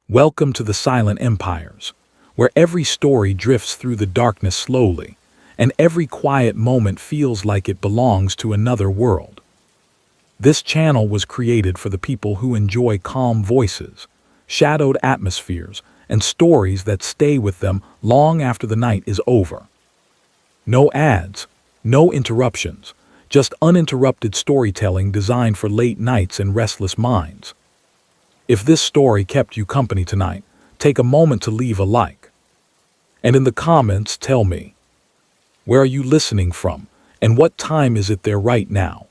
Welcome to the Silent Empires, where every story drifts through the darkness slowly, and every quiet moment feels like it belongs to another world. This channel was created for the people who enjoy calm voices, shadowed atmospheres, and stories that stay with them long after the night is over. No ads, no interruptions, just uninterrupted storytelling designed for late nights and restless minds. If this story kept you company tonight, take a moment to leave a like. And in the comments, tell me, where are you listening from, and what time is it there right now?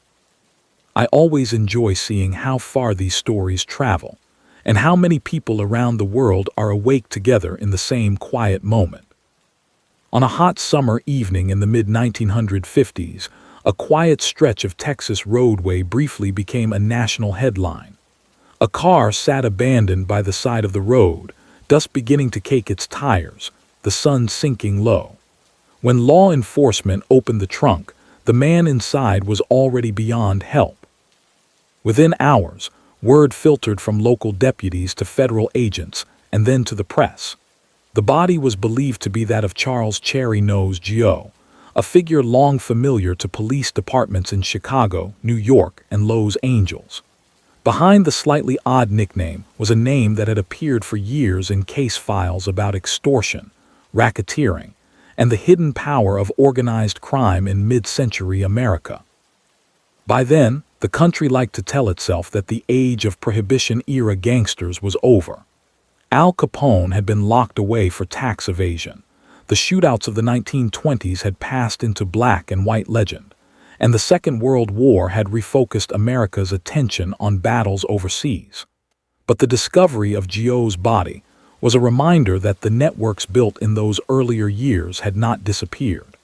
I always enjoy seeing how far these stories travel, and how many people around the world are awake together in the same quiet moment. On a hot summer evening in the mid-1950s, a quiet stretch of Texas roadway briefly became a national headline. A car sat abandoned by the side of the road, dust beginning to cake its tires, the sun sinking low. When law enforcement opened the trunk, the man inside was already beyond help. Within hours, word filtered from local deputies to federal agents and then to the press. The body was believed to be that of Charles "Cherry Nose" Gioe, a figure long familiar to police departments in Chicago, New York, and Los Angeles. Behind the slightly odd nickname was a name that had appeared for years in case files about extortion, racketeering, and the hidden power of organized crime in mid-century America. By then, the country liked to tell itself that the age of Prohibition-era gangsters was over. Al Capone had been locked away for tax evasion. The shootouts of the 1920s had passed into black and white legend, and the Second World War had refocused America's attention on battles overseas. But the discovery of Gioe's body was a reminder that the networks built in those earlier years had not disappeared.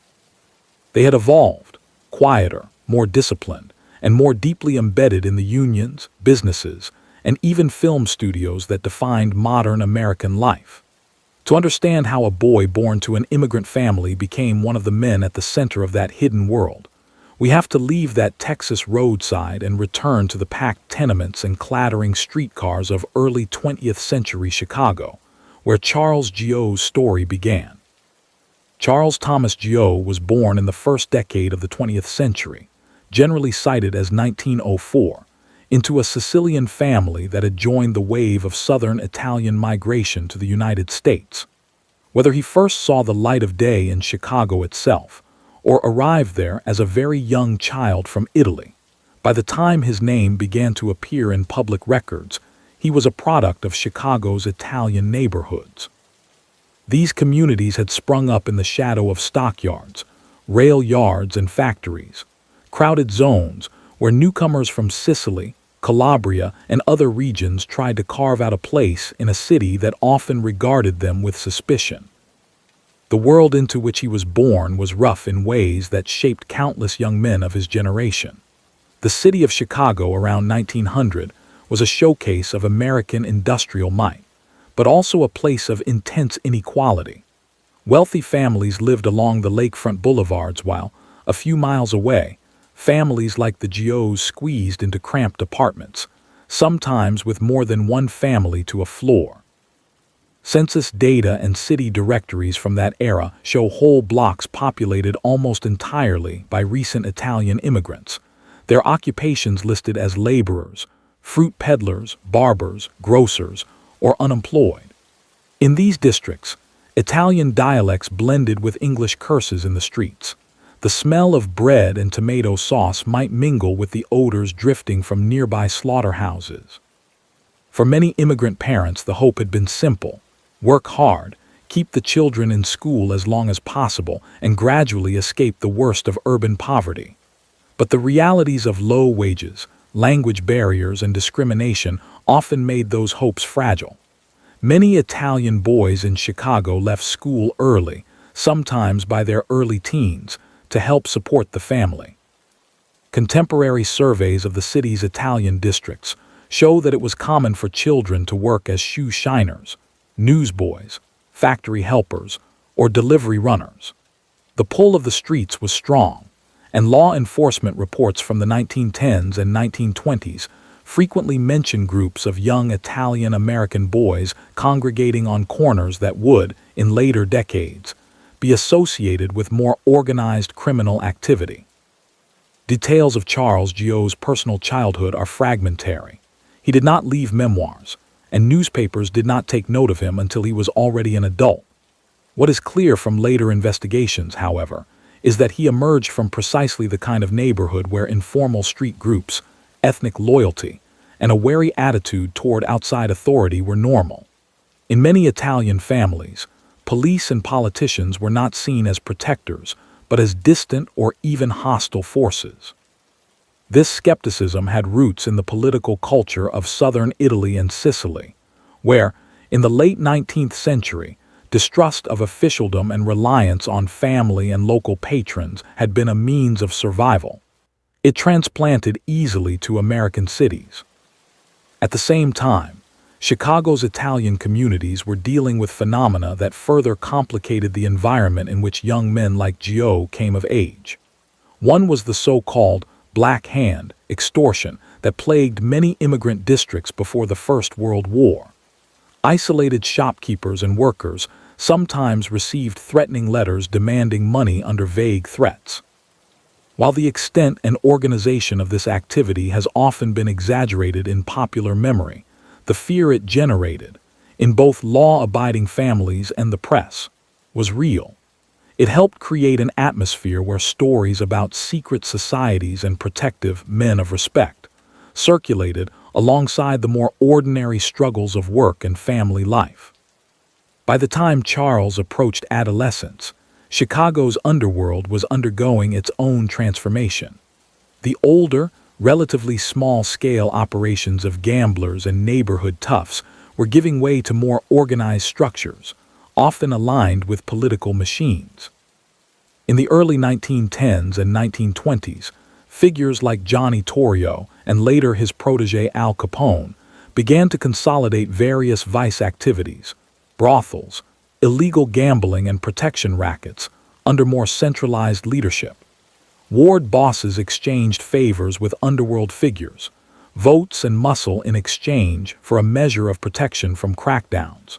They had evolved, quieter, more disciplined, and more deeply embedded in the unions, businesses, and even film studios that defined modern American life. To understand how a boy born to an immigrant family became one of the men at the center of that hidden world, we have to leave that Texas roadside and return to the packed tenements and clattering streetcars of early 20th century Chicago, where Charles Gioe's story began. Charles Thomas Gioe was born in the first decade of the 20th century, generally cited as 1904, into a Sicilian family that had joined the wave of southern Italian migration to the United States. Whether he first saw the light of day in Chicago itself, or arrived there as a very young child from Italy, by the time his name began to appear in public records, he was a product of Chicago's Italian neighborhoods. These communities had sprung up in the shadow of stockyards, rail yards, and factories, crowded zones where newcomers from Sicily, Calabria, and other regions tried to carve out a place in a city that often regarded them with suspicion. The world into which he was born was rough in ways that shaped countless young men of his generation. The city of Chicago around 1900 was a showcase of American industrial might, but also a place of intense inequality. Wealthy families lived along the lakefront boulevards while, a few miles away, families like the Gioes squeezed into cramped apartments, sometimes with more than one family to a floor. Census data and city directories from that era show whole blocks populated almost entirely by recent Italian immigrants, their occupations listed as laborers, fruit peddlers, barbers, grocers, or unemployed. In these districts, Italian dialects blended with English curses in the streets. The smell of bread and tomato sauce might mingle with the odors drifting from nearby slaughterhouses. For many immigrant parents, the hope had been simple: work hard, keep the children in school as long as possible, and gradually escape the worst of urban poverty. But the realities of low wages, language barriers, and discrimination often made those hopes fragile. Many Italian boys in Chicago left school early, sometimes by their early teens, to help support the family. Contemporary surveys of the city's Italian districts show that it was common for children to work as shoe shiners, newsboys, factory helpers, or delivery runners. The pull of the streets was strong, and law enforcement reports from the 1910s and 1920s frequently mention groups of young Italian-American boys congregating on corners that would, in later decades, be associated with more organized criminal activity. Details of Charles Gioe's personal childhood are fragmentary. He did not leave memoirs, and newspapers did not take note of him until he was already an adult. What is clear from later investigations, however, is that he emerged from precisely the kind of neighborhood where informal street groups, ethnic loyalty, and a wary attitude toward outside authority were normal. In many Italian families, police and politicians were not seen as protectors, but as distant or even hostile forces. This skepticism had roots in the political culture of southern Italy and Sicily, where, in the late 19th century, distrust of officialdom and reliance on family and local patrons had been a means of survival. It transplanted easily to American cities. At the same time, Chicago's Italian communities were dealing with phenomena that further complicated the environment in which young men like Gioe came of age. One was the so-called Black Hand extortion that plagued many immigrant districts before the First World War. Isolated shopkeepers and workers sometimes received threatening letters demanding money under vague threats. While the extent and organization of this activity has often been exaggerated in popular memory, the fear it generated, in both law-abiding families and the press, was real. It helped create an atmosphere where stories about secret societies and protective men of respect circulated alongside the more ordinary struggles of work and family life. By the time Charles approached adolescence, Chicago's underworld was undergoing its own transformation. The older, relatively small-scale operations of gamblers and neighborhood toughs were giving way to more organized structures, often aligned with political machines. In the early 1910s and 1920s, figures like Johnny Torrio and later his protege Al Capone began to consolidate various vice activities, brothels, illegal gambling and protection rackets, under more centralized leadership. Ward bosses exchanged favors with underworld figures, votes and muscle in exchange for a measure of protection from crackdowns.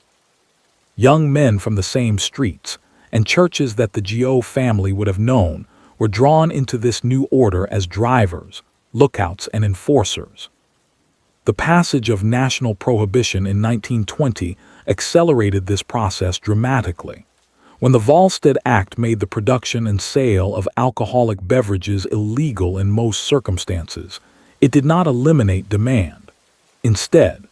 Young men from the same streets and churches that the Gioe family would have known were drawn into this new order as drivers, lookouts, and enforcers. The passage of national prohibition in 1920 accelerated this process dramatically. When the Volstead Act made the production and sale of alcoholic beverages illegal in most circumstances, it did not eliminate demand. Instead,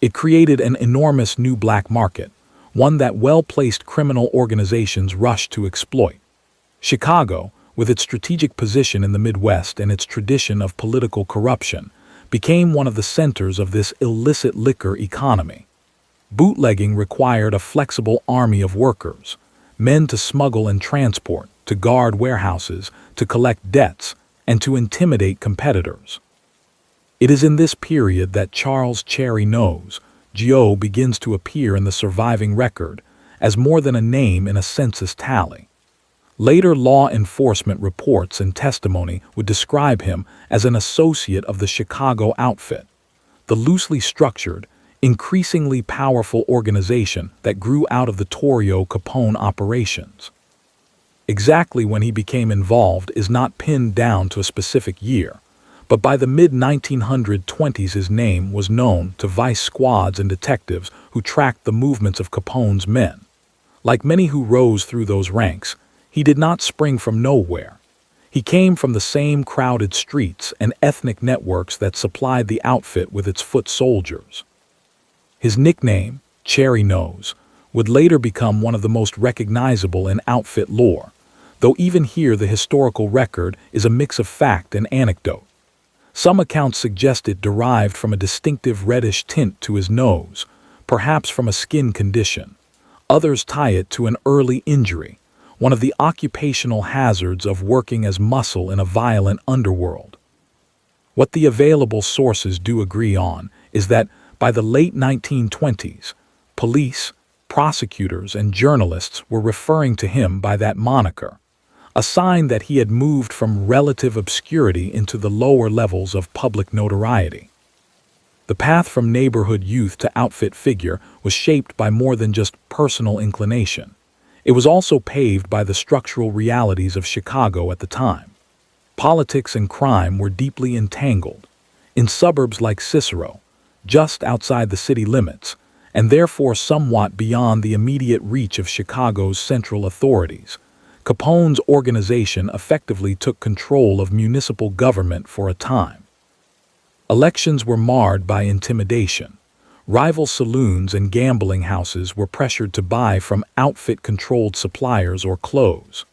it created an enormous new black market, one that well-placed criminal organizations rushed to exploit. Chicago, with its strategic position in the Midwest and its tradition of political corruption, became one of the centers of this illicit liquor economy. Bootlegging required a flexible army of workers, men to smuggle and transport, to guard warehouses, to collect debts, and to intimidate competitors. It is in this period that Charles Cherry Nose Gioe begins to appear in the surviving record as more than a name in a census tally. Later law enforcement reports and testimony would describe him as an associate of the Chicago outfit, the loosely structured, increasingly powerful organization that grew out of the Torrio Capone operations. Exactly when he became involved is not pinned down to a specific year, but by the mid-1920s his name was known to vice squads and detectives who tracked the movements of Capone's men. Like many who rose through those ranks, he did not spring from nowhere. He came from the same crowded streets and ethnic networks that supplied the outfit with its foot soldiers. His nickname, Cherry Nose, would later become one of the most recognizable in outfit lore, though even here the historical record is a mix of fact and anecdote. Some accounts suggest it derived from a distinctive reddish tint to his nose, perhaps from a skin condition. Others tie it to an early injury, one of the occupational hazards of working as muscle in a violent underworld. What the available sources do agree on is that by the late 1920s, police, prosecutors, and journalists were referring to him by that moniker, a sign that he had moved from relative obscurity into the lower levels of public notoriety. The path from neighborhood youth to outfit figure was shaped by more than just personal inclination. It was also paved by the structural realities of Chicago at the time. Politics and crime were deeply entangled. In suburbs like Cicero, just outside the city limits, and therefore somewhat beyond the immediate reach of Chicago's central authorities, Capone's organization effectively took control of municipal government for a time. Elections were marred by intimidation. Rival saloons and gambling houses were pressured to buy from outfit-controlled suppliers or close.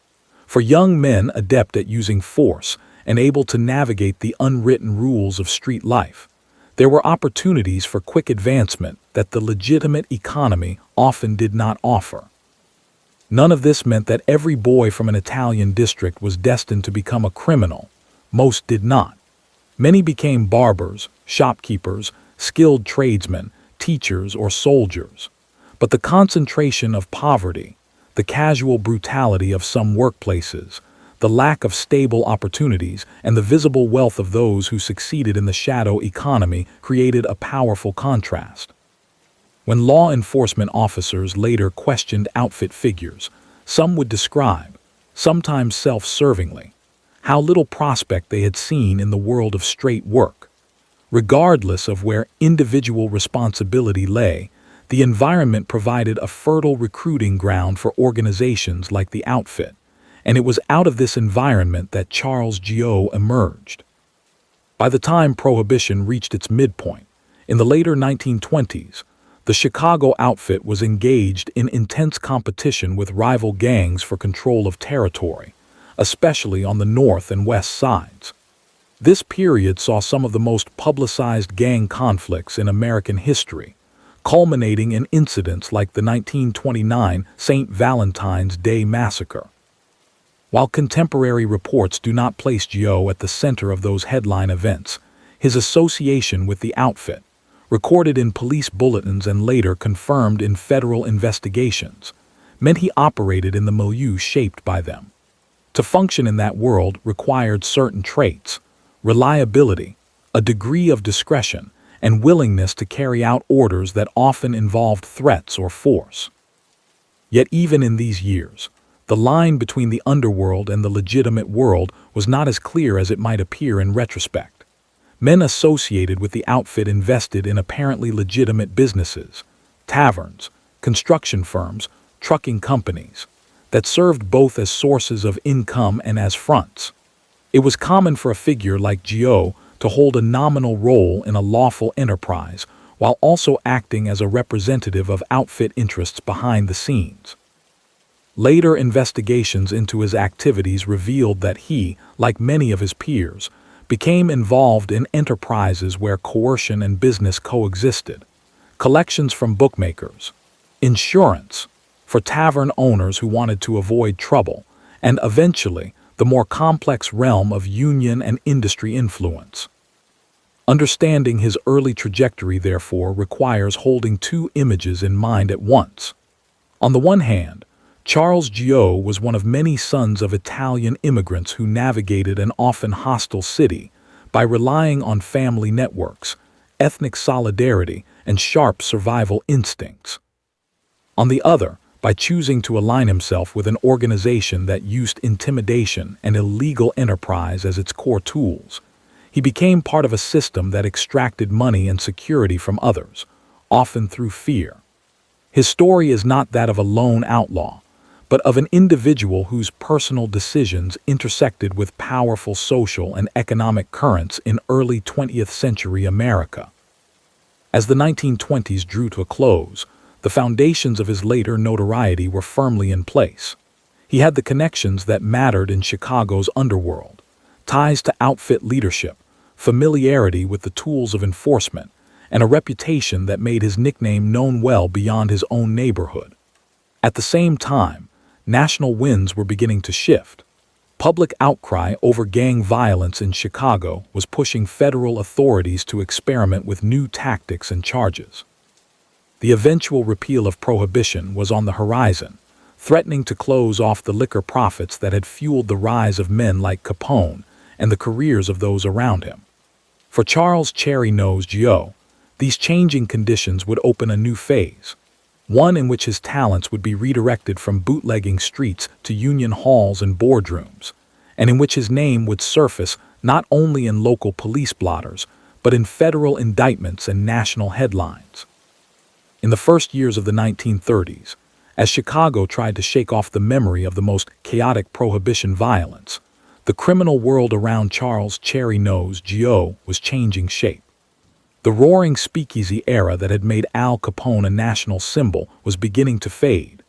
For young men adept at using force and able to navigate the unwritten rules of street life, there were opportunities for quick advancement that the legitimate economy often did not offer. None of this meant that every boy from an Italian district was destined to become a criminal. Most did not. Many became barbers, shopkeepers, skilled tradesmen, teachers, or soldiers. But the concentration of poverty, the casual brutality of some workplaces, the lack of stable opportunities, and the visible wealth of those who succeeded in the shadow economy created a powerful contrast. When law enforcement officers later questioned outfit figures, some would describe, sometimes self-servingly, how little prospect they had seen in the world of straight work. Regardless of where individual responsibility lay, the environment provided a fertile recruiting ground for organizations like the outfit, and it was out of this environment that Charles Gioe emerged. By the time Prohibition reached its midpoint, in the later 1920s, the Chicago outfit was engaged in intense competition with rival gangs for control of territory, especially on the north and west sides. This period saw some of the most publicized gang conflicts in American history, culminating in incidents like the 1929 St. Valentine's Day Massacre. While contemporary reports do not place Gioe at the center of those headline events, his association with the outfit, recorded in police bulletins and later confirmed in federal investigations, meant he operated in the milieu shaped by them. To function in that world required certain traits: reliability, a degree of discretion, and willingness to carry out orders that often involved threats or force. Yet even in these years, the line between the underworld and the legitimate world was not as clear as it might appear in retrospect. Men associated with the outfit invested in apparently legitimate businesses, taverns, construction firms, trucking companies, that served both as sources of income and as fronts. It was common for a figure like Gioe to hold a nominal role in a lawful enterprise while also acting as a representative of outfit interests behind the scenes. Later investigations into his activities revealed that he, like many of his peers, became involved in enterprises where coercion and business coexisted: collections from bookmakers, insurance for tavern owners who wanted to avoid trouble, and eventually the more complex realm of union and industry influence. Understanding his early trajectory, therefore, requires holding two images in mind at once. On the one hand, Charles Gioe was one of many sons of Italian immigrants who navigated an often hostile city by relying on family networks, ethnic solidarity, and sharp survival instincts. On the other, by choosing to align himself with an organization that used intimidation and illegal enterprise as its core tools, he became part of a system that extracted money and security from others, often through fear. His story is not that of a lone outlaw, but of an individual whose personal decisions intersected with powerful social and economic currents in early 20th century America. As the 1920s drew to a close, the foundations of his later notoriety were firmly in place. He had the connections that mattered in Chicago's underworld, ties to outfit leadership, familiarity with the tools of enforcement, and a reputation that made his nickname known well beyond his own neighborhood. At the same time, national winds were beginning to shift. Public outcry over gang violence in Chicago was pushing federal authorities to experiment with new tactics and charges. The eventual repeal of Prohibition was on the horizon, threatening to close off the liquor profits that had fueled the rise of men like Capone and the careers of those around him. For Charles Cherry Nose Gioe, These changing conditions would open a new phase, one in which his talents would be redirected from bootlegging streets to union halls and boardrooms, and in which his name would surface not only in local police blotters, but in federal indictments and national headlines. In the first years of the 1930s, as Chicago tried to shake off the memory of the most chaotic prohibition violence, the criminal world around Charles "Cherry Nose" Gioe was changing shape. The roaring speakeasy era that had made Al Capone a national symbol was beginning to fade,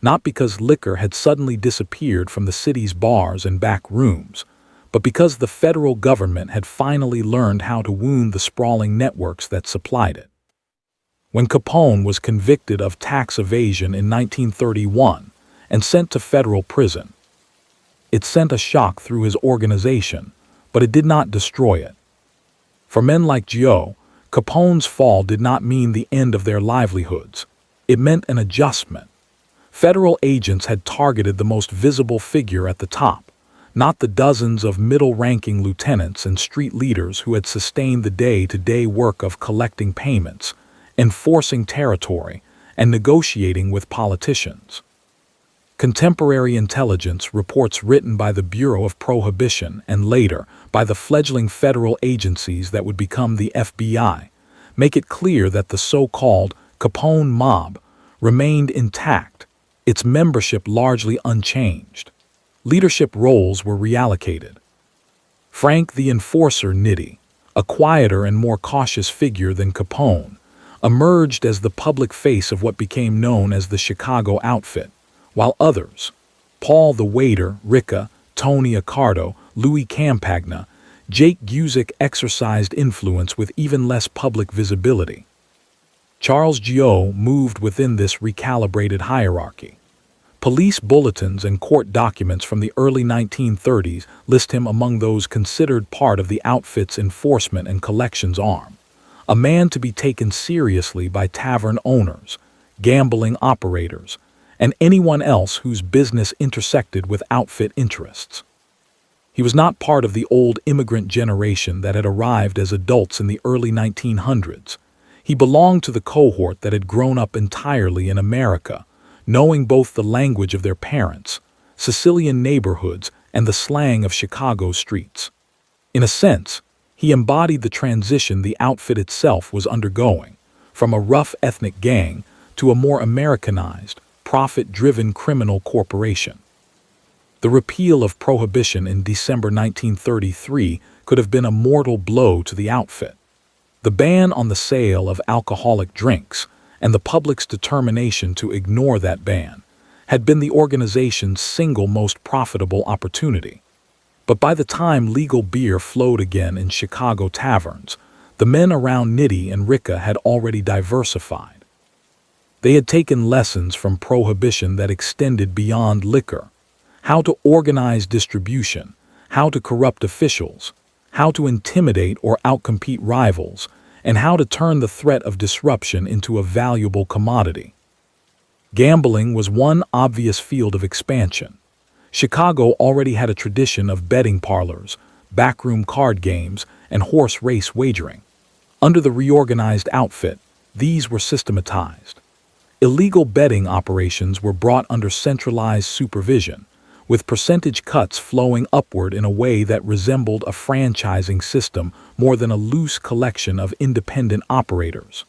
not because liquor had suddenly disappeared from the city's bars and back rooms, but because the federal government had finally learned how to wound the sprawling networks that supplied it. When Capone was convicted of tax evasion in 1931 and sent to federal prison, it sent a shock through his organization, but it did not destroy it. For men like Gioe, Capone's fall did not mean the end of their livelihoods. It meant an adjustment. Federal agents had targeted the most visible figure at the top, not the dozens of middle-ranking lieutenants and street leaders who had sustained the day-to-day work of collecting payments, enforcing territory, and negotiating with politicians. Contemporary intelligence reports written by the Bureau of Prohibition and later by the fledgling federal agencies that would become the FBI make it clear that the so-called Capone mob remained intact, its membership largely unchanged. Leadership roles were reallocated. Frank the Enforcer Nitti, a quieter and more cautious figure than Capone, emerged as the public face of what became known as the Chicago Outfit, while others, Paul the Waiter, Ricca, Tony Accardo, Louis Campagna, Jake Guzik, exercised influence with even less public visibility. Charles Gioe moved within this recalibrated hierarchy. Police bulletins and court documents from the early 1930s list him among those considered part of the outfit's enforcement and collections arm, a man to be taken seriously by tavern owners, gambling operators, and anyone else whose business intersected with outfit interests. He was not part of the old immigrant generation that had arrived as adults in the early 1900s. He belonged to the cohort that had grown up entirely in America, knowing both the language of their parents, Sicilian neighborhoods, and the slang of Chicago streets. In a sense, he embodied the transition the outfit itself was undergoing, from a rough ethnic gang to a more Americanized, profit-driven criminal corporation. The repeal of prohibition in December 1933 could have been a mortal blow to the outfit. The ban on the sale of alcoholic drinks and the public's determination to ignore that ban had been the organization's single most profitable opportunity. But by the time legal beer flowed again in Chicago taverns, the men around Nitti and Ricca had already diversified. They had taken lessons from prohibition that extended beyond liquor: how to organize distribution, how to corrupt officials, how to intimidate or outcompete rivals, and how to turn the threat of disruption into a valuable commodity. Gambling was one obvious field of expansion. Chicago already had a tradition of betting parlors, backroom card games, and horse race wagering. Under the reorganized outfit, these were systematized. Illegal betting operations were brought under centralized supervision, with percentage cuts flowing upward in a way that resembled a franchising system more than a loose collection of independent operators.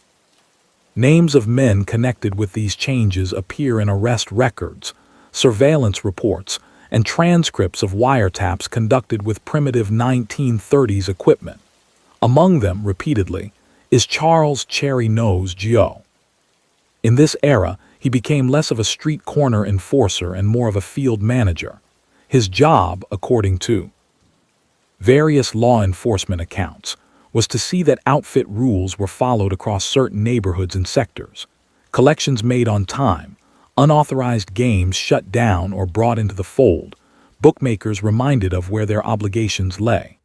Names of men connected with these changes appear in arrest records, surveillance reports, and transcripts of wiretaps conducted with primitive 1930s equipment. Among them, repeatedly, is Charles "Cherry Nose" Gioe. In this era, he became less of a street corner enforcer and more of a field manager. His job, according to various law enforcement accounts, was to see that outfit rules were followed across certain neighborhoods and sectors, collections made on time, unauthorized games shut down or brought into the fold, bookmakers reminded of where their obligations lay.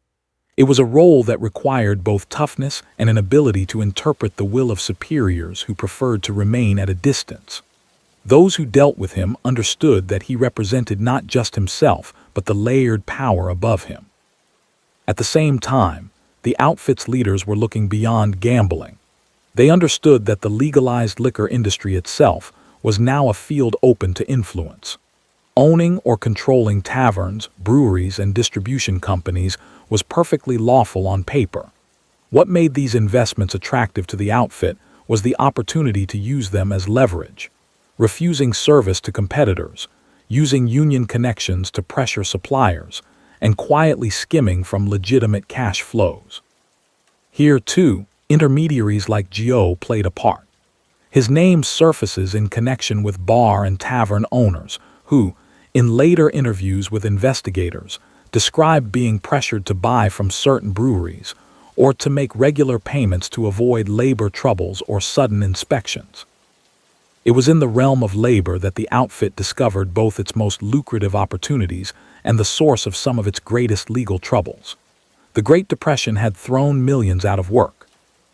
It was a role that required both toughness and an ability to interpret the will of superiors who preferred to remain at a distance. Those who dealt with him understood that he represented not just himself, but the layered power above him. At the same time, the outfit's leaders were looking beyond gambling. They understood that the legalized liquor industry itself was now a field open to influence. Owning or controlling taverns, breweries, and distribution companies was perfectly lawful on paper. What made these investments attractive to the outfit was the opportunity to use them as leverage, refusing service to competitors, using union connections to pressure suppliers, and quietly skimming from legitimate cash flows. Here, too, intermediaries like Gioe played a part. His name surfaces in connection with bar and tavern owners who, in later interviews with investigators, described being pressured to buy from certain breweries or to make regular payments to avoid labor troubles or sudden inspections. It was in the realm of labor that the outfit discovered both its most lucrative opportunities and the source of some of its greatest legal troubles. The Great Depression had thrown millions out of work.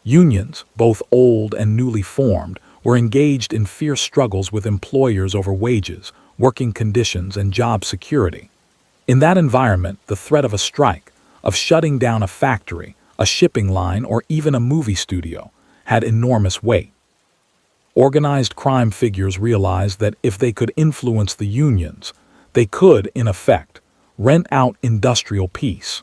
Unions, both old and newly formed, were engaged in fierce struggles with employers over wages, working conditions, and job security. In that environment, the threat of a strike, of shutting down a factory, a shipping line, or even a movie studio, had enormous weight. Organized crime figures realized that if they could influence the unions, they could, in effect, rent out industrial peace.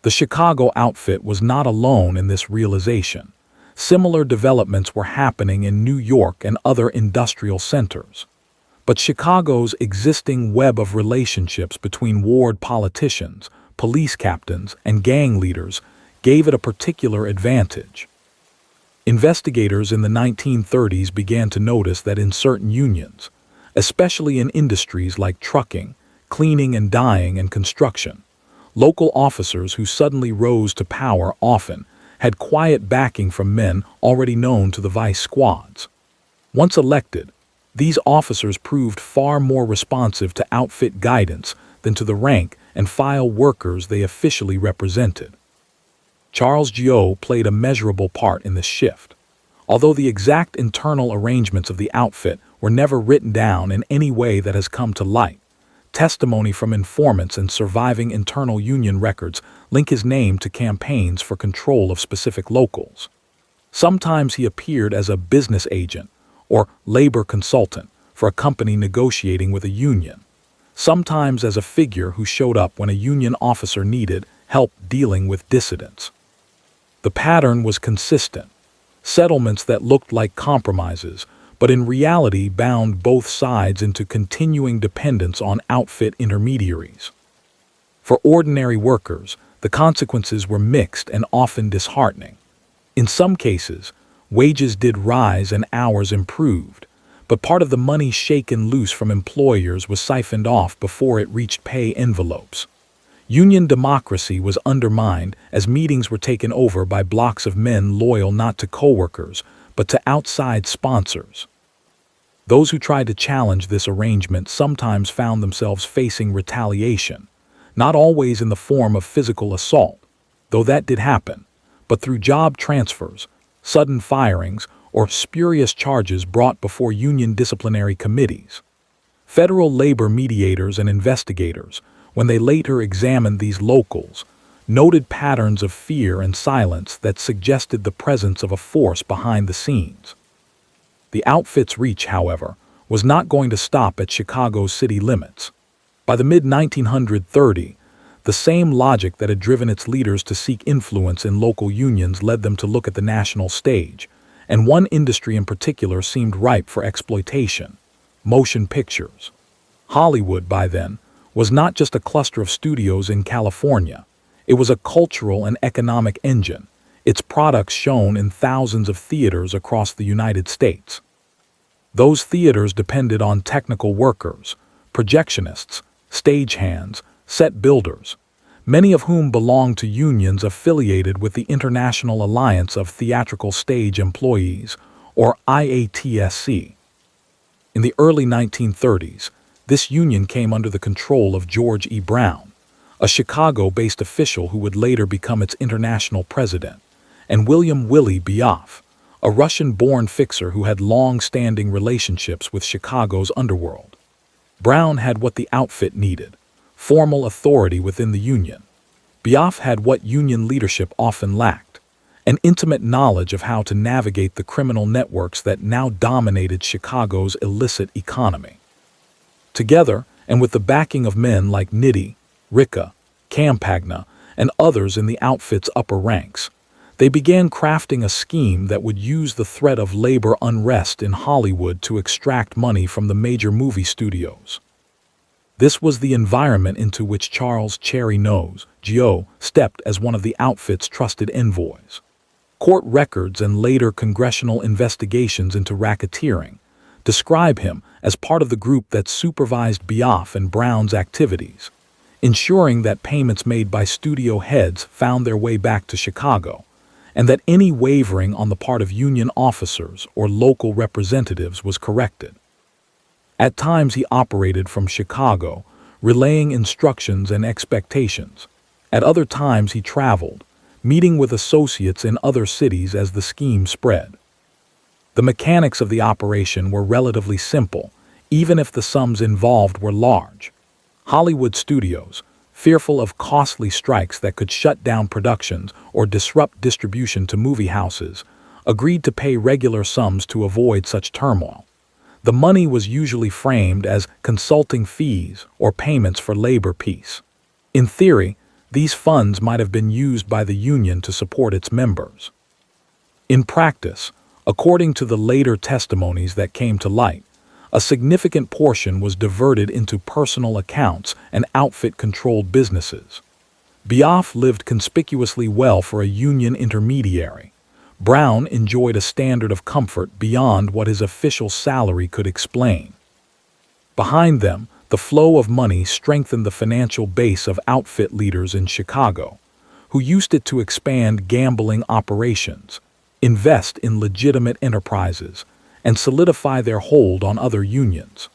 The Chicago outfit was not alone in this realization. Similar developments were happening in New York and other industrial centers. But Chicago's existing web of relationships between ward politicians, police captains, and gang leaders gave it a particular advantage. Investigators in the 1930s began to notice that in certain unions, especially in industries like trucking, cleaning and dyeing, and construction, local officers who suddenly rose to power often had quiet backing from men already known to the vice squads. Once elected, these officers proved far more responsive to outfit guidance than to the rank and file workers they officially represented. Charles Gioe played a measurable part in this shift. Although the exact internal arrangements of the outfit were never written down in any way that has come to light, testimony from informants and surviving internal union records link his name to campaigns for control of specific locals. Sometimes he appeared as a business agent or labor consultant for a company negotiating with a union, sometimes as a figure who showed up when a union officer needed help dealing with dissidents. The pattern was consistent: settlements that looked like compromises, but in reality bound both sides into continuing dependence on outfit intermediaries. For ordinary workers, the consequences were mixed and often disheartening. In some cases, wages did rise and hours improved, but part of the money shaken loose from employers was siphoned off before it reached pay envelopes. Union democracy was undermined as meetings were taken over by blocks of men loyal not to coworkers, but to outside sponsors. Those who tried to challenge this arrangement sometimes found themselves facing retaliation, not always in the form of physical assault, though that did happen, but through job transfers, sudden firings, or spurious charges brought before union disciplinary committees. Federal labor mediators and investigators, when they later examined these locals, noted patterns of fear and silence that suggested the presence of a force behind the scenes. The outfit's reach, however, was not going to stop at Chicago's city limits. By the mid-1930s, the same logic that had driven its leaders to seek influence in local unions led them to look at the national stage, and one industry in particular seemed ripe for exploitation: motion pictures. Hollywood, by then, was not just a cluster of studios in California. It was a cultural and economic engine, its products shown in thousands of theaters across the United States. Those theaters depended on technical workers, projectionists, stagehands, set builders, many of whom belonged to unions affiliated with the International Alliance of Theatrical Stage Employees, or IATSE. In the early 1930s, this union came under the control of George E. Brown, a Chicago-based official who would later become its international president, and William "Willie" Biaf, a Russian-born fixer who had long-standing relationships with Chicago's underworld. Brown had what the outfit needed: formal authority within the union. Biaf had what union leadership often lacked: an intimate knowledge of how to navigate the criminal networks that now dominated Chicago's illicit economy. Together, and with the backing of men like Nitti, Ricca, Campagna, and others in the outfit's upper ranks, they began crafting a scheme that would use the threat of labor unrest in Hollywood to extract money from the major movie studios. This was the environment into which Charles "Cherry Nose" Gioe stepped as one of the outfit's trusted envoys. Court records and later congressional investigations into racketeering describe him as part of the group that supervised Biaf and Brown's activities, ensuring that payments made by studio heads found their way back to Chicago, and that any wavering on the part of union officers or local representatives was corrected. At times he operated from Chicago, relaying instructions and expectations. At other times he traveled, meeting with associates in other cities as the scheme spread. The mechanics of the operation were relatively simple, even if the sums involved were large. Hollywood studios, fearful of costly strikes that could shut down productions or disrupt distribution to movie houses, agreed to pay regular sums to avoid such turmoil. The money was usually framed as consulting fees or payments for labor peace. In theory, these funds might have been used by the union to support its members. In practice, according to the later testimonies that came to light, a significant portion was diverted into personal accounts and outfit-controlled businesses. Biaf lived conspicuously well for a union intermediary. Brown enjoyed a standard of comfort beyond what his official salary could explain. Behind them, the flow of money strengthened the financial base of outfit leaders in Chicago, who used it to expand gambling operations, invest in legitimate enterprises, and solidify their hold on other unions.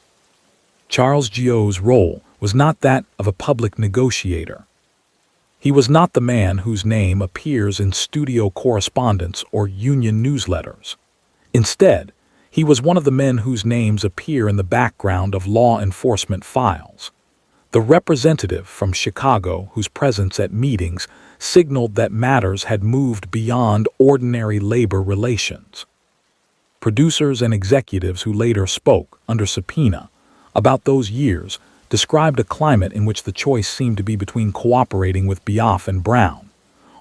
Charles Gioe's role was not that of a public negotiator. He was not the man whose name appears in studio correspondence or union newsletters. Instead, he was one of the men whose names appear in the background of law enforcement files. The representative from Chicago whose presence at meetings signaled that matters had moved beyond ordinary labor relations. Producers and executives who later spoke, under subpoena, about those years described a climate in which the choice seemed to be between cooperating with Biaf and Brown,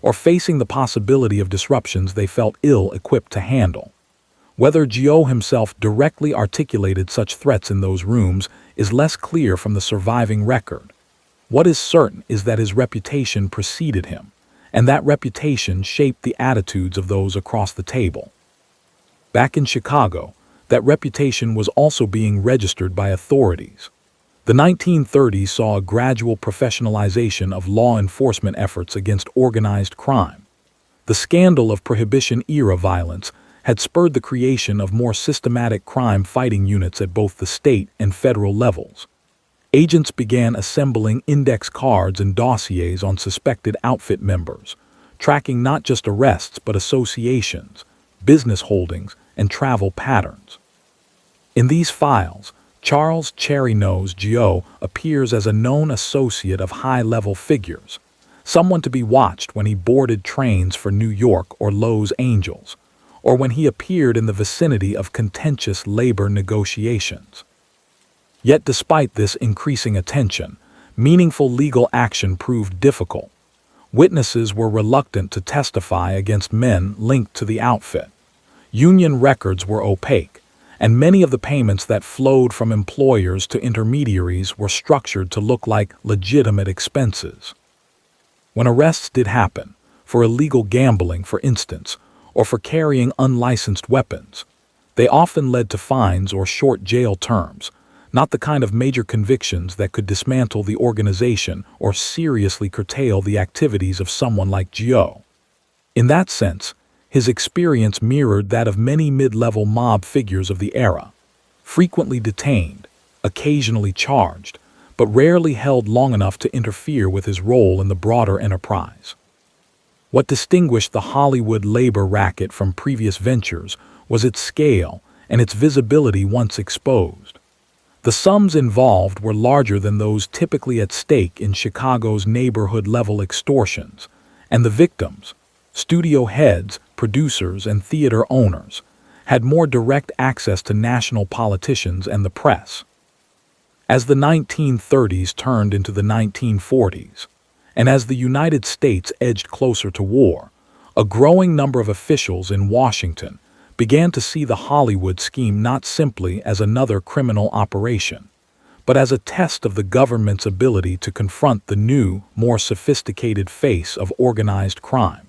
or facing the possibility of disruptions they felt ill-equipped to handle. Whether Gioe himself directly articulated such threats in those rooms is less clear from the surviving record. What is certain is that his reputation preceded him, and that reputation shaped the attitudes of those across the table. Back in Chicago, that reputation was also being registered by authorities. The 1930s saw a gradual professionalization of law enforcement efforts against organized crime. The scandal of Prohibition-era violence had spurred the creation of more systematic crime-fighting units at both the state and federal levels. Agents began assembling index cards and dossiers on suspected outfit members, tracking not just arrests but associations, business holdings, and travel patterns. In these files, Charles "Cherry Nose" Gioe appears as a known associate of high-level figures, someone to be watched when he boarded trains for New York or Los Angeles, or when he appeared in the vicinity of contentious labor negotiations. Yet despite this increasing attention, meaningful legal action proved difficult. Witnesses were reluctant to testify against men linked to the outfit. Union records were opaque, and many of the payments that flowed from employers to intermediaries were structured to look like legitimate expenses. When arrests did happen, for illegal gambling for instance, or for carrying unlicensed weapons, they often led to fines or short jail terms, not the kind of major convictions that could dismantle the organization or seriously curtail the activities of someone like Gioe. In that sense, his experience mirrored that of many mid-level mob figures of the era, frequently detained, occasionally charged, but rarely held long enough to interfere with his role in the broader enterprise. What distinguished the Hollywood labor racket from previous ventures was its scale and its visibility once exposed. The sums involved were larger than those typically at stake in Chicago's neighborhood-level extortions, and the victims, Studio heads, producers, and theater owners had more direct access to national politicians and the press. As the 1930s turned into the 1940s, and as the United States edged closer to war, a growing number of officials in Washington began to see the Hollywood scheme not simply as another criminal operation, but as a test of the government's ability to confront the new, more sophisticated face of organized crime.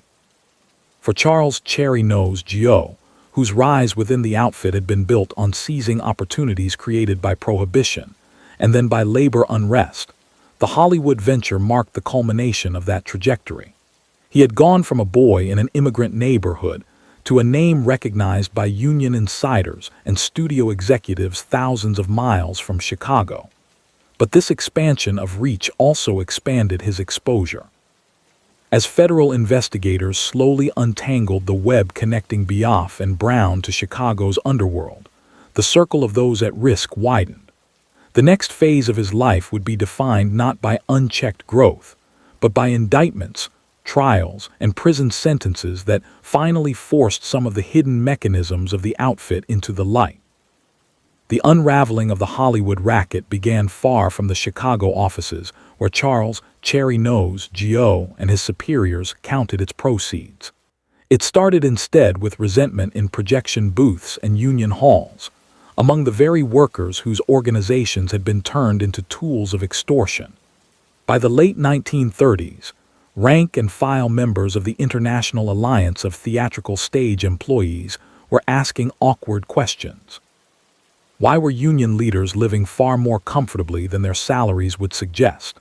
For Charles "Cherry Nose" Gioe, whose rise within the outfit had been built on seizing opportunities created by prohibition and then by labor unrest, the Hollywood venture marked the culmination of that trajectory. He had gone from a boy in an immigrant neighborhood to a name recognized by union insiders and studio executives thousands of miles from Chicago. But this expansion of reach also expanded his exposure. As federal investigators slowly untangled the web connecting Biaf and Brown to Chicago's underworld, the circle of those at risk widened. The next phase of his life would be defined not by unchecked growth, but by indictments, trials, and prison sentences that finally forced some of the hidden mechanisms of the outfit into the light. The unraveling of the Hollywood racket began far from the Chicago offices, where Charles "Cherry Nose" Gioe and his superiors counted its proceeds. It started instead with resentment in projection booths and union halls, among the very workers whose organizations had been turned into tools of extortion. By the late 1930s, rank-and-file members of the International Alliance of Theatrical Stage Employees were asking awkward questions. Why were union leaders living far more comfortably than their salaries would suggest?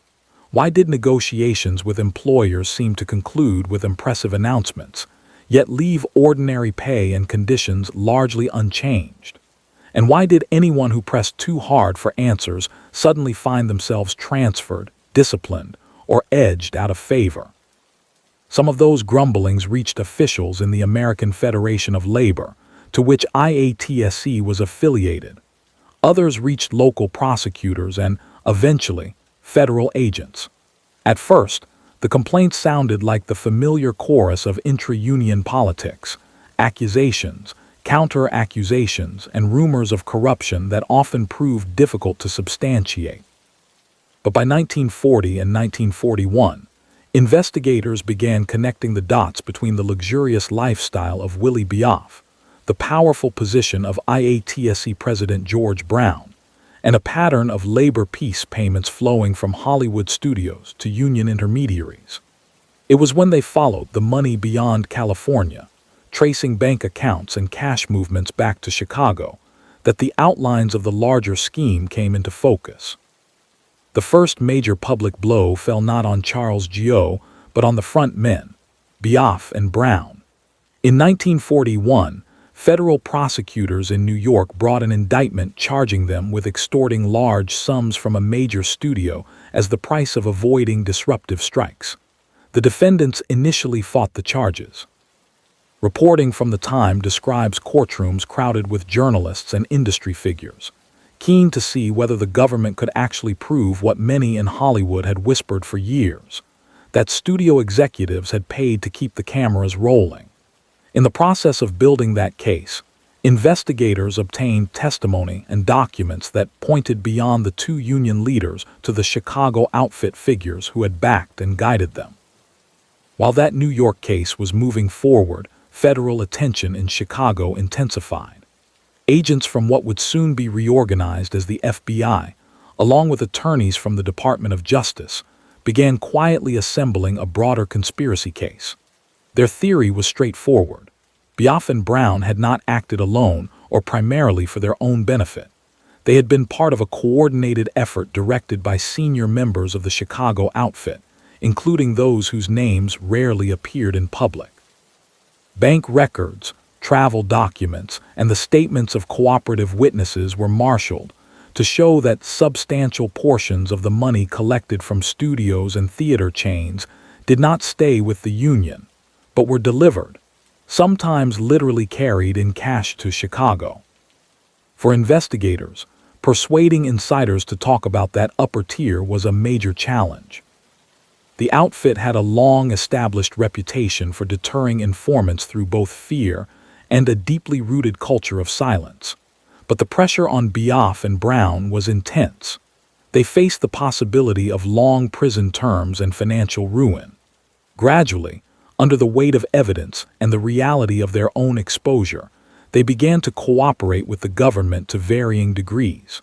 Why did negotiations with employers seem to conclude with impressive announcements, yet leave ordinary pay and conditions largely unchanged? And why did anyone who pressed too hard for answers suddenly find themselves transferred, disciplined, or edged out of favor? Some of those grumblings reached officials in the American Federation of Labor, to which IATSE was affiliated. Others reached local prosecutors and, eventually, federal agents. At first, the complaints sounded like the familiar chorus of intra-union politics, accusations, counter-accusations, and rumors of corruption that often proved difficult to substantiate. But by 1940 and 1941, investigators began connecting the dots between the luxurious lifestyle of Willie Biaf, the powerful position of IATSE President George Brown, and a pattern of labor peace payments flowing from Hollywood studios to union intermediaries. It was when they followed the money beyond California, tracing bank accounts and cash movements back to Chicago, that the outlines of the larger scheme came into focus. The first major public blow fell not on Charles Gioe, but on the front men, Biaf and Brown. In 1941, federal prosecutors in New York brought an indictment charging them with extorting large sums from a major studio as the price of avoiding disruptive strikes. The defendants initially fought the charges. Reporting from the time describes courtrooms crowded with journalists and industry figures, keen to see whether the government could actually prove what many in Hollywood had whispered for years, that studio executives had paid to keep the cameras rolling. In the process of building that case, investigators obtained testimony and documents that pointed beyond the two union leaders to the Chicago outfit figures who had backed and guided them. While that New York case was moving forward, federal attention in Chicago intensified. Agents from what would soon be reorganized as the FBI, along with attorneys from the Department of Justice, began quietly assembling a broader conspiracy case. Their theory was straightforward. Biaf and Brown had not acted alone or primarily for their own benefit. They had been part of a coordinated effort directed by senior members of the Chicago outfit, including those whose names rarely appeared in public. Bank records, travel documents, and the statements of cooperative witnesses were marshaled to show that substantial portions of the money collected from studios and theater chains did not stay with the union, but were delivered, sometimes literally carried in cash to Chicago. For investigators, persuading insiders to talk about that upper tier was a major challenge. The outfit had a long-established reputation for deterring informants through both fear and a deeply rooted culture of silence. But the pressure on Biaf and Brown was intense. They faced the possibility of long prison terms and financial ruin. Gradually, under the weight of evidence and the reality of their own exposure, they began to cooperate with the government to varying degrees.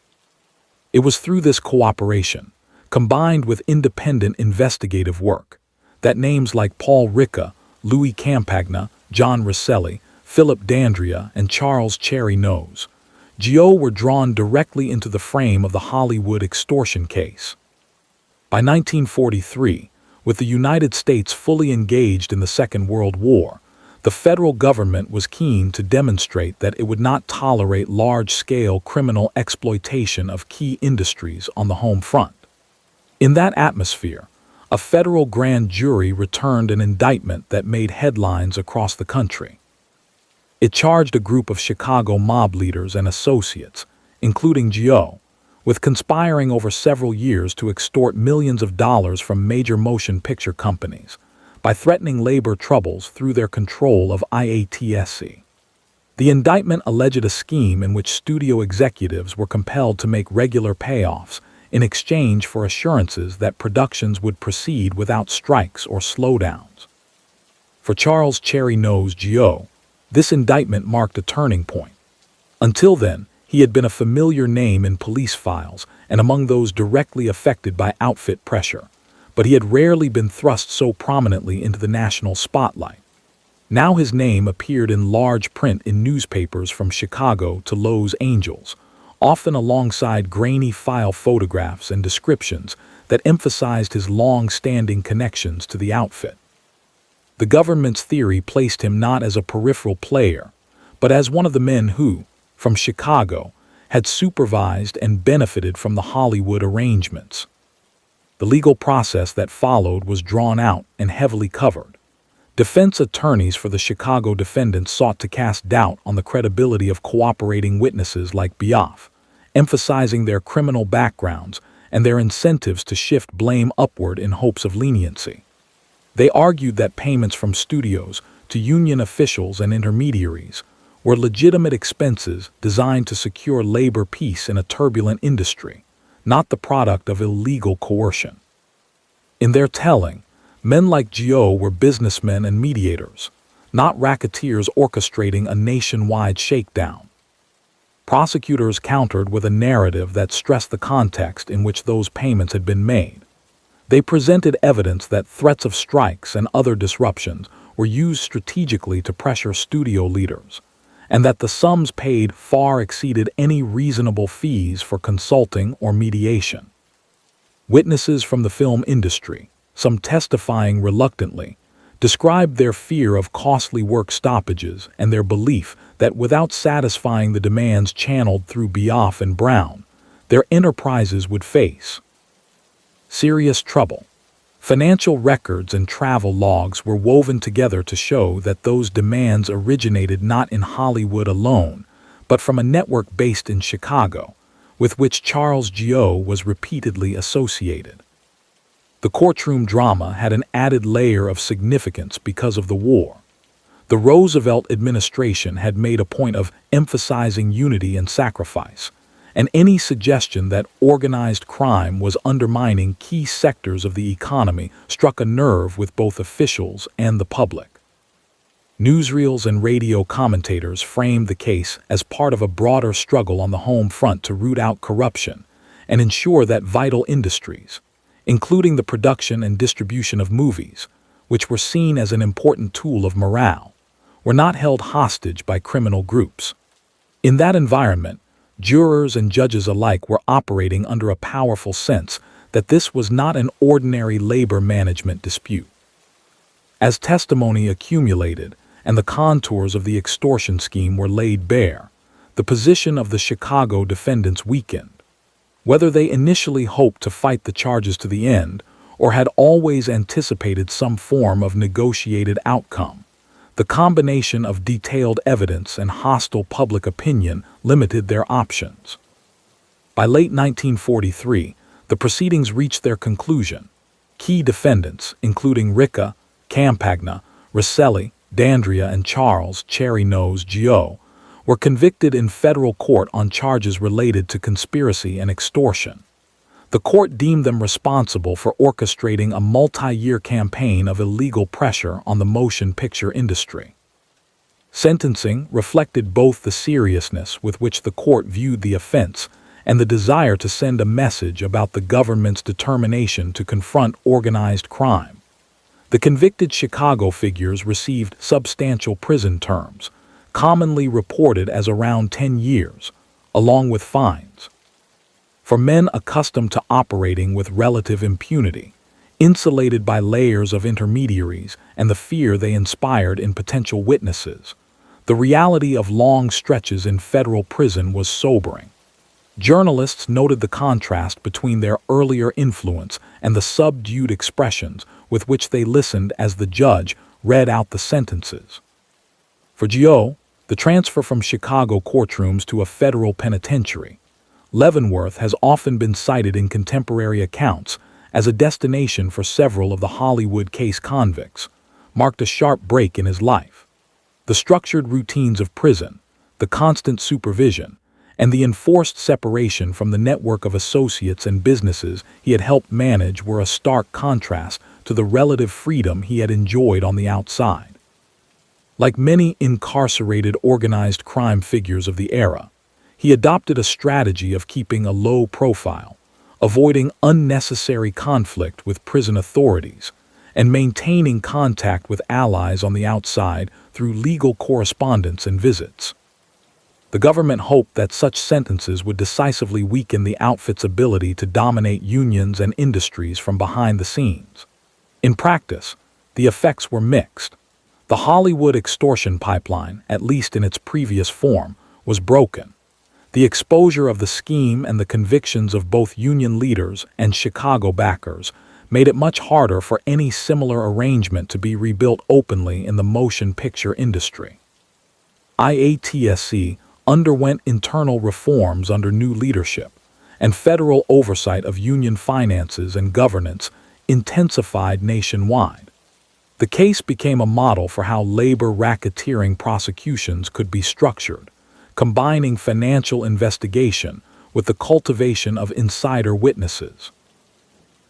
It was through this cooperation, combined with independent investigative work, that names like Paul Ricca, Louis Campagna, John Rosselli, Philip D'Andrea, and Charles Gioe were drawn directly into the frame of the Hollywood extortion case. By 1943, with the United States fully engaged in the Second World War, the federal government was keen to demonstrate that it would not tolerate large-scale criminal exploitation of key industries on the home front. In that atmosphere, a federal grand jury returned an indictment that made headlines across the country. It charged a group of Chicago mob leaders and associates, including Gioe, with conspiring over several years to extort millions of dollars from major motion picture companies by threatening labor troubles through their control of IATSE. The indictment alleged a scheme in which studio executives were compelled to make regular payoffs in exchange for assurances that productions would proceed without strikes or slowdowns. For Charles "Cherry Nose" Gioe, this indictment marked a turning point. Until then, he had been a familiar name in police files and among those directly affected by outfit pressure, but he had rarely been thrust so prominently into the national spotlight. Now his name appeared in large print in newspapers from Chicago to Los Angeles, often alongside grainy file photographs and descriptions that emphasized his long-standing connections to the outfit. The government's theory placed him not as a peripheral player, but as one of the men who, from Chicago, had supervised and benefited from the Hollywood arrangements. The legal process that followed was drawn out and heavily covered. Defense attorneys for the Chicago defendants sought to cast doubt on the credibility of cooperating witnesses like Biaf, emphasizing their criminal backgrounds and their incentives to shift blame upward in hopes of leniency. They argued that payments from studios to union officials and intermediaries were legitimate expenses designed to secure labor peace in a turbulent industry, not the product of illegal coercion. In their telling, men like Gioe were businessmen and mediators, not racketeers orchestrating a nationwide shakedown. Prosecutors countered with a narrative that stressed the context in which those payments had been made. They presented evidence that threats of strikes and other disruptions were used strategically to pressure studio leaders, and that the sums paid far exceeded any reasonable fees for consulting or mediation. Witnesses from the film industry, some testifying reluctantly, described their fear of costly work stoppages and their belief that without satisfying the demands channeled through Biaf and Brown, their enterprises would face serious trouble. Financial records and travel logs were woven together to show that those demands originated not in Hollywood alone, but from a network based in Chicago, with which Charles Gioe was repeatedly associated. The courtroom drama had an added layer of significance because of the war. The Roosevelt administration had made a point of emphasizing unity and sacrifice, and any suggestion that organized crime was undermining key sectors of the economy struck a nerve with both officials and the public. Newsreels and radio commentators framed the case as part of a broader struggle on the home front to root out corruption and ensure that vital industries, including the production and distribution of movies, which were seen as an important tool of morale, were not held hostage by criminal groups. In that environment, jurors and judges alike were operating under a powerful sense that this was not an ordinary labor management dispute. As testimony accumulated and the contours of the extortion scheme were laid bare, the position of the Chicago defendants weakened. Whether they initially hoped to fight the charges to the end or had always anticipated some form of negotiated outcome, the combination of detailed evidence and hostile public opinion limited their options. By late 1943, the proceedings reached their conclusion. Key defendants, including Ricca, Campagna, Rosselli, Dandria, and Charles Gioe, were convicted in federal court on charges related to conspiracy and extortion. The court deemed them responsible for orchestrating a multi-year campaign of illegal pressure on the motion picture industry. Sentencing reflected both the seriousness with which the court viewed the offense and the desire to send a message about the government's determination to confront organized crime. The convicted Chicago figures received substantial prison terms, commonly reported as around 10 years, along with fines. For men accustomed to operating with relative impunity, insulated by layers of intermediaries and the fear they inspired in potential witnesses, the reality of long stretches in federal prison was sobering. Journalists noted the contrast between their earlier influence and the subdued expressions with which they listened as the judge read out the sentences. For Gioe, the transfer from Chicago courtrooms to a federal penitentiary, Leavenworth has often been cited in contemporary accounts as a destination for several of the Hollywood case convicts, marked a sharp break in his life. The structured routines of prison, the constant supervision, and the enforced separation from the network of associates and businesses he had helped manage were a stark contrast to the relative freedom he had enjoyed on the outside. Like many incarcerated organized crime figures of the era, he adopted a strategy of keeping a low profile, avoiding unnecessary conflict with prison authorities, and maintaining contact with allies on the outside through legal correspondence and visits. The government hoped that such sentences would decisively weaken the outfit's ability to dominate unions and industries from behind the scenes. In practice, the effects were mixed. The Hollywood extortion pipeline, at least in its previous form, was broken. The exposure of the scheme and the convictions of both union leaders and Chicago backers made it much harder for any similar arrangement to be rebuilt openly in the motion picture industry. IATSE underwent internal reforms under new leadership, and federal oversight of union finances and governance intensified nationwide. The case became a model for how labor racketeering prosecutions could be structured, combining financial investigation with the cultivation of insider witnesses.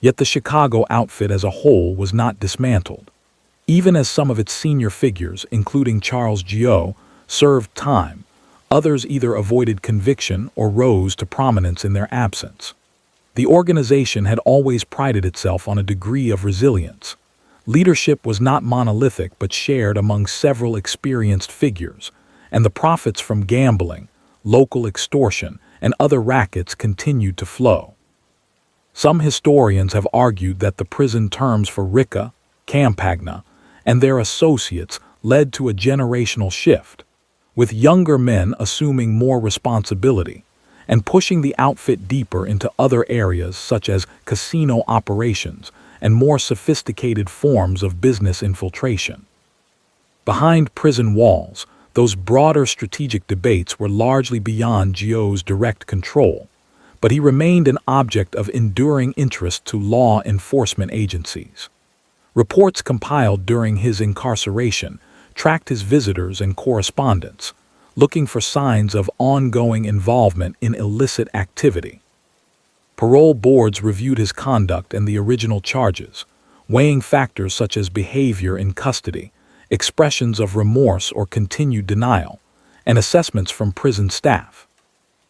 Yet the Chicago outfit as a whole was not dismantled. Even as some of its senior figures, including Charles Gioe, served time, others either avoided conviction or rose to prominence in their absence. The organization had always prided itself on a degree of resilience. Leadership was not monolithic but shared among several experienced figures, and the profits from gambling, local extortion, and other rackets continued to flow. Some historians have argued that the prison terms for Ricca, Campagna, and their associates led to a generational shift, with younger men assuming more responsibility and pushing the outfit deeper into other areas such as casino operations and more sophisticated forms of business infiltration. Behind prison walls, those broader strategic debates were largely beyond Gioe's direct control, but he remained an object of enduring interest to law enforcement agencies. Reports compiled during his incarceration tracked his visitors and correspondence, looking for signs of ongoing involvement in illicit activity. Parole boards reviewed his conduct and the original charges, weighing factors such as behavior in custody, expressions of remorse or continued denial, and assessments from prison staff.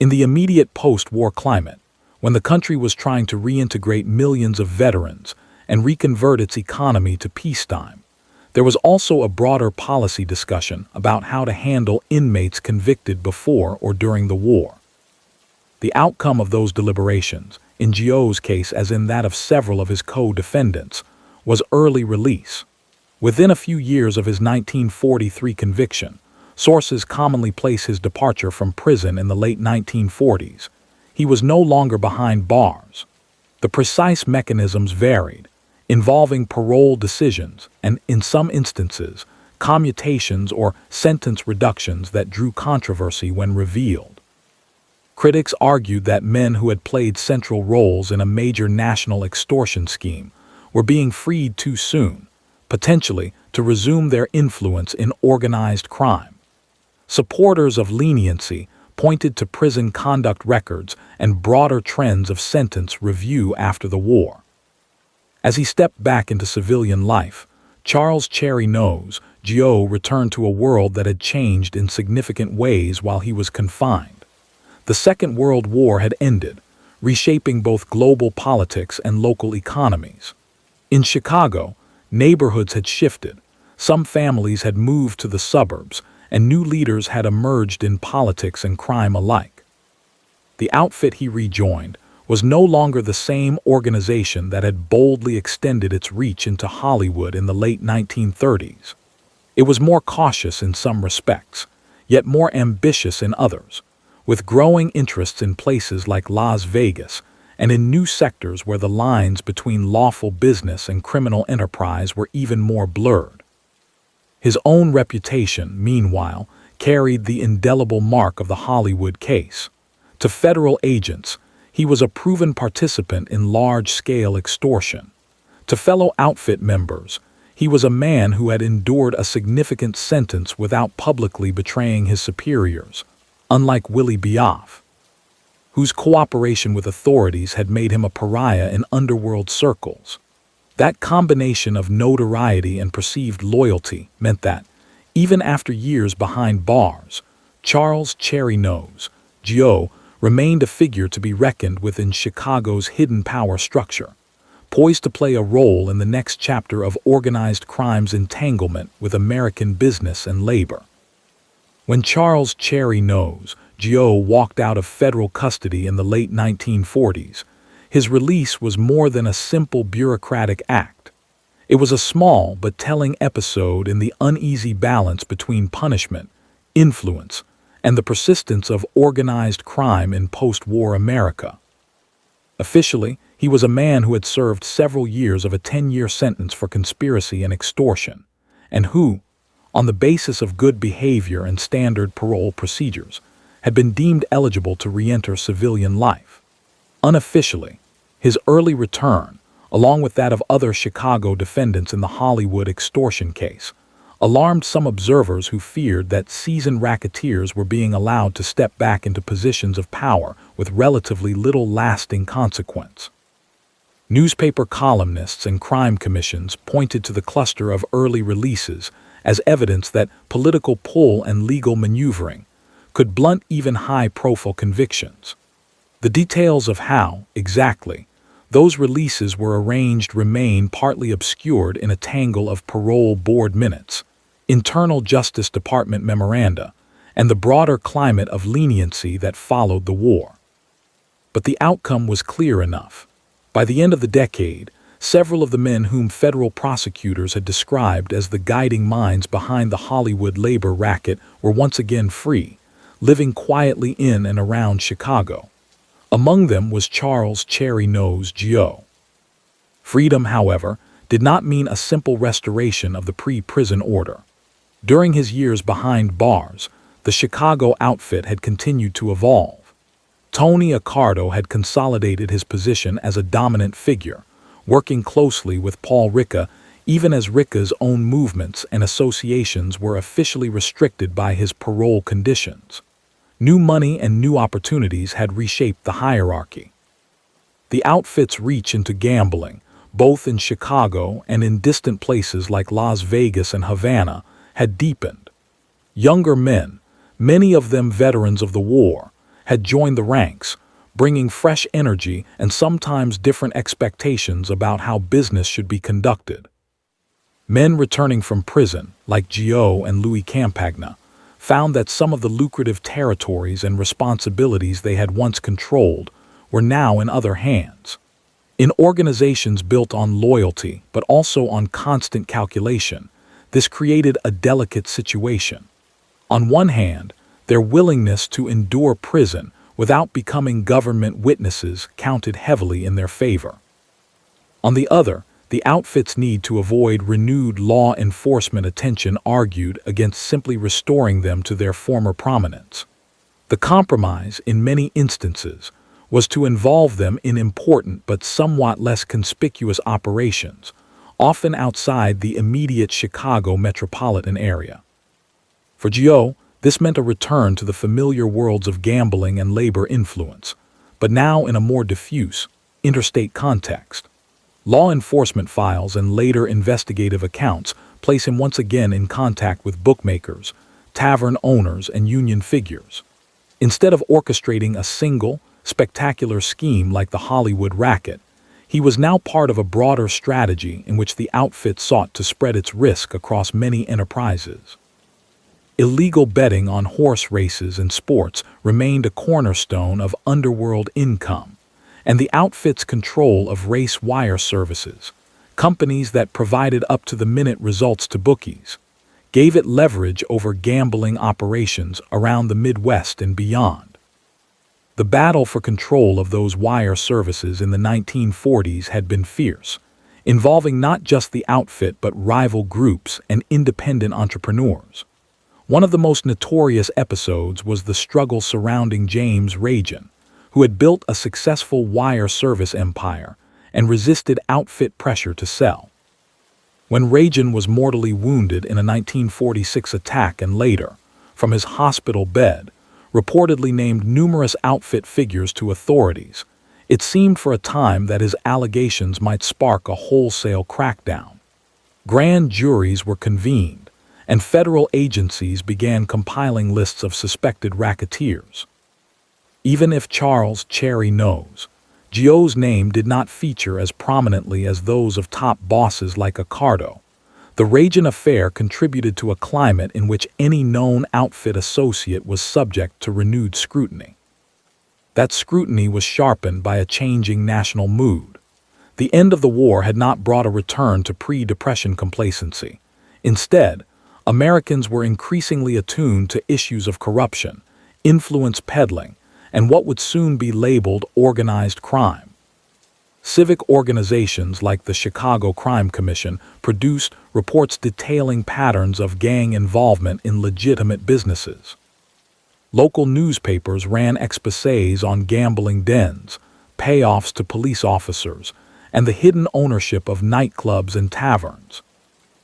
In the immediate post-war climate, when the country was trying to reintegrate millions of veterans and reconvert its economy to peacetime, there was also a broader policy discussion about how to handle inmates convicted before or during the war. The outcome of those deliberations, in Gioe's case as in that of several of his co-defendants, was early release. Within a few years of his 1943 conviction, sources commonly place his departure from prison in the late 1940s. He was no longer behind bars. The precise mechanisms varied, involving parole decisions and, in some instances, commutations or sentence reductions that drew controversy when revealed. Critics argued that men who had played central roles in a major national extortion scheme were being freed too soon, potentially to resume their influence in organized crime. Supporters of leniency pointed to prison conduct records and broader trends of sentence review after the war. As he stepped back into civilian life, Charles Gioe returned to a world that had changed in significant ways while he was confined. The Second World War had ended, reshaping both global politics and local economies. In Chicago, neighborhoods had shifted, some families had moved to the suburbs, and new leaders had emerged in politics and crime alike. The outfit he rejoined was no longer the same organization that had boldly extended its reach into Hollywood in the late 1930s. It was more cautious in some respects, yet more ambitious in others, with growing interests in places like Las Vegas and in new sectors where the lines between lawful business and criminal enterprise were even more blurred. His own reputation, meanwhile, carried the indelible mark of the Hollywood case. To federal agents, he was a proven participant in large-scale extortion. To fellow outfit members, he was a man who had endured a significant sentence without publicly betraying his superiors, unlike Willie Biaffe, whose cooperation with authorities had made him a pariah in underworld circles. That combination of notoriety and perceived loyalty meant that, even after years behind bars, Charles Gioe remained a figure to be reckoned with in Chicago's hidden power structure, poised to play a role in the next chapter of organized crime's entanglement with American business and labor. When Charles Gioe walked out of federal custody in the late 1940s, his release was more than a simple bureaucratic act. It was a small but telling episode in the uneasy balance between punishment, influence, and the persistence of organized crime in post-war America. Officially, he was a man who had served several years of a 10-year sentence for conspiracy and extortion, and who, on the basis of good behavior and standard parole procedures, had been deemed eligible to re-enter civilian life. Unofficially, his early return, along with that of other Chicago defendants in the Hollywood extortion case, alarmed some observers who feared that seasoned racketeers were being allowed to step back into positions of power with relatively little lasting consequence. Newspaper columnists and crime commissions pointed to the cluster of early releases as evidence that political pull and legal maneuvering could blunt even high-profile convictions. The details of how, exactly, those releases were arranged remain partly obscured in a tangle of parole board minutes, internal Justice Department memoranda, and the broader climate of leniency that followed the war. But the outcome was clear enough. By the end of the decade, several of the men whom federal prosecutors had described as the guiding minds behind the Hollywood labor racket were once again free, living quietly in and around Chicago. Among them was Charles Gioe. Freedom, however, did not mean a simple restoration of the pre-prison order. During his years behind bars, the Chicago outfit had continued to evolve. Tony Accardo had consolidated his position as a dominant figure, working closely with Paul Ricca, even as Ricca's own movements and associations were officially restricted by his parole conditions. New money and new opportunities had reshaped the hierarchy. The outfit's reach into gambling, both in Chicago and in distant places like Las Vegas and Havana, had deepened. Younger men, many of them veterans of the war, had joined the ranks, bringing fresh energy and sometimes different expectations about how business should be conducted. Men returning from prison, like Gioe and Louis Campagna, found that some of the lucrative territories and responsibilities they had once controlled were now in other hands. In organizations built on loyalty but also on constant calculation, this created a delicate situation. On one hand, their willingness to endure prison without becoming government witnesses counted heavily in their favor. On the other, the outfit's need to avoid renewed law enforcement attention argued against simply restoring them to their former prominence. The compromise, in many instances, was to involve them in important but somewhat less conspicuous operations, often outside the immediate Chicago metropolitan area. For Gioe, this meant a return to the familiar worlds of gambling and labor influence, but now in a more diffuse, interstate context. Law enforcement files and later investigative accounts place him once again in contact with bookmakers, tavern owners, and union figures. Instead of orchestrating a single, spectacular scheme like the Hollywood racket, he was now part of a broader strategy in which the outfit sought to spread its risk across many enterprises. Illegal betting on horse races and sports remained a cornerstone of underworld income, and the outfit's control of race wire services, companies that provided up-to-the-minute results to bookies, gave it leverage over gambling operations around the Midwest and beyond. The battle for control of those wire services in the 1940s had been fierce, involving not just the outfit but rival groups and independent entrepreneurs. One of the most notorious episodes was the struggle surrounding James Ragan, who had built a successful wire service empire and resisted outfit pressure to sell. When Ragan was mortally wounded in a 1946 attack and later, from his hospital bed, reportedly named numerous outfit figures to authorities, it seemed for a time that his allegations might spark a wholesale crackdown. Grand juries were convened, and federal agencies began compiling lists of suspected racketeers. Even if Charles Cherry knows, Gioe's name did not feature as prominently as those of top bosses like Accardo. The Ragan affair contributed to a climate in which any known outfit associate was subject to renewed scrutiny. That scrutiny was sharpened by a changing national mood. The end of the war had not brought a return to pre-Depression complacency. Instead, Americans were increasingly attuned to issues of corruption, influence peddling, and what would soon be labeled organized crime. Civic organizations like the Chicago Crime Commission produced reports detailing patterns of gang involvement in legitimate businesses. Local newspapers ran exposés on gambling dens, payoffs to police officers, and the hidden ownership of nightclubs and taverns.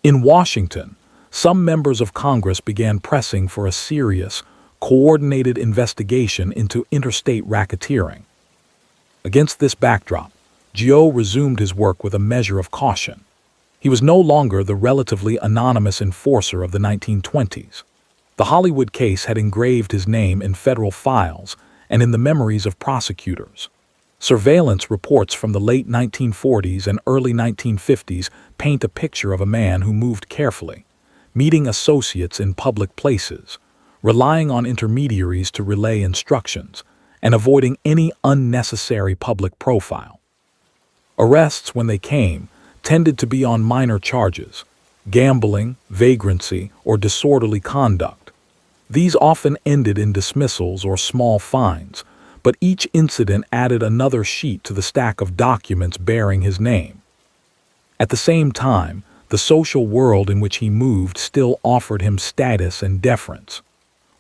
In Washington, some members of Congress began pressing for a serious, coordinated investigation into interstate racketeering. Against this backdrop, Gioe resumed his work with a measure of caution. He was no longer the relatively anonymous enforcer of the 1920s. The Hollywood case had engraved his name in federal files and in the memories of prosecutors. Surveillance reports from the late 1940s and early 1950s paint a picture of a man who moved carefully, meeting associates in public places, relying on intermediaries to relay instructions, and avoiding any unnecessary public profile. Arrests, when they came, tended to be on minor charges: gambling, vagrancy, or disorderly conduct. These often ended in dismissals or small fines, but each incident added another sheet to the stack of documents bearing his name. At the same time, the social world in which he moved still offered him status and deference.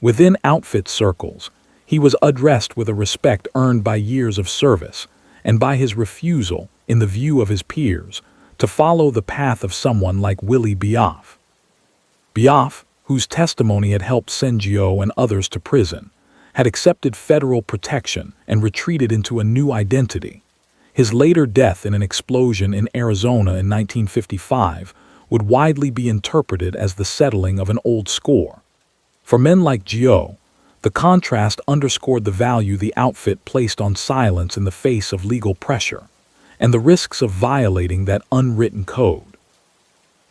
Within outfit circles, he was addressed with a respect earned by years of service and by his refusal, in the view of his peers, to follow the path of someone like Willie Biaffe. Biaffe, whose testimony had helped send Gioe and others to prison, had accepted federal protection and retreated into a new identity. His later death in an explosion in Arizona in 1955 would widely be interpreted as the settling of an old score. For men like Gioe, the contrast underscored the value the outfit placed on silence in the face of legal pressure, and the risks of violating that unwritten code.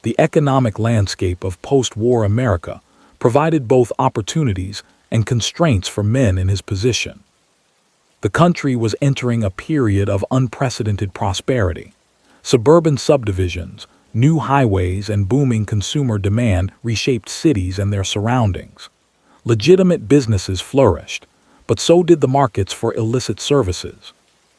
The economic landscape of post-war America provided both opportunities and constraints for men in his position. The country was entering a period of unprecedented prosperity. Suburban subdivisions, new highways, and booming consumer demand reshaped cities and their surroundings. Legitimate businesses flourished, but so did the markets for illicit services.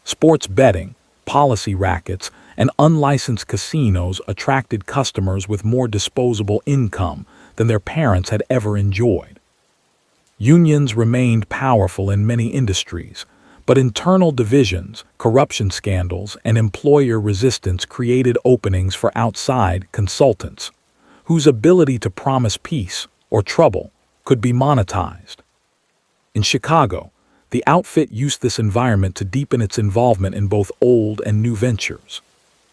Sports betting, policy rackets, and unlicensed casinos attracted customers with more disposable income than their parents had ever enjoyed. Unions remained powerful in many industries, But internal divisions, corruption scandals, and employer resistance created openings for outside consultants, whose ability to promise peace or trouble could be monetized. In Chicago, the outfit used this environment to deepen its involvement in both old and new ventures.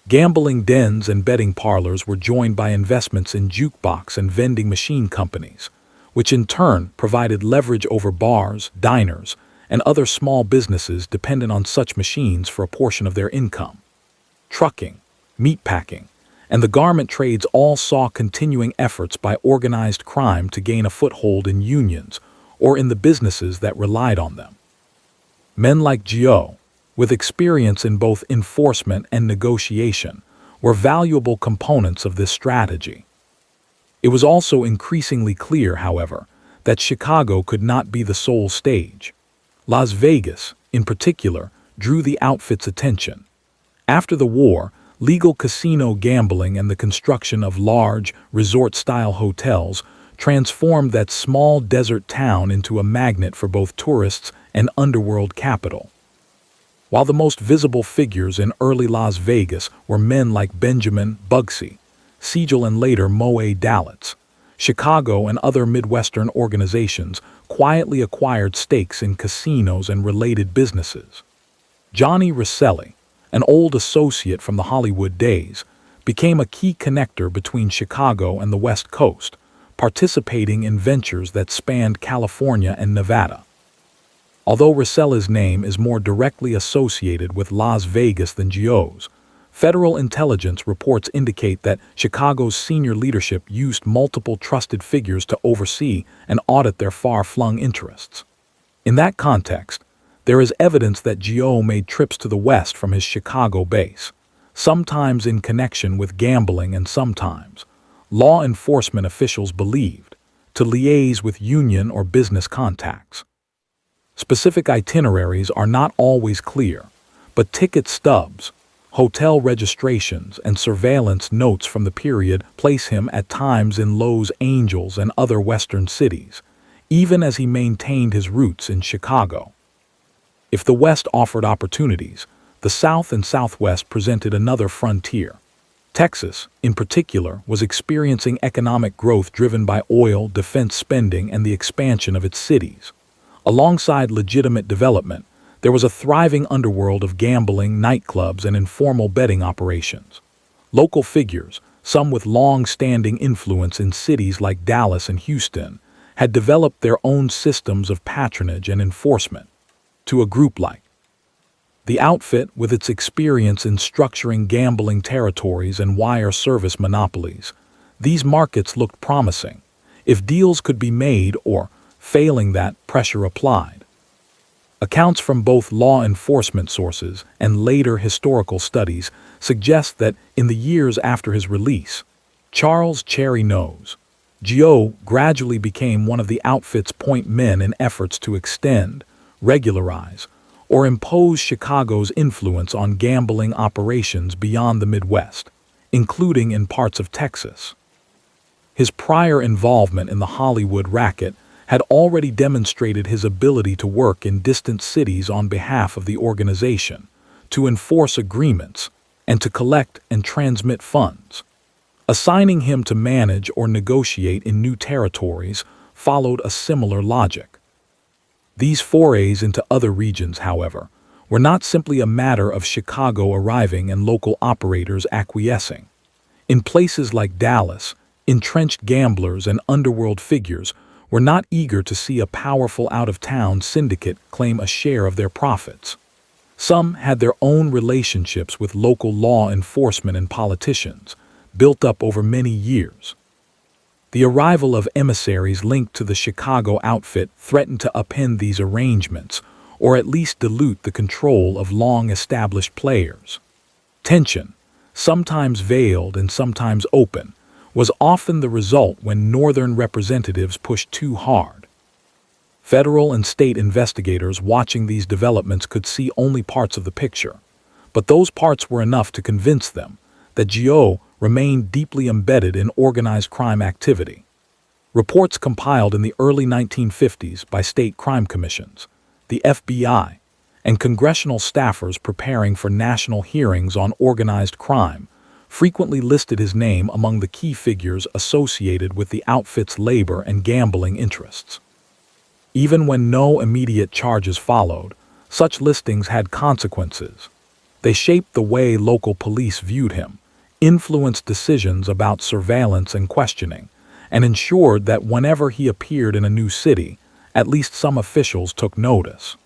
Gambling dens and betting parlors were joined by investments in jukebox and vending machine companies, which in turn provided leverage over bars, diners, and other small businesses dependent on such machines for a portion of their income. Trucking, meatpacking, and the garment trades all saw continuing efforts by organized crime to gain a foothold in unions or in the businesses that relied on them. Men like Gioe, with experience in both enforcement and negotiation, were valuable components of this strategy. It was also increasingly clear, however, that Chicago could not be the sole stage. Las Vegas, in particular, drew the outfit's attention. After the war, legal casino gambling and the construction of large, resort-style hotels transformed that small desert town into a magnet for both tourists and underworld capital. While the most visible figures in early Las Vegas were men like Benjamin Bugsy, Siegel and later Moe Dalitz, Chicago and other Midwestern organizations quietly acquired stakes in casinos and related businesses. Johnny Rosselli, an old associate from the Hollywood days, became a key connector between Chicago and the West Coast, participating in ventures that spanned California and Nevada. Although Rosselli's name is more directly associated with Las Vegas than Gioe's, federal intelligence reports indicate that Chicago's senior leadership used multiple trusted figures to oversee and audit their far-flung interests. In that context, there is evidence that Gioe made trips to the West from his Chicago base, sometimes in connection with gambling and sometimes, law enforcement officials believed, to liaise with union or business contacts. Specific itineraries are not always clear, but ticket stubs, hotel registrations, and surveillance notes from the period place him at times in Los Angeles and other Western cities, even as he maintained his roots in Chicago. If the West offered opportunities, the South and Southwest presented another frontier. Texas, in particular, was experiencing economic growth driven by oil, defense spending, and the expansion of its cities. Alongside legitimate development, there was a thriving underworld of gambling, nightclubs, and informal betting operations. Local figures, some with long-standing influence in cities like Dallas and Houston, had developed their own systems of patronage and enforcement. To a group like the outfit, with its experience in structuring gambling territories and wire service monopolies, these markets looked promising, if deals could be made or, failing that, pressure applied. Accounts from both law enforcement sources and later historical studies suggest that in the years after his release, Charles Cherry Nose Gioe gradually became one of the outfit's point men in efforts to extend, regularize, or impose Chicago's influence on gambling operations beyond the Midwest, including in parts of Texas. His prior involvement in the Hollywood racket had already demonstrated his ability to work in distant cities on behalf of the organization, to enforce agreements, and to collect and transmit funds. Assigning him to manage or negotiate in new territories followed a similar logic. These forays into other regions, however, were not simply a matter of Chicago arriving and local operators acquiescing. In places like Dallas, entrenched gamblers and underworld figures were not eager to see a powerful out-of-town syndicate claim a share of their profits. Some had their own relationships with local law enforcement and politicians, built up over many years. The arrival of emissaries linked to the Chicago outfit threatened to upend these arrangements, or at least dilute the control of long-established players. Tension, sometimes veiled and sometimes open, was often the result when Northern representatives pushed too hard. Federal and state investigators watching these developments could see only parts of the picture, but those parts were enough to convince them that Gioe remained deeply embedded in organized crime activity. Reports compiled in the early 1950s by state crime commissions, the FBI, and congressional staffers preparing for national hearings on organized crime frequently listed his name among the key figures associated with the outfit's labor and gambling interests. Even when no immediate charges followed, such listings had consequences. They shaped the way local police viewed him, influenced decisions about surveillance and questioning, and ensured that whenever he appeared in a new city, at least some officials took notice.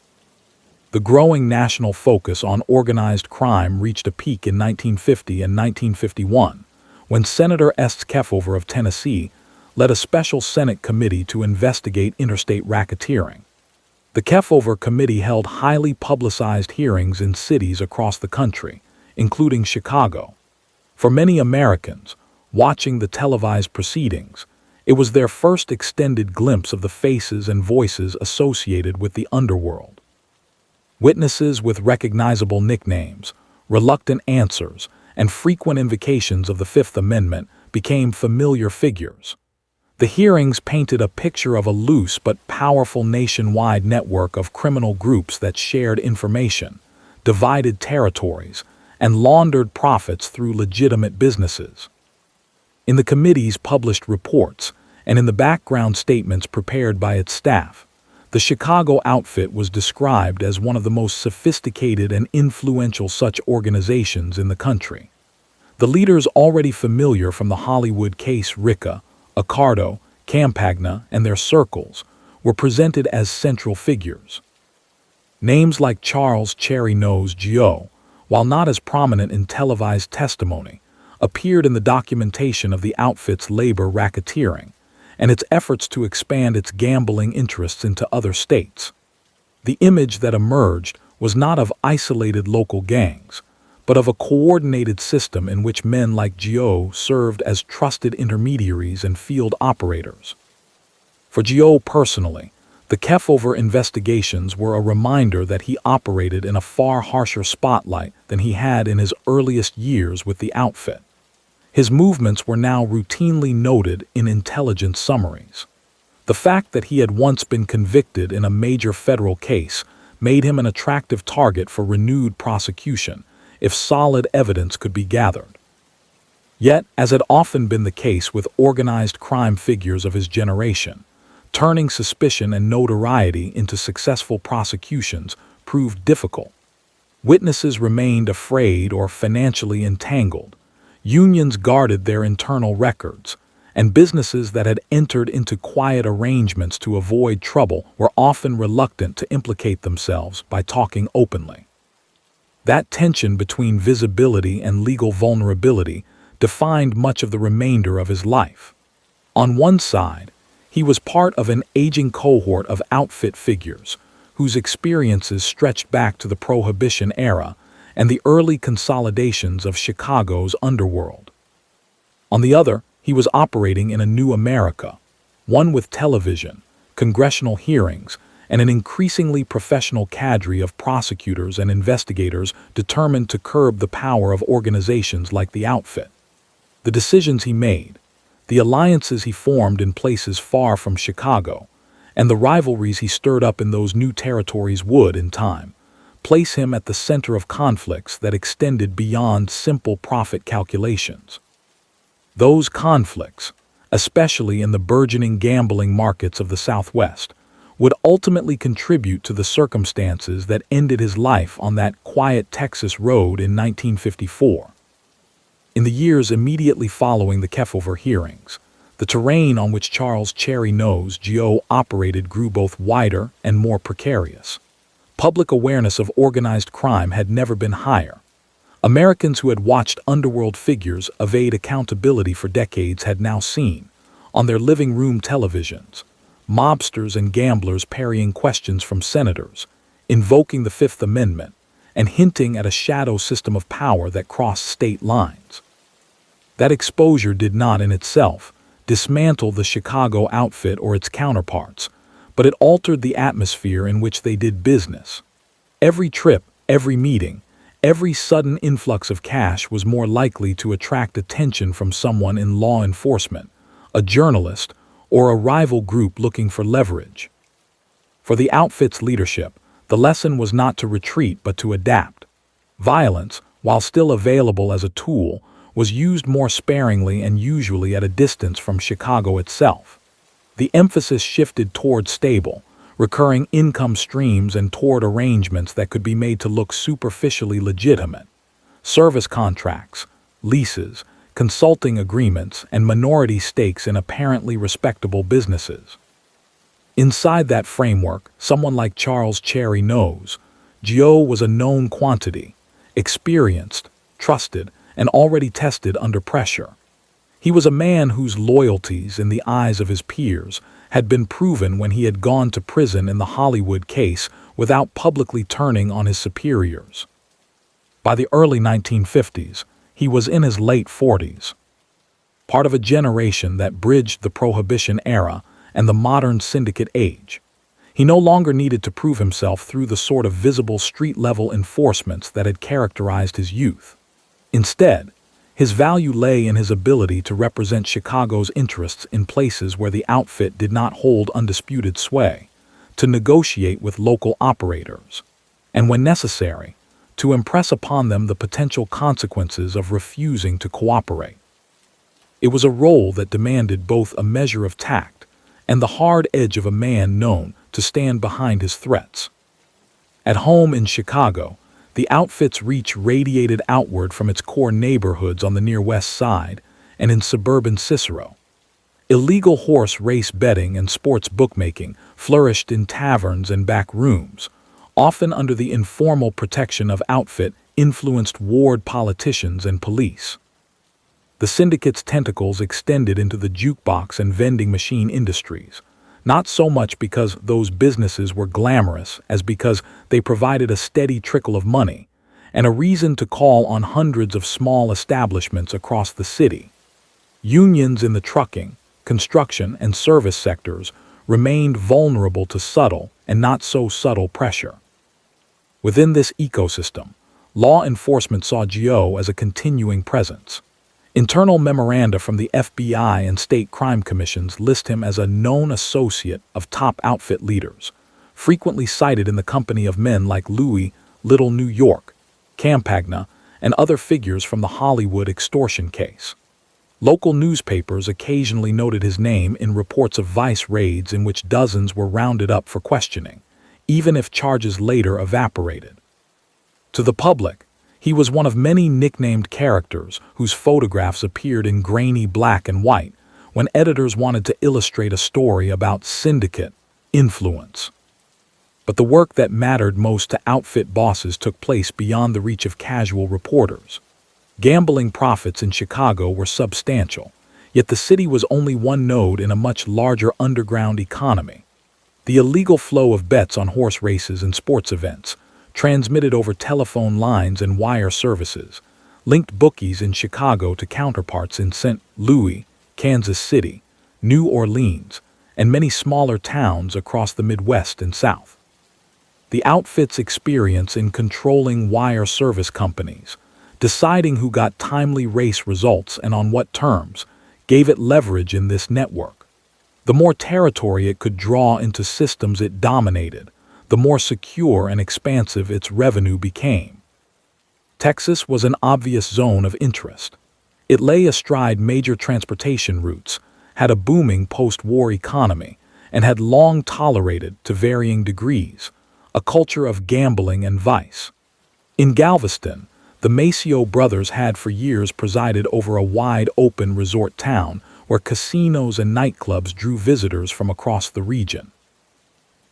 The growing national focus on organized crime reached a peak in 1950 and 1951, when Senator Kefauver of Tennessee led a special Senate committee to investigate interstate racketeering. The Kefauver Committee held highly publicized hearings in cities across the country, including Chicago. For many Americans, watching the televised proceedings, it was their first extended glimpse of the faces and voices associated with the underworld. Witnesses with recognizable nicknames, reluctant answers, and frequent invocations of the Fifth Amendment became familiar figures. The hearings painted a picture of a loose but powerful nationwide network of criminal groups that shared information, divided territories, and laundered profits through legitimate businesses. In the committee's published reports, and in the background statements prepared by its staff, the Chicago outfit was described as one of the most sophisticated and influential such organizations in the country. The leaders already familiar from the Hollywood case Ricca, Accardo, Campagna, and their circles were presented as central figures. Names like Charles Gioe, while not as prominent in televised testimony, appeared in the documentation of the outfit's labor racketeering and its efforts to expand its gambling interests into other states. The image that emerged was not of isolated local gangs, but of a coordinated system in which men like Gioe served as trusted intermediaries and field operators. For Gioe personally, the Kefauver investigations were a reminder that he operated in a far harsher spotlight than he had in his earliest years with the outfit. His movements were now routinely noted in intelligence summaries. The fact that he had once been convicted in a major federal case made him an attractive target for renewed prosecution if solid evidence could be gathered. Yet, as had often been the case with organized crime figures of his generation, turning suspicion and notoriety into successful prosecutions proved difficult. Witnesses remained afraid or financially entangled. Unions guarded their internal records, and businesses that had entered into quiet arrangements to avoid trouble were often reluctant to implicate themselves by talking openly. That tension between visibility and legal vulnerability defined much of the remainder of his life. On one side, he was part of an aging cohort of outfit figures whose experiences stretched back to the Prohibition era and the early consolidations of Chicago's underworld. On the other, he was operating in a new America, one with television, congressional hearings, and an increasingly professional cadre of prosecutors and investigators determined to curb the power of organizations like the outfit. The decisions he made, the alliances he formed in places far from Chicago, and the rivalries he stirred up in those new territories would, in time, place him at the center of conflicts that extended beyond simple profit calculations. Those conflicts, especially in the burgeoning gambling markets of the Southwest, would ultimately contribute to the circumstances that ended his life on that quiet Texas road in 1954. In the years immediately following the Kefauver hearings, the terrain on which Charles Gioe operated grew both wider and more precarious. Public awareness of organized crime had never been higher. Americans who had watched underworld figures evade accountability for decades had now seen, on their living room televisions, mobsters and gamblers parrying questions from senators, invoking the Fifth Amendment, and hinting at a shadow system of power that crossed state lines. That exposure did not, in itself, dismantle the Chicago outfit or its counterparts, but it altered the atmosphere in which they did business. Every trip, every meeting, every sudden influx of cash was more likely to attract attention from someone in law enforcement, a journalist, or a rival group looking for leverage. For the outfit's leadership, The lesson was not to retreat but to adapt. Violence, while still available as a tool, was used more sparingly and usually at a distance from Chicago itself. The emphasis shifted toward stable, recurring income streams and toward arrangements that could be made to look superficially legitimate. Service contracts, leases, consulting agreements, and minority stakes in apparently respectable businesses. Inside that framework, someone like Charles Gioe was a known quantity, experienced, trusted, and already tested under pressure. He was a man whose loyalties, in the eyes of his peers, had been proven when he had gone to prison in the Hollywood case without publicly turning on his superiors. By the early 1950s, he was in his late 40s. Part of a generation that bridged the Prohibition era and the modern syndicate age. He no longer needed to prove himself through the sort of visible street-level enforcements that had characterized his youth. Instead, his value lay in his ability to represent Chicago's interests in places where the outfit did not hold undisputed sway, to negotiate with local operators, and when necessary, to impress upon them the potential consequences of refusing to cooperate. It was a role that demanded both a measure of tact and the hard edge of a man known to stand behind his threats. At home in Chicago, the outfit's reach radiated outward from its core neighborhoods on the near west side and in suburban Cicero. Illegal horse race betting and sports bookmaking flourished in taverns and back rooms, often under the informal protection of outfit-influenced ward politicians and police. The syndicate's tentacles extended into the jukebox and vending machine industries, not so much because those businesses were glamorous as because they provided a steady trickle of money and a reason to call on hundreds of small establishments across the city. Unions in the trucking, construction, and service sectors remained vulnerable to subtle and not so subtle pressure. Within this ecosystem, law enforcement saw Gioe as a continuing presence. Internal memoranda from the FBI and state crime commissions list him as a known associate of top outfit leaders, frequently cited in the company of men like Louis, Little New York, Campagna, and other figures from the Hollywood extortion case. Local newspapers occasionally noted his name in reports of vice raids in which dozens were rounded up for questioning, even if charges later evaporated. To the public, he was one of many nicknamed characters whose photographs appeared in grainy black and white when editors wanted to illustrate a story about syndicate influence. But the work that mattered most to outfit bosses took place beyond the reach of casual reporters. Gambling profits in Chicago were substantial, yet the city was only one node in a much larger underground economy. The illegal flow of bets on horse races and sports events, transmitted over telephone lines and wire services, linked bookies in Chicago to counterparts in St. Louis, Kansas City, New Orleans, and many smaller towns across the Midwest and South. The outfit's experience in controlling wire service companies, deciding who got timely race results and on what terms, gave it leverage in this network. The more territory it could draw into systems it dominated, the more secure and expansive its revenue became. Texas was an obvious zone of interest. It lay astride major transportation routes, had a booming post-war economy, and had long tolerated, to varying degrees, a culture of gambling and vice. In Galveston, the Maceo brothers had for years presided over a wide-open resort town where casinos and nightclubs drew visitors from across the region.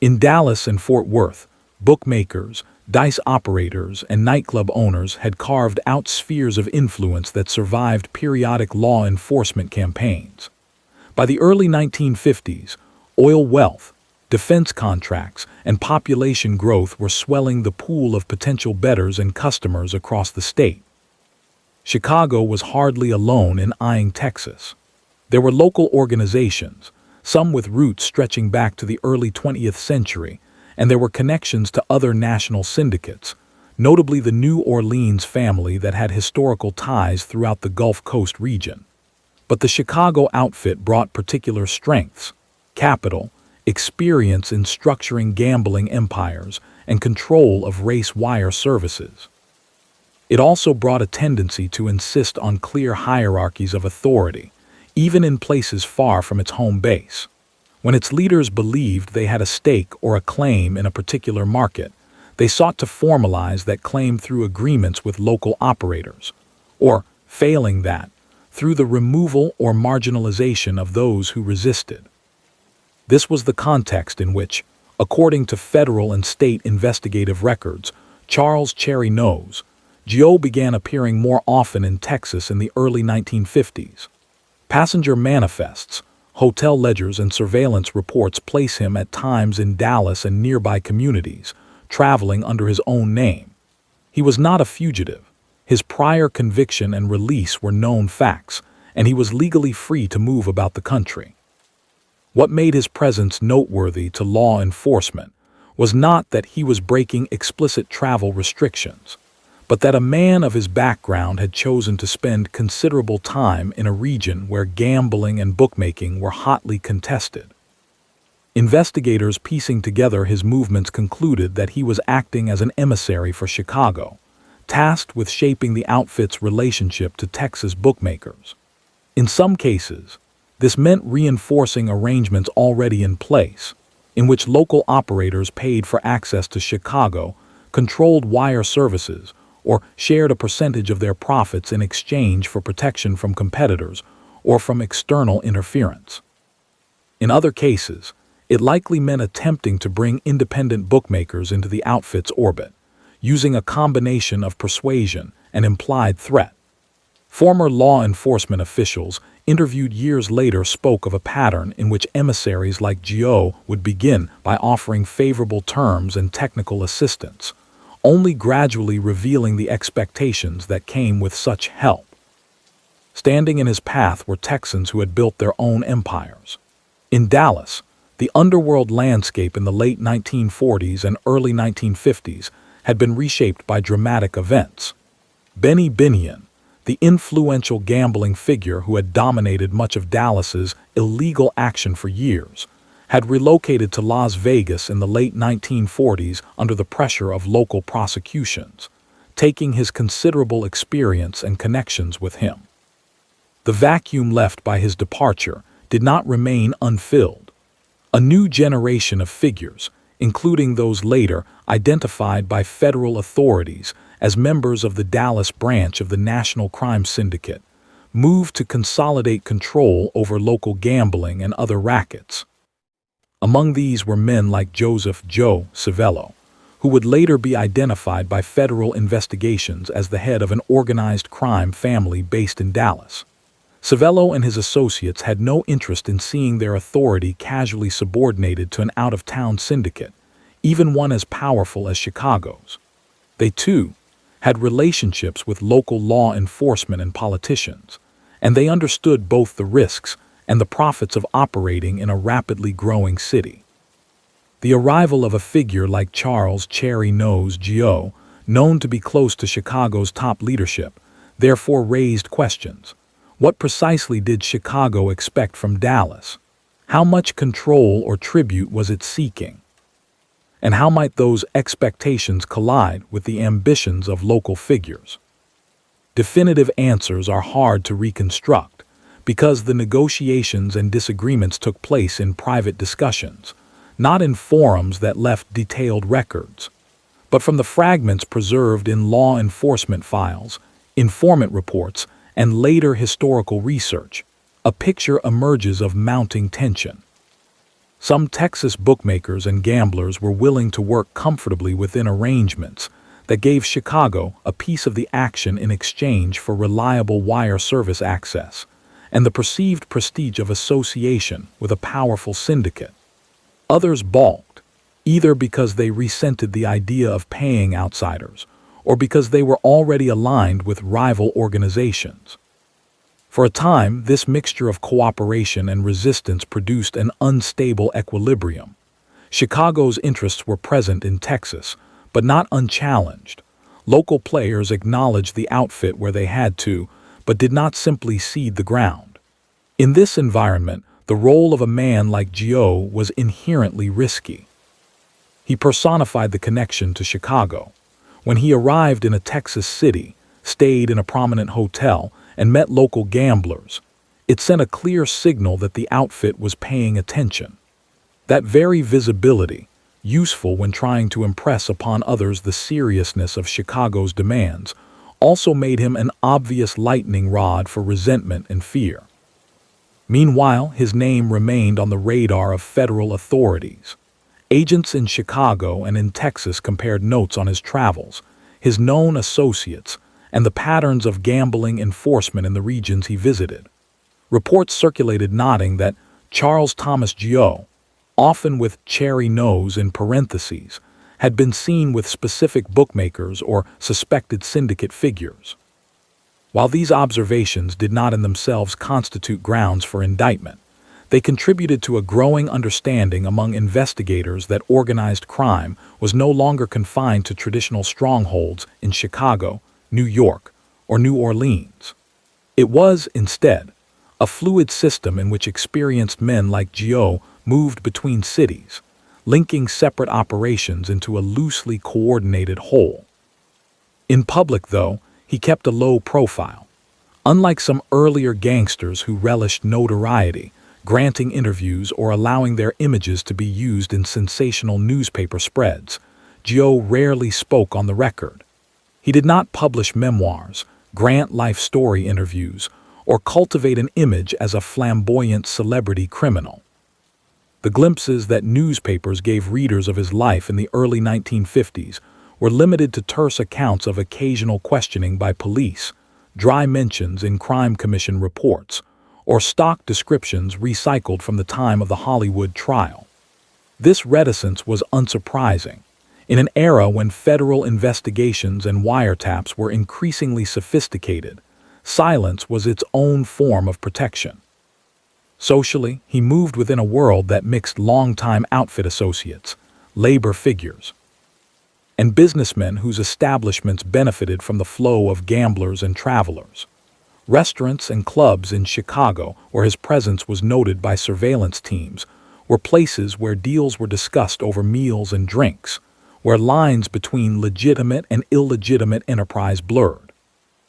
In Dallas and Fort Worth, bookmakers, dice operators, and nightclub owners had carved out spheres of influence that survived periodic law enforcement campaigns. By the early 1950s, oil wealth, defense contracts, and population growth were swelling the pool of potential bettors and customers across the state. Chicago was hardly alone in eyeing Texas. There were local organizations, some with roots stretching back to the early 20th century, and there were connections to other national syndicates, notably the New Orleans family that had historical ties throughout the Gulf Coast region. But the Chicago outfit brought particular strengths, capital, experience in structuring gambling empires, and control of race wire services. It also brought a tendency to insist on clear hierarchies of authority, even in places far from its home base. When its leaders believed they had a stake or a claim in a particular market, they sought to formalize that claim through agreements with local operators, or, failing that, through the removal or marginalization of those who resisted. This was the context in which, according to federal and state investigative records, Charles Gioe began appearing more often in Texas in the early 1950s. Passenger manifests, hotel ledgers, and surveillance reports place him at times in Dallas and nearby communities, traveling under his own name. He was not a fugitive. His prior conviction and release were known facts, and he was legally free to move about the country. What made his presence noteworthy to law enforcement was not that he was breaking explicit travel restrictions, but that a man of his background had chosen to spend considerable time in a region where gambling and bookmaking were hotly contested. Investigators piecing together his movements concluded that he was acting as an emissary for Chicago, tasked with shaping the outfit's relationship to Texas bookmakers. In some cases, this meant reinforcing arrangements already in place, in which local operators paid for access to Chicago, controlled wire services, or shared a percentage of their profits in exchange for protection from competitors or from external interference. In other cases, it likely meant attempting to bring independent bookmakers into the outfit's orbit, using a combination of persuasion and implied threat. Former law enforcement officials interviewed years later spoke of a pattern in which emissaries like Gioe would begin by offering favorable terms and technical assistance, only gradually revealing the expectations that came with such help. Standing in his path were Texans who had built their own empires. In Dallas, the underworld landscape in the late 1940s and early 1950s had been reshaped by dramatic events. Benny Binion, the influential gambling figure who had dominated much of Dallas's illegal action for years, had relocated to Las Vegas in the late 1940s under the pressure of local prosecutions, taking his considerable experience and connections with him. The vacuum left by his departure did not remain unfilled. A new generation of figures, including those later identified by federal authorities as members of the Dallas branch of the National Crime Syndicate, moved to consolidate control over local gambling and other rackets. Among these were men like Joseph Joe Civello, who would later be identified by federal investigations as the head of an organized crime family based in Dallas. Civello and his associates had no interest in seeing their authority casually subordinated to an out-of-town syndicate, even one as powerful as Chicago's. They, too, had relationships with local law enforcement and politicians, and they understood both the risks and the profits of operating in a rapidly growing city. The arrival of a figure like Charles "Cherry Nose" Gioe, known to be close to Chicago's top leadership, therefore raised questions. What precisely did Chicago expect from Dallas? How much control or tribute was it seeking? And how might those expectations collide with the ambitions of local figures? Definitive answers are hard to reconstruct, because the negotiations and disagreements took place in private discussions, not in forums that left detailed records, but from the fragments preserved in law enforcement files, informant reports, and later historical research. A picture emerges of mounting tension. Some Texas bookmakers and gamblers were willing to work comfortably within arrangements that gave Chicago a piece of the action in exchange for reliable wire service access and the perceived prestige of association with a powerful syndicate. Others balked, either because they resented the idea of paying outsiders or because they were already aligned with rival organizations. For a time, this mixture of cooperation and resistance produced an unstable equilibrium. Chicago's interests were present in Texas, but not unchallenged. Local players acknowledged the outfit where they had to, but did not simply cede the ground. In this environment, the role of a man like Gioe was inherently risky. He personified the connection to Chicago. When he arrived in a Texas city, stayed in a prominent hotel, and met local gamblers, it sent a clear signal that the outfit was paying attention. That very visibility, useful when trying to impress upon others the seriousness of Chicago's demands, also made him an obvious lightning rod for resentment and fear. Meanwhile, his name remained on the radar of federal authorities. Agents in Chicago and in Texas compared notes on his travels, his known associates, and the patterns of gambling enforcement in the regions he visited. Reports circulated noting that Charles Gioe, often with cherry nose in parentheses, had been seen with specific bookmakers or suspected syndicate figures. While these observations did not in themselves constitute grounds for indictment, they contributed to a growing understanding among investigators that organized crime was no longer confined to traditional strongholds in Chicago, New York, or New Orleans. It was, instead, a fluid system in which experienced men like Gioe moved between cities, linking separate operations into a loosely coordinated whole. In public, though, he kept a low profile. Unlike some earlier gangsters who relished notoriety, granting interviews or allowing their images to be used in sensational newspaper spreads, Gioe rarely spoke on the record. He did not publish memoirs, grant life story interviews, or cultivate an image as a flamboyant celebrity criminal. The glimpses that newspapers gave readers of his life in the early 1950s were limited to terse accounts of occasional questioning by police, dry mentions in crime commission reports, or stock descriptions recycled from the time of the Hollywood trial. This reticence was unsurprising. In an era when federal investigations and wiretaps were increasingly sophisticated, silence was its own form of protection. Socially, he moved within a world that mixed longtime outfit associates, labor figures, and businessmen whose establishments benefited from the flow of gamblers and travelers. Restaurants and clubs in Chicago, where his presence was noted by surveillance teams, were places where deals were discussed over meals and drinks, where lines between legitimate and illegitimate enterprise blurred.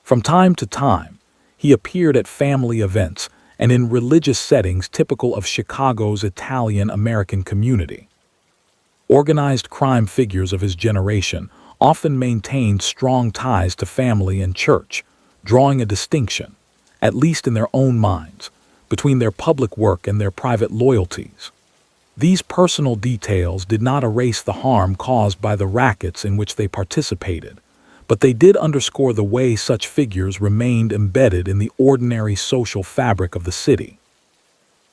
From time to time, he appeared at family events and in religious settings typical of Chicago's Italian-American community. Organized crime figures of his generation often maintained strong ties to family and church, drawing a distinction, at least in their own minds, between their public work and their private loyalties. These personal details did not erase the harm caused by the rackets in which they participated, but they did underscore the way such figures remained embedded in the ordinary social fabric of the city.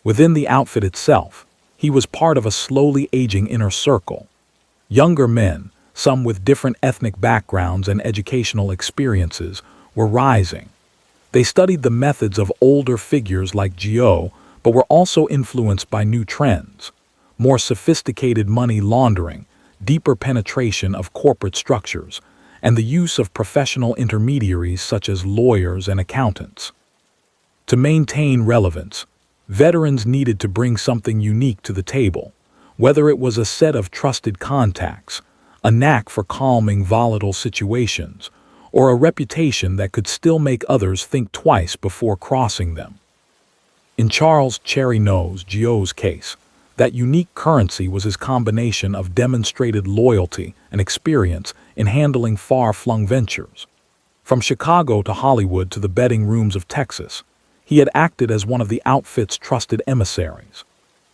Within the outfit itself, he was part of a slowly aging inner circle. Younger men, some with different ethnic backgrounds and educational experiences, were rising. They studied the methods of older figures like Gioe, but were also influenced by new trends, more sophisticated money laundering, deeper penetration of corporate structures, and the use of professional intermediaries such as lawyers and accountants. To maintain relevance, veterans needed to bring something unique to the table, whether it was a set of trusted contacts, a knack for calming volatile situations, or a reputation that could still make others think twice before crossing them. In Charles "Cherry Nose" Gioe's case, that unique currency was his combination of demonstrated loyalty and experience in handling far-flung ventures. From Chicago to Hollywood to the betting rooms of Texas, he had acted as one of the outfit's trusted emissaries.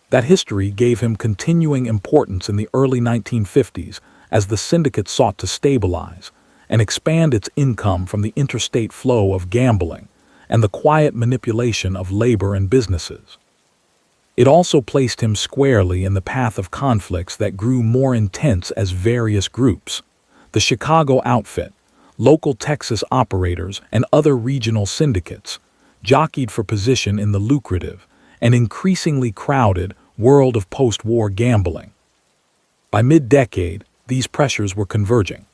That history gave him continuing importance in the early 1950s as the syndicate sought to stabilize and expand its income from the interstate flow of gambling and the quiet manipulation of labor and businesses. It also placed him squarely in the path of conflicts that grew more intense as various groups, the Chicago outfit, local Texas operators, and other regional syndicates, jockeyed for position in the lucrative and increasingly crowded world of post-war gambling. By mid-decade, these pressures were converging.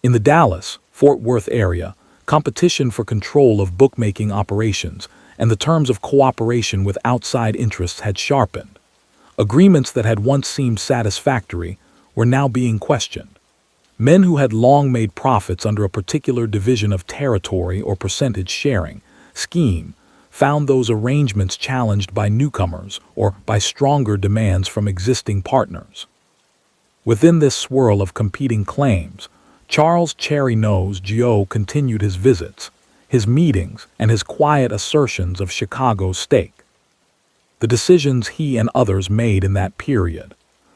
In the Dallas-Fort Worth area, competition for control of bookmaking operations and the terms of cooperation with outside interests had sharpened. Agreements that had once seemed satisfactory were now being questioned. Men who had long made profits under a particular division of territory or percentage sharing scheme found those arrangements challenged by newcomers or by stronger demands from existing partners. Within this swirl of competing claims, Charles Gioe continued his visits, his meetings, and his quiet assertions of Chicago's stake. The decisions he and others made in that period,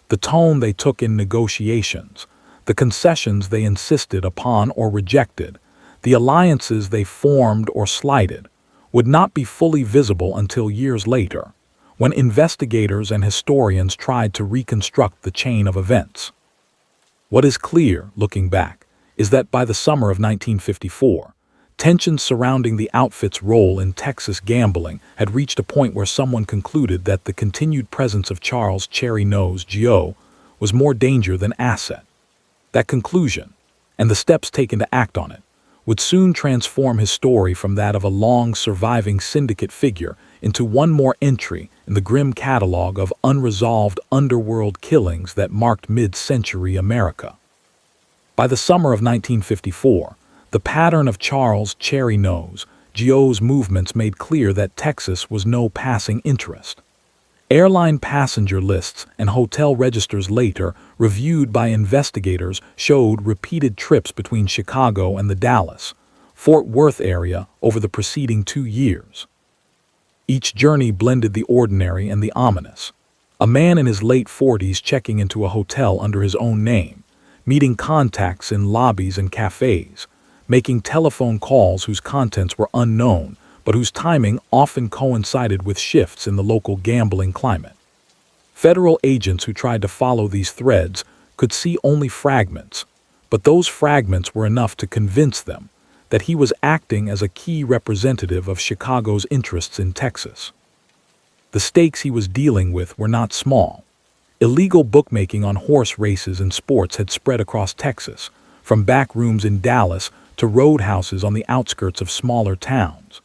the tone they took in negotiations, the concessions they insisted upon or rejected, the alliances they formed or slighted, would not be fully visible until years later, when investigators and historians tried to reconstruct the chain of events. What is clear, looking back, is that by the summer of 1954, tensions surrounding the outfit's role in Texas gambling had reached a point where someone concluded that the continued presence of Charles Gioe was more danger than asset. That conclusion, and the steps taken to act on it, would soon transform his story from that of a long surviving syndicate figure into one more entry in the grim catalog of unresolved underworld killings that marked mid-century America. By the summer of 1954, the pattern of Charles Gioe's movements made clear that Texas was no passing interest. Airline passenger lists and hotel registers later reviewed by investigators showed repeated trips between Chicago and the Dallas, Fort Worth area over the preceding 2 years. Each journey blended the ordinary and the ominous. A man in his late 40s checking into a hotel under his own name, meeting contacts in lobbies and cafes, making telephone calls whose contents were unknown, but whose timing often coincided with shifts in the local gambling climate. Federal agents who tried to follow these threads could see only fragments, but those fragments were enough to convince them that he was acting as a key representative of Chicago's interests in Texas. The stakes he was dealing with were not small. Illegal bookmaking on horse races and sports had spread across Texas, from back rooms in Dallas to roadhouses on the outskirts of smaller towns.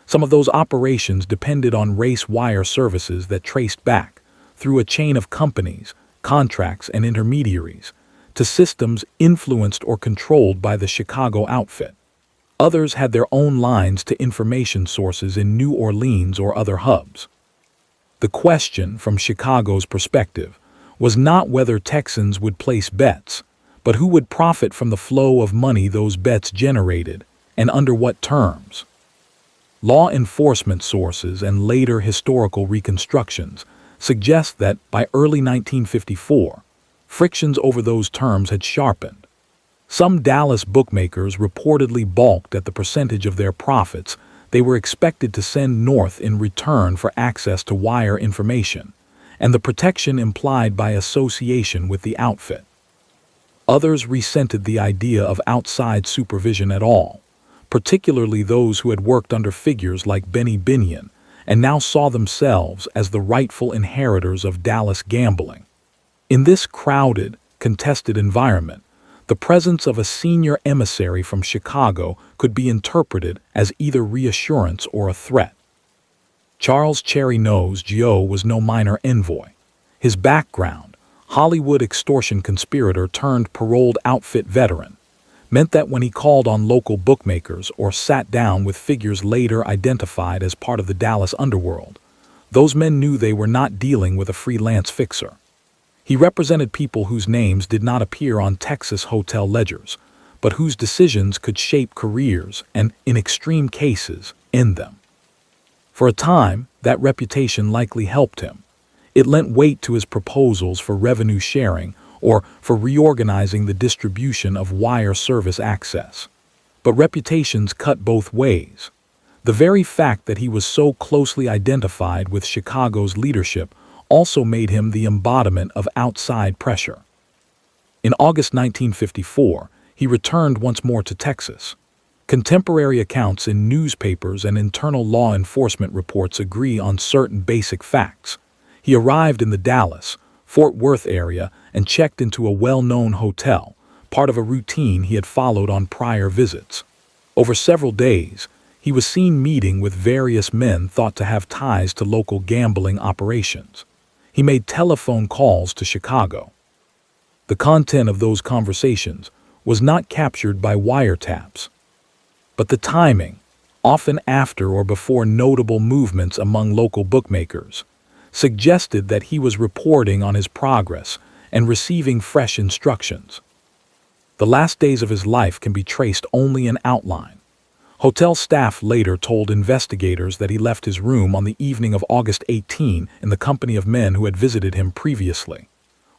Some of those operations depended on race wire services that traced back, through a chain of companies, contracts, and intermediaries, to systems influenced or controlled by the Chicago outfit. Others had their own lines to information sources in New Orleans or other hubs. The question, from Chicago's perspective, was not whether Texans would place bets, but who would profit from the flow of money those bets generated, and under what terms. Law enforcement sources and later historical reconstructions suggest that by early 1954, frictions over those terms had sharpened. Some Dallas bookmakers reportedly balked at the percentage of their profits they were expected to send north in return for access to wire information, and the protection implied by association with the outfit. Others resented the idea of outside supervision at all, particularly those who had worked under figures like Benny Binion and now saw themselves as the rightful inheritors of Dallas gambling. In this crowded, contested environment, the presence of a senior emissary from Chicago could be interpreted as either reassurance or a threat. Charles Gioe was no minor envoy. His background, Hollywood extortion conspirator turned paroled outfit veteran, meant that when he called on local bookmakers or sat down with figures later identified as part of the Dallas Underworld, those men knew they were not dealing with a freelance fixer. He represented people whose names did not appear on Texas hotel ledgers, but whose decisions could shape careers and, in extreme cases, end them. For a time, that reputation likely helped him. It lent weight to his proposals for revenue sharing or for reorganizing the distribution of wire service access. But reputations cut both ways. The very fact that he was so closely identified with Chicago's leadership also made him the embodiment of outside pressure. In August 1954, he returned once more to Texas. Contemporary accounts in newspapers and internal law enforcement reports agree on certain basic facts. He arrived in the Dallas, Fort Worth area and checked into a well-known hotel, part of a routine he had followed on prior visits. Over several days, he was seen meeting with various men thought to have ties to local gambling operations. He made telephone calls to Chicago. The content of those conversations was not captured by wiretaps, but the timing, often after or before notable movements among local bookmakers, suggested that he was reporting on his progress and receiving fresh instructions. The last days of his life can be traced only in outline. Hotel staff later told investigators that he left his room on the evening of August 18 in the company of men who had visited him previously.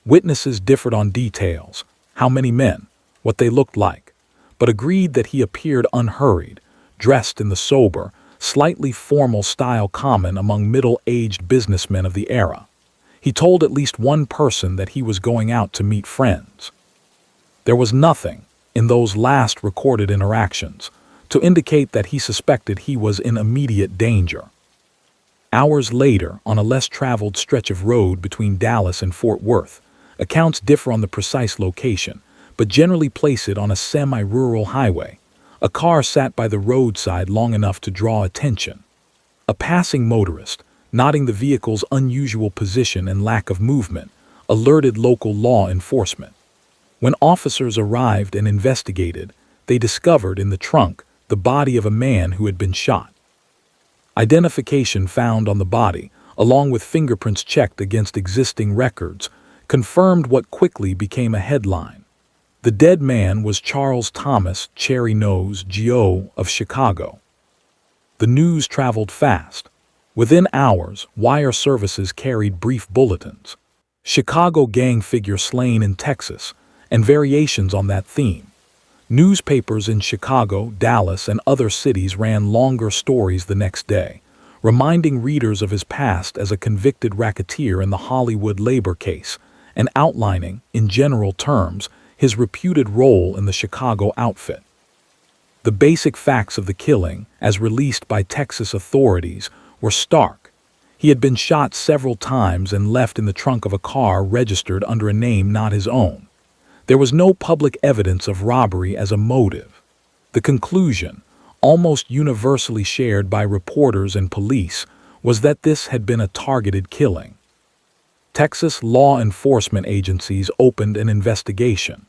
Witnesses differed on details, how many men, what they looked like, but agreed that he appeared unhurried, dressed in the sober, slightly formal style common among middle-aged businessmen of the era. He told at least one person that he was going out to meet friends. There was nothing, in those last recorded interactions, to indicate that he suspected he was in immediate danger. Hours later, on a less traveled stretch of road between Dallas and Fort Worth, accounts differ on the precise location, but generally place it on a semi-rural highway. A car sat by the roadside long enough to draw attention. A passing motorist, noting the vehicle's unusual position and lack of movement, alerted local law enforcement. When officers arrived and investigated, they discovered in the trunk the body of a man who had been shot. Identification found on the body, along with fingerprints checked against existing records, confirmed what quickly became a headline. The dead man was Charles Thomas Cherry Nose Gioe of Chicago. The news traveled fast. Within hours, wire services carried brief bulletins. Chicago gang figure slain in Texas, and variations on that theme. Newspapers in Chicago, Dallas, and other cities ran longer stories the next day, reminding readers of his past as a convicted racketeer in the Hollywood labor case, and outlining, in general terms, his reputed role in the Chicago outfit. The basic facts of the killing, as released by Texas authorities, were stark. He had been shot several times and left in the trunk of a car registered under a name not his own. There was no public evidence of robbery as a motive. The conclusion, almost universally shared by reporters and police, was that this had been a targeted killing. Texas law enforcement agencies opened an investigation.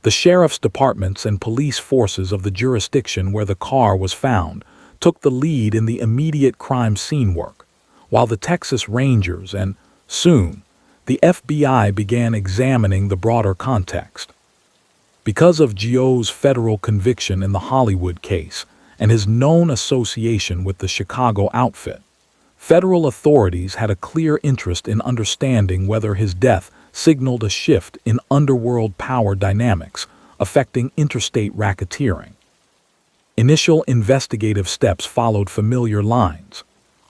The sheriff's departments and police forces of the jurisdiction where the car was found took the lead in the immediate crime scene work, while the Texas Rangers and, soon, the FBI began examining the broader context. Because of Gioe's federal conviction in the Hollywood case and his known association with the Chicago outfit, federal authorities had a clear interest in understanding whether his death signaled a shift in underworld power dynamics affecting interstate racketeering. Initial investigative steps followed familiar lines.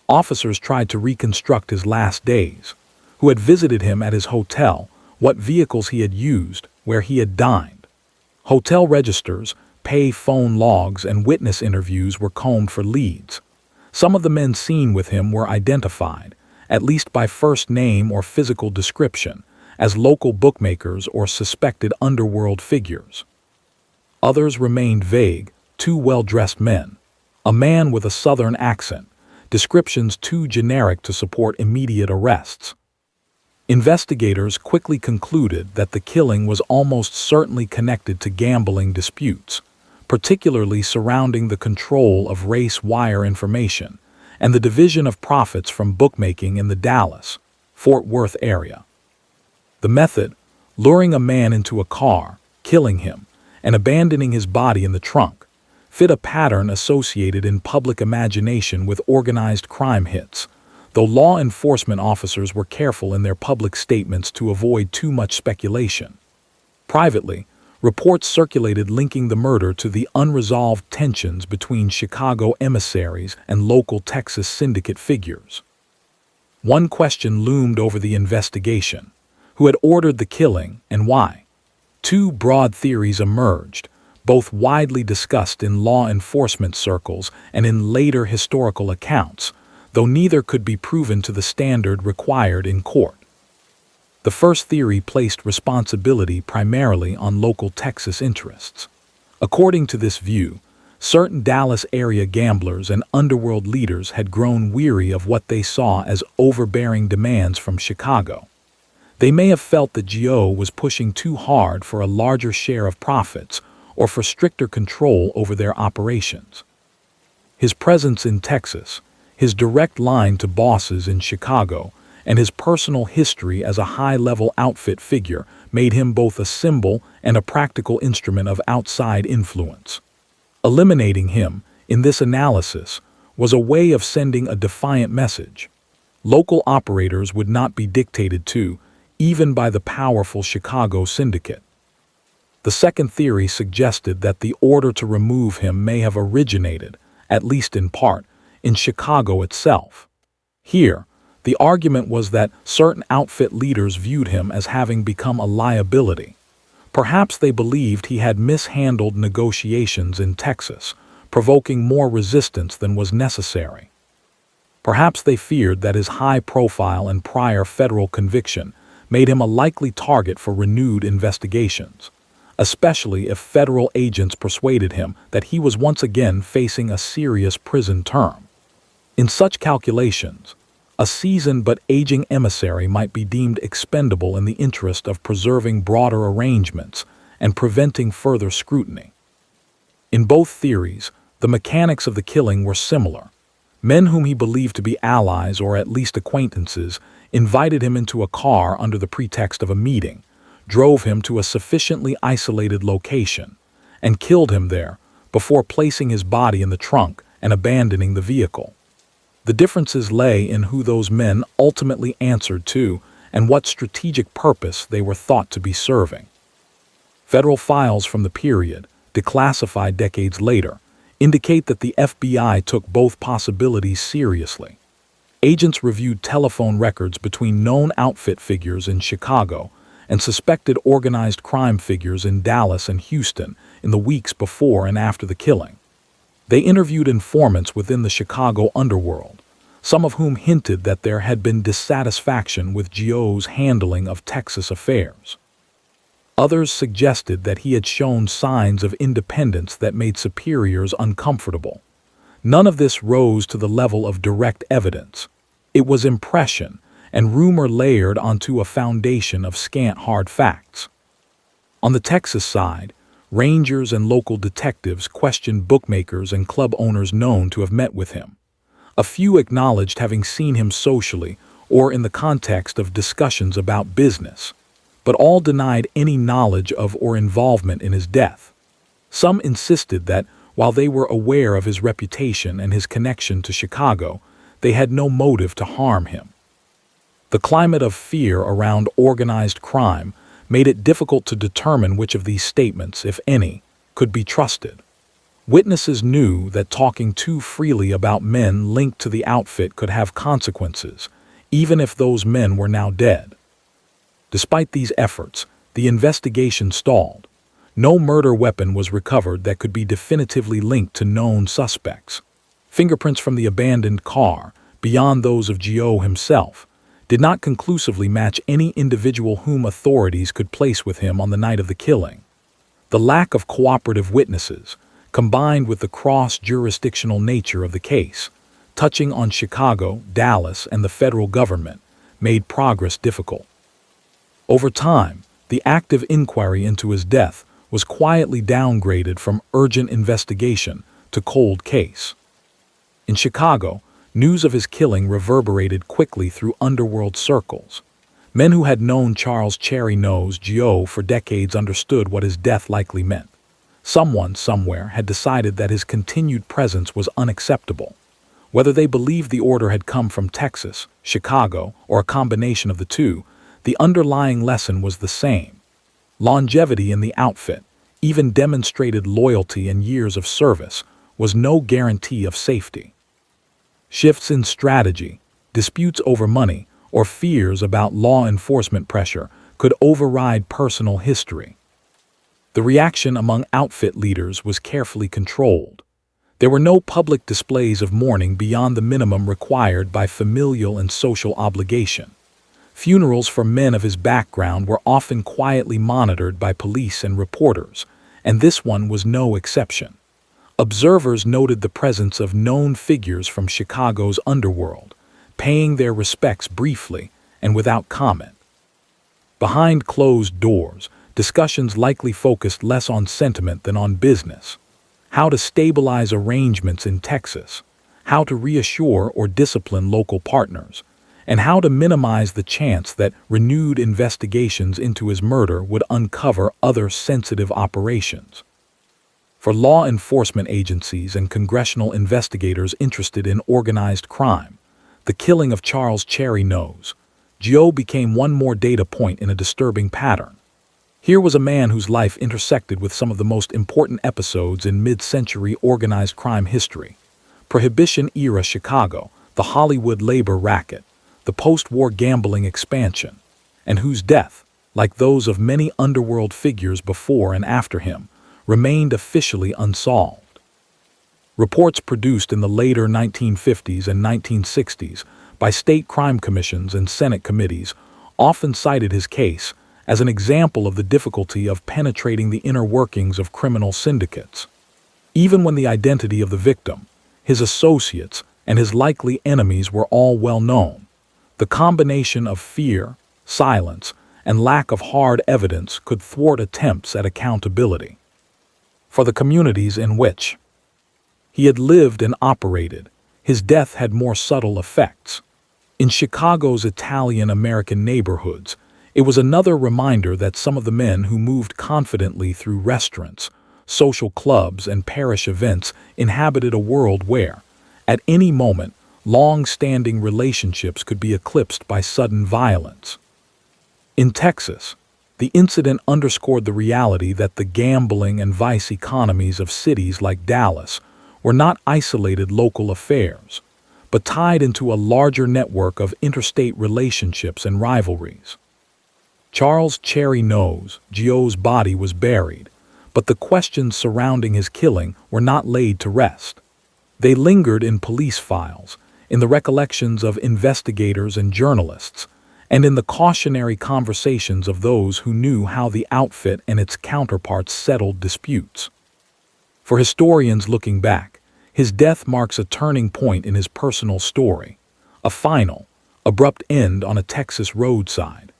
Officers tried to reconstruct his last days, who had visited him at his hotel, what vehicles he had used, where he had dined. Hotel registers, pay phone logs, and witness interviews were combed for leads. Some of the men seen with him were identified, at least by first name or physical description, as local bookmakers or suspected underworld figures. Others remained vague, two well-dressed men, a man with a southern accent, descriptions too generic to support immediate arrests. Investigators quickly concluded that the killing was almost certainly connected to gambling disputes, particularly surrounding the control of race wire information and the division of profits from bookmaking in the Dallas, Fort Worth area. The method, luring a man into a car, killing him, and abandoning his body in the trunk, fit a pattern associated in public imagination with organized crime hits, though law enforcement officers were careful in their public statements to avoid too much speculation. Privately, reports circulated linking the murder to the unresolved tensions between Chicago emissaries and local Texas syndicate figures. One question loomed over the investigation: who had ordered the killing and why? Two broad theories emerged, both widely discussed in law enforcement circles and in later historical accounts, though neither could be proven to the standard required in court. The first theory placed responsibility primarily on local Texas interests. According to this view, certain Dallas area gamblers and underworld leaders had grown weary of what they saw as overbearing demands from Chicago. They may have felt that Gioe was pushing too hard for a larger share of profits or for stricter control over their operations. His presence in Texas, his direct line to bosses in Chicago, and his personal history as a high-level outfit figure made him both a symbol and a practical instrument of outside influence. Eliminating him, in this analysis, was a way of sending a defiant message. Local operators would not be dictated to, even by the powerful Chicago syndicate. The second theory suggested that the order to remove him may have originated, at least in part, in Chicago itself. Here, the argument was that certain outfit leaders viewed him as having become a liability. Perhaps they believed he had mishandled negotiations in Texas, provoking more resistance than was necessary. Perhaps they feared that his high profile and prior federal conviction made him a likely target for renewed investigations, especially if federal agents persuaded him that he was once again facing a serious prison term. In such calculations, a seasoned but aging emissary might be deemed expendable in the interest of preserving broader arrangements and preventing further scrutiny. In both theories, the mechanics of the killing were similar. Men whom he believed to be allies or at least acquaintances invited him into a car under the pretext of a meeting, drove him to a sufficiently isolated location, and killed him there before placing his body in the trunk and abandoning the vehicle. The differences lay in who those men ultimately answered to and what strategic purpose they were thought to be serving. Federal files from the period, declassified decades later, indicate that the FBI took both possibilities seriously. Agents reviewed telephone records between known outfit figures in Chicago and suspected organized crime figures in Dallas and Houston in the weeks before and after the killing. They interviewed informants within the Chicago underworld, some of whom hinted that there had been dissatisfaction with Gioe's handling of Texas affairs. Others suggested that he had shown signs of independence that made superiors uncomfortable. None of this rose to the level of direct evidence. It was impression and rumor layered onto a foundation of scant hard facts. On the Texas side, rangers and local detectives questioned bookmakers and club owners known to have met with him. A few acknowledged having seen him socially or in the context of discussions about business, but all denied any knowledge of or involvement in his death. Some insisted that, while they were aware of his reputation and his connection to Chicago, they had no motive to harm him. The climate of fear around organized crime made it difficult to determine which of these statements, if any, could be trusted. Witnesses knew that talking too freely about men linked to the outfit could have consequences, even if those men were now dead. Despite these efforts, the investigation stalled. No murder weapon was recovered that could be definitively linked to known suspects. Fingerprints from the abandoned car, beyond those of Gioe himself, did not conclusively match any individual whom authorities could place with him on the night of the killing. The lack of cooperative witnesses, combined with the cross-jurisdictional nature of the case, touching on Chicago, Dallas, and the federal government, made progress difficult. Over time, the active inquiry into his death was quietly downgraded from urgent investigation to cold case. In Chicago, news of his killing reverberated quickly through underworld circles. Men who had known Charles Cherry Nose Gioe for decades understood what his death likely meant. Someone somewhere had decided that his continued presence was unacceptable. Whether they believed the order had come from Texas, Chicago, or a combination of the two, the underlying lesson was the same. Longevity in the outfit, even demonstrated loyalty and years of service, was no guarantee of safety. Shifts in strategy, disputes over money, or fears about law enforcement pressure could override personal history. The reaction among outfit leaders was carefully controlled. There were no public displays of mourning beyond the minimum required by familial and social obligation. Funerals for men of his background were often quietly monitored by police and reporters, and this one was no exception. Observers noted the presence of known figures from Chicago's underworld, paying their respects briefly and without comment. Behind closed doors, discussions likely focused less on sentiment than on business. How to stabilize arrangements in Texas, how to reassure or discipline local partners, and how to minimize the chance that renewed investigations into his murder would uncover other sensitive operations. For law enforcement agencies and congressional investigators interested in organized crime, the killing of Charles Gioe became one more data point in a disturbing pattern. Here was a man whose life intersected with some of the most important episodes in mid-century organized crime history: Prohibition-era Chicago, the Hollywood labor racket, the post-war gambling expansion, and whose death, like those of many underworld figures before and after him, remained officially unsolved. Reports produced in the later 1950s and 1960s by state crime commissions and Senate committees often cited his case as an example of the difficulty of penetrating the inner workings of criminal syndicates. Even when the identity of the victim, his associates, and his likely enemies were all well known, the combination of fear, silence, and lack of hard evidence could thwart attempts at accountability. For the communities in which he had lived and operated, his death had more subtle effects. In Chicago's Italian-American neighborhoods, it was another reminder that some of the men who moved confidently through restaurants, social clubs, and parish events inhabited a world where, at any moment, long-standing relationships could be eclipsed by sudden violence. In Texas, the incident underscored the reality that the gambling and vice economies of cities like Dallas were not isolated local affairs, but tied into a larger network of interstate relationships and rivalries. Charles Gioe's body was buried, but the questions surrounding his killing were not laid to rest. They lingered in police files, in the recollections of investigators and journalists, and in the cautionary conversations of those who knew how the outfit and its counterparts settled disputes. For historians looking back, his death marks a turning point in his personal story, a final, abrupt end on a Texas roadside.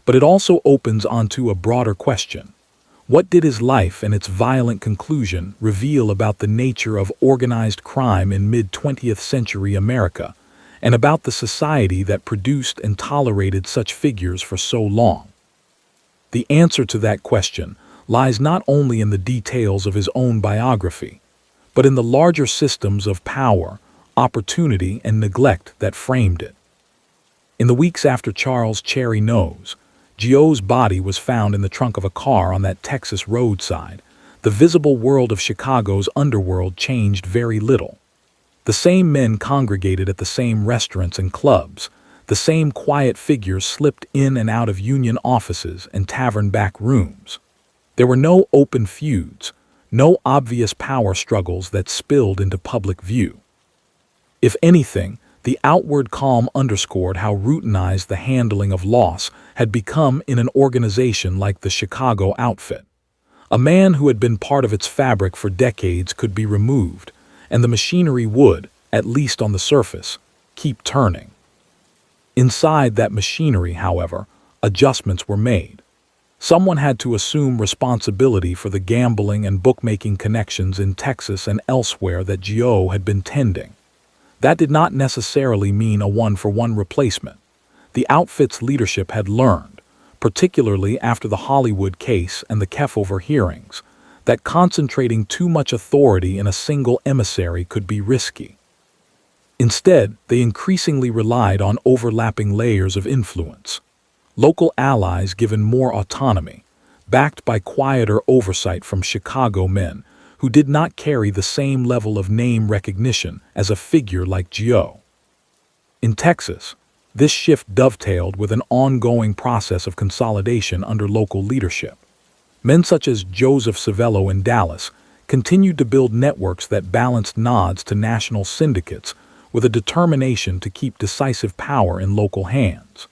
But it also opens onto a broader question. What did his life and its violent conclusion reveal about the nature of organized crime in mid-20th century America, and about the society that produced and tolerated such figures for so long? The answer to that question lies not only in the details of his own biography, but in the larger systems of power, opportunity, and neglect that framed it. In the weeks after Charles Gioe's body was found in the trunk of a car on that Texas roadside, the visible world of Chicago's underworld changed very little. The same men congregated at the same restaurants and clubs. The same quiet figures slipped in and out of union offices and tavern back rooms. There were no open feuds, no obvious power struggles that spilled into public view. If anything, the outward calm underscored how routinized the handling of loss had become in an organization like the Chicago outfit. A man who had been part of its fabric for decades could be removed, and the machinery would, at least on the surface, keep turning. Inside that machinery, however, adjustments were made. Someone had to assume responsibility for the gambling and bookmaking connections in Texas and elsewhere that Gioe had been tending. That did not necessarily mean a one-for-one replacement. The outfit's leadership had learned, particularly after the Hollywood case and the Kefauver hearings, that concentrating too much authority in a single emissary could be risky. Instead, they increasingly relied on overlapping layers of influence. Local allies given more autonomy, backed by quieter oversight from Chicago men who did not carry the same level of name recognition as a figure like Gioe. In Texas, this shift dovetailed with an ongoing process of consolidation under local leadership. Men such as Joseph Savello in Dallas continued to build networks that balanced nods to national syndicates with a determination to keep decisive power in local hands.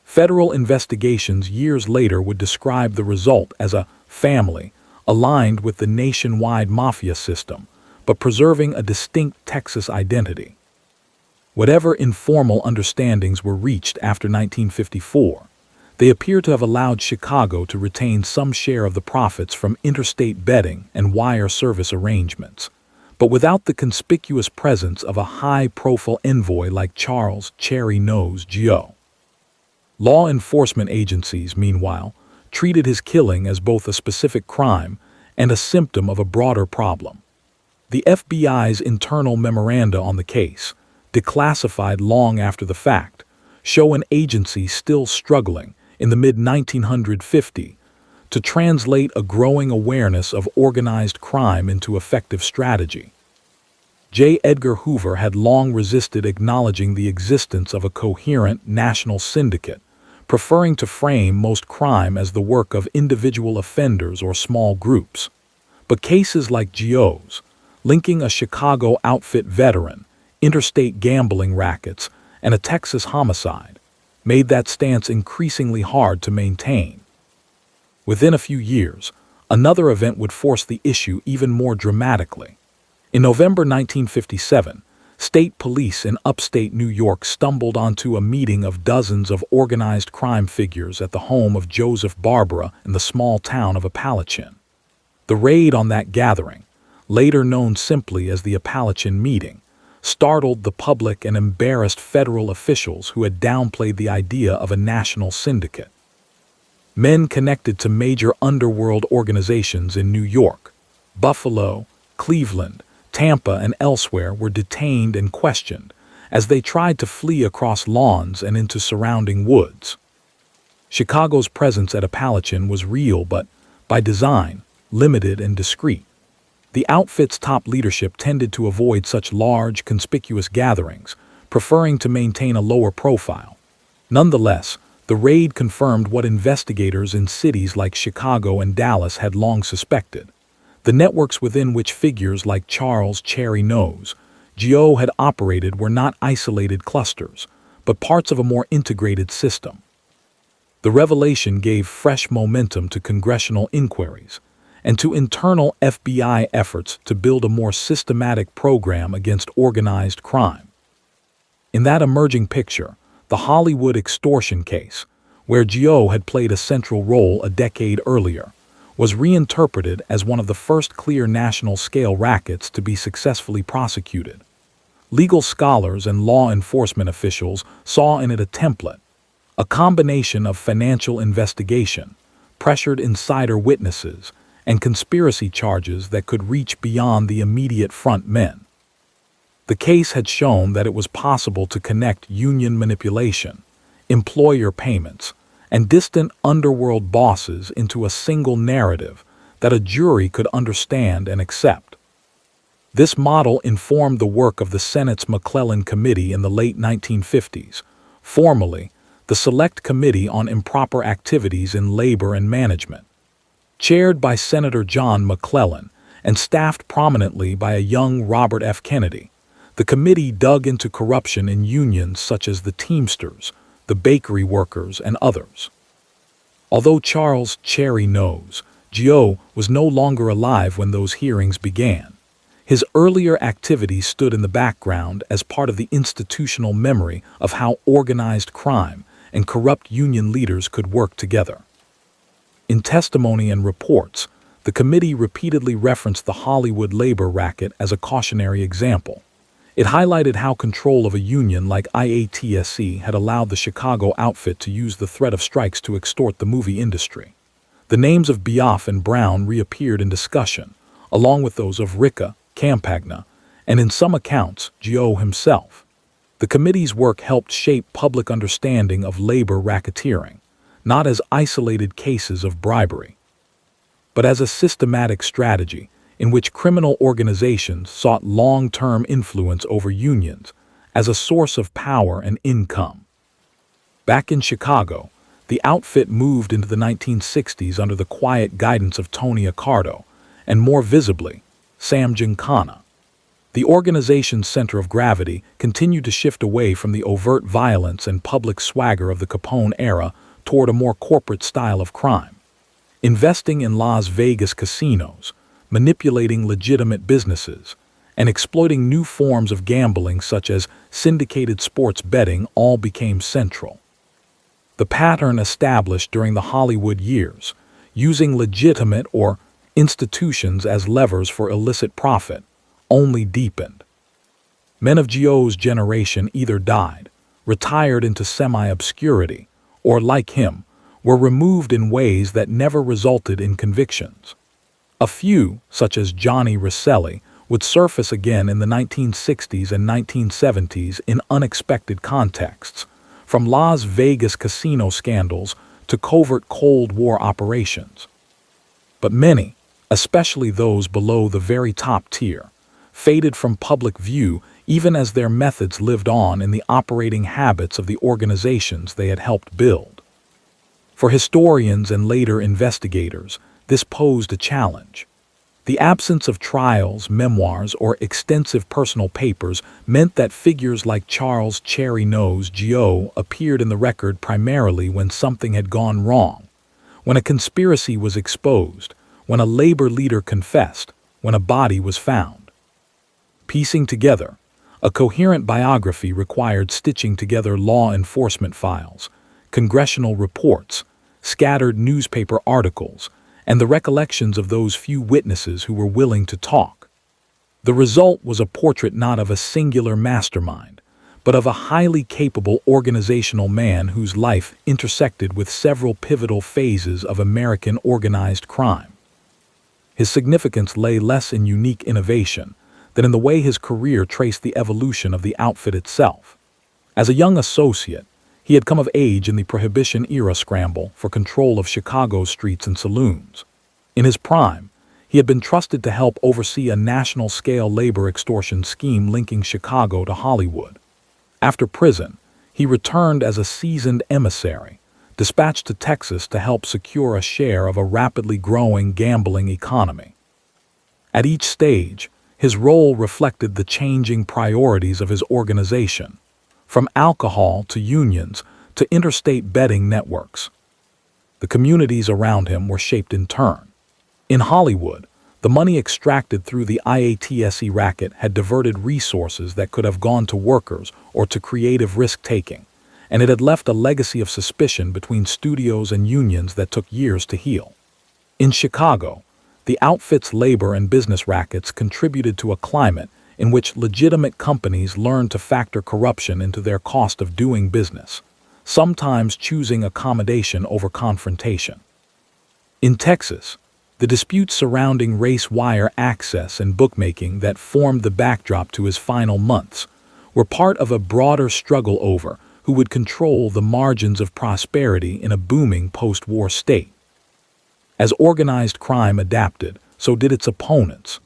Federal investigations years later would describe the result as a family aligned with the nationwide mafia system, but preserving a distinct Texas identity. Whatever informal understandings were reached after 1954, They appear to have allowed Chicago to retain some share of the profits from interstate betting and wire service arrangements, but without the conspicuous presence of a high-profile envoy like Charles "Cherry Nose" Gioe. Law enforcement agencies, meanwhile, treated his killing as both a specific crime and a symptom of a broader problem. The FBI's internal memoranda on the case, declassified long after the fact, show an agency still struggling in the mid-1950s to translate a growing awareness of organized crime into effective strategy. J. Edgar Hoover had long resisted acknowledging the existence of a coherent national syndicate, preferring to frame most crime as the work of individual offenders or small groups. But cases like Gioe's, linking a Chicago outfit veteran, interstate gambling rackets, and a Texas homicide, made that stance increasingly hard to maintain. Within a few years, another event would force the issue even more dramatically. In November 1957, state police in upstate New York stumbled onto a meeting of dozens of organized crime figures at the home of Joseph Barbara in the small town of Appalachian. The raid on that gathering, later known simply as the Appalachian Meeting, startled the public and embarrassed federal officials who had downplayed the idea of a national syndicate. Men connected to major underworld organizations in New York, Buffalo, Cleveland, Tampa, and elsewhere were detained and questioned as they tried to flee across lawns and into surrounding woods. Chicago's presence at Appalachian was real but, by design, limited and discreet. The outfit's top leadership tended to avoid such large, conspicuous gatherings, preferring to maintain a lower profile. Nonetheless, the raid confirmed what investigators in cities like Chicago and Dallas had long suspected. The networks within which figures like Charles "Cherry Nose" Gioe had operated were not isolated clusters, but parts of a more integrated system. The revelation gave fresh momentum to congressional inquiries and to internal FBI efforts to build a more systematic program against organized crime. In that emerging picture, the Hollywood extortion case, where Gioe had played a central role a decade earlier, was reinterpreted as one of the first clear national-scale rackets to be successfully prosecuted. Legal scholars and law enforcement officials saw in it a template, a combination of financial investigation, pressured insider witnesses, and conspiracy charges that could reach beyond the immediate front men. The case had shown that it was possible to connect union manipulation, employer payments, and distant underworld bosses into a single narrative that a jury could understand and accept. This model informed the work of the Senate's McClellan Committee in the late 1950s, formerly the Select Committee on Improper Activities in Labor and Management. Chaired by Senator John McClellan and staffed prominently by a young Robert F. Kennedy, the committee dug into corruption in unions such as the Teamsters, the bakery workers, and others. Although Charles "Cherry Nose" Gioe was no longer alive when those hearings began, his earlier activities stood in the background as part of the institutional memory of how organized crime and corrupt union leaders could work together. In testimony and reports, the committee repeatedly referenced the Hollywood labor racket as a cautionary example. It highlighted how control of a union like IATSE had allowed the Chicago outfit to use the threat of strikes to extort the movie industry. The names of Biaf and Brown reappeared in discussion, along with those of Ricca, Campagna, and in some accounts, Gioe himself. The committee's work helped shape public understanding of labor racketeering, not as isolated cases of bribery, but as a systematic strategy in which criminal organizations sought long-term influence over unions as a source of power and income. Back in Chicago, the outfit moved into the 1960s under the quiet guidance of Tony Accardo, and more visibly, Sam Giancana. The organization's center of gravity continued to shift away from the overt violence and public swagger of the Capone era toward a more corporate style of crime. Investing in Las Vegas casinos, manipulating legitimate businesses, and exploiting new forms of gambling such as syndicated sports betting all became central. The pattern established during the Hollywood years, using legitimate or institutions as levers for illicit profit, only deepened. Men of Gioe's generation either died, retired into semi-obscurity, or, like him, were removed in ways that never resulted in convictions. A few, such as Johnny Rosselli, would surface again in the 1960s and 1970s in unexpected contexts, from Las Vegas casino scandals to covert Cold War operations. But many, especially those below the very top tier, faded from public view even as their methods lived on in the operating habits of the organizations they had helped build. For historians and later investigators, this posed a challenge. The absence of trials, memoirs, or extensive personal papers meant that figures like Charles "Cherry Nose" Gioe appeared in the record primarily when something had gone wrong, when a conspiracy was exposed, when a labor leader confessed, when a body was found. Piecing together a coherent biography required stitching together law enforcement files, congressional reports, scattered newspaper articles, and the recollections of those few witnesses who were willing to talk. The result was a portrait not of a singular mastermind, but of a highly capable organizational man whose life intersected with several pivotal phases of American organized crime. His significance lay less in unique innovation than in the way his career traced the evolution of the outfit itself. As a young associate, he had come of age in the Prohibition-era scramble for control of Chicago's streets and saloons. In his prime, he had been trusted to help oversee a national-scale labor extortion scheme linking Chicago to Hollywood. After prison, he returned as a seasoned emissary, dispatched to Texas to help secure a share of a rapidly growing gambling economy. At each stage, his role reflected the changing priorities of his organization, from alcohol to unions to interstate betting networks. The communities around him were shaped in turn. In Hollywood, the money extracted through the IATSE racket had diverted resources that could have gone to workers or to creative risk-taking, and it had left a legacy of suspicion between studios and unions that took years to heal. In Chicago, the outfit's labor and business rackets contributed to a climate in which legitimate companies learned to factor corruption into their cost of doing business, sometimes choosing accommodation over confrontation. In Texas, the disputes surrounding race wire access and bookmaking that formed the backdrop to his final months were part of a broader struggle over who would control the margins of prosperity in a booming post-war state. As organized crime adapted, so did its opponents.